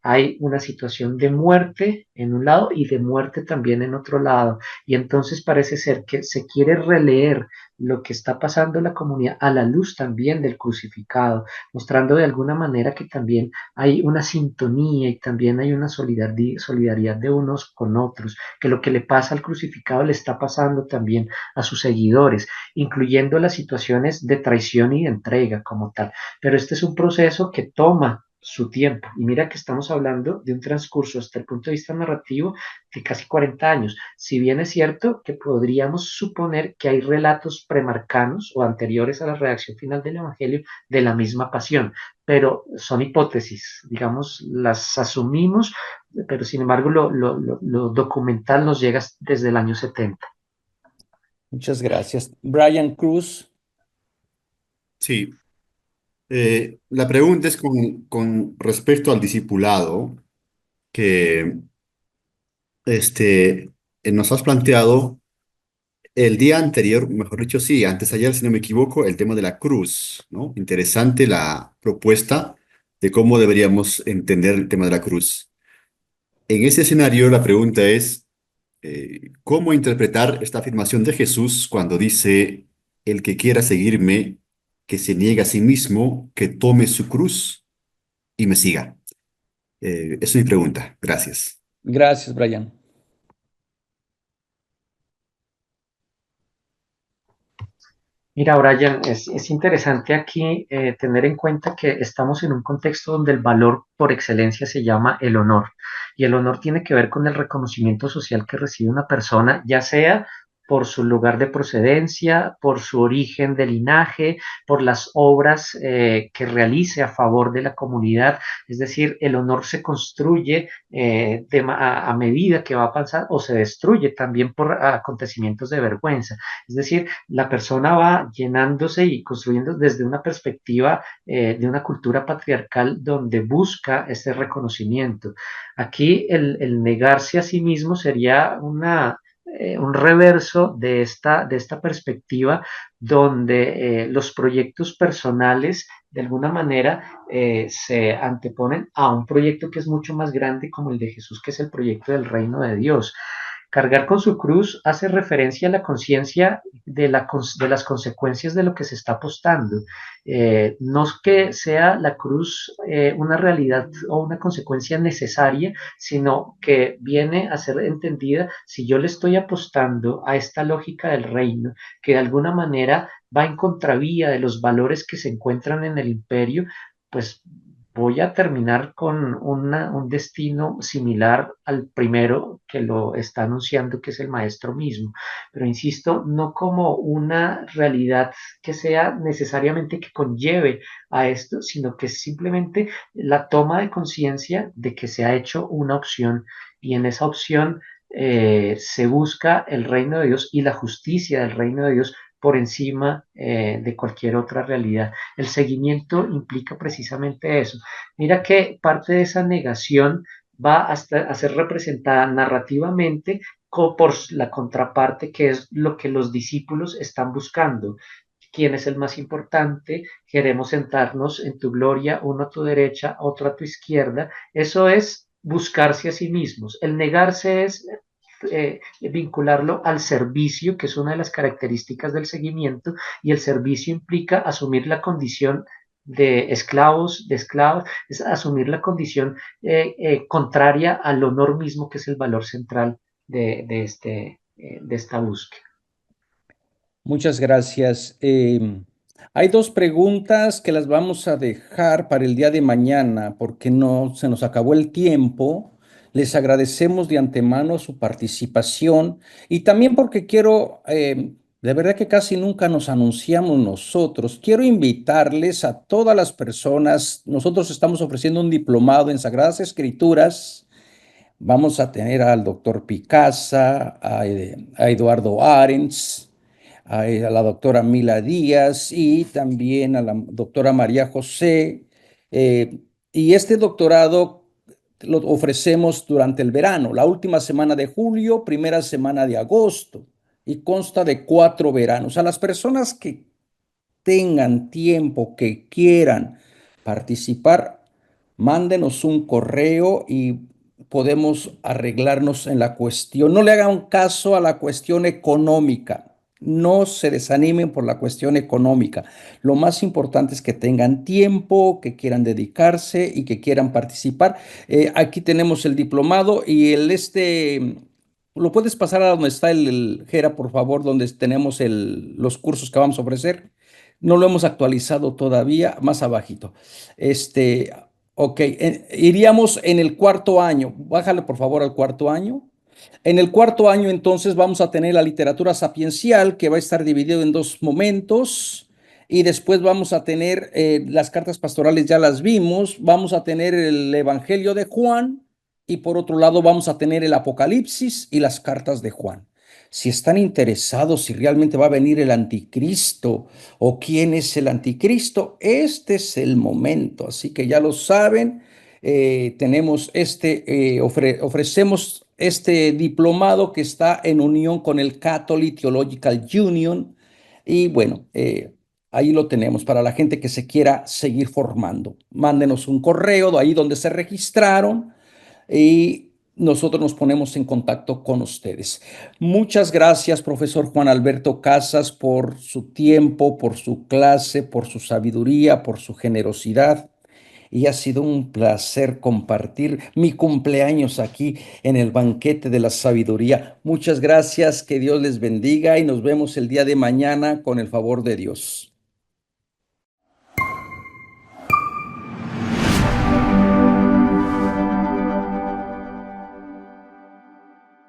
Hay una situación de muerte en un lado y de muerte también en otro lado. Y entonces parece ser que se quiere releer lo que está pasando en la comunidad a la luz también del crucificado, mostrando de alguna manera que también hay una sintonía y también hay una solidaridad de unos con otros, que lo que le pasa al crucificado le está pasando también a sus seguidores, incluyendo las situaciones de traición y de entrega como tal. Pero este es un proceso que toma su tiempo. Y mira que estamos hablando de un transcurso desde el punto de vista narrativo de casi 40 años. Si bien es cierto que podríamos suponer que hay relatos premarcanos o anteriores a la redacción final del Evangelio de la misma pasión, pero son hipótesis, digamos, las asumimos, pero sin embargo lo documental nos llega desde el año 70. Muchas gracias. Brian Cruz. Sí, la pregunta es con respecto al discipulado que nos has planteado el día anterior, mejor dicho, sí, antes ayer, si no me equivoco, el tema de la cruz, ¿no? Interesante la propuesta de cómo deberíamos entender el tema de la cruz. En ese escenario, la pregunta es, ¿cómo interpretar esta afirmación de Jesús cuando dice, el que quiera seguirme, que se niegue a sí mismo, que tome su cruz y me siga. Esa es mi pregunta. Gracias. Gracias, Brian. Mira, Brian, es interesante aquí tener en cuenta que estamos en un contexto donde el valor por excelencia se llama el honor. Y el honor tiene que ver con el reconocimiento social que recibe una persona, ya sea por su lugar de procedencia, por su origen de linaje, por las obras que realice a favor de la comunidad. Es decir, el honor se construye a medida que va a pasar o se destruye también por acontecimientos de vergüenza. Es decir, la persona va llenándose y construyendo desde una perspectiva de una cultura patriarcal donde busca ese reconocimiento. Aquí el negarse a sí mismo sería un reverso de esta perspectiva donde los proyectos personales de alguna manera se anteponen a un proyecto que es mucho más grande como el de Jesús, que es el proyecto del reino de Dios. Cargar con su cruz hace referencia a la conciencia de las consecuencias de lo que se está apostando. No es que sea la cruz una realidad o una consecuencia necesaria, sino que viene a ser entendida si yo le estoy apostando a esta lógica del reino, que de alguna manera va en contravía de los valores que se encuentran en el imperio, pues voy a terminar con un destino similar al primero que lo está anunciando, que es el maestro mismo. Pero insisto, no como una realidad que sea necesariamente que conlleve a esto, sino que es simplemente la toma de conciencia de que se ha hecho una opción y en esa opción se busca el reino de Dios y la justicia del reino de Dios por encima de cualquier otra realidad. El seguimiento implica precisamente eso. Mira que parte de esa negación va a ser representada narrativamente por la contraparte, que es lo que los discípulos están buscando. ¿Quién es el más importante? Queremos sentarnos en tu gloria, uno a tu derecha, otro a tu izquierda. Eso es buscarse a sí mismos. El negarse es vincularlo al servicio, que es una de las características del seguimiento, y el servicio implica asumir la condición de esclavos, es asumir la condición contraria al honor mismo, que es el valor central de esta búsqueda. Muchas gracias. Hay dos preguntas que las vamos a dejar para el día de mañana porque no se nos acabó el tiempo. Les agradecemos de antemano su participación y también porque quiero, de verdad que casi nunca nos anunciamos nosotros. Quiero invitarles a todas las personas. Nosotros estamos ofreciendo un diplomado en Sagradas Escrituras. Vamos a tener al doctor Picasa, a Eduardo Arens, a la doctora Mila Díaz y también a la doctora María José. Y este doctorado lo ofrecemos durante el verano, la última semana de julio, primera semana de agosto, y consta de 4 veranos. A las personas que tengan tiempo, que quieran participar, mándenos un correo y podemos arreglarnos en la cuestión. No le hagan caso a la cuestión económica. No se desanimen por la cuestión económica. Lo más importante es que tengan tiempo, que quieran dedicarse y que quieran participar. Aquí tenemos el diplomado y ¿lo puedes pasar a donde está el Gera, por favor, donde tenemos los cursos que vamos a ofrecer? No lo hemos actualizado todavía, más abajito. Este, ok, iríamos en el cuarto año. Bájale por favor al cuarto año. En el cuarto año entonces vamos a tener la literatura sapiencial que va a estar dividido en 2 momentos y después vamos a tener las cartas pastorales, ya las vimos, vamos a tener el Evangelio de Juan y por otro lado vamos a tener el Apocalipsis y las cartas de Juan. Si están interesados si realmente va a venir el anticristo o quién es el anticristo, este es el momento. Así que ya lo saben, tenemos ofrecemos este diplomado que está en unión con el Catholic Theological Union y bueno, ahí lo tenemos para la gente que se quiera seguir formando. Mándenos un correo de ahí donde se registraron y nosotros nos ponemos en contacto con ustedes. Muchas gracias, profesor Juan Alberto Casas, por su tiempo, por su clase, por su sabiduría, por su generosidad. Y ha sido un placer compartir mi cumpleaños aquí en el banquete de la sabiduría. Muchas gracias, que Dios les bendiga y nos vemos el día de mañana con el favor de Dios.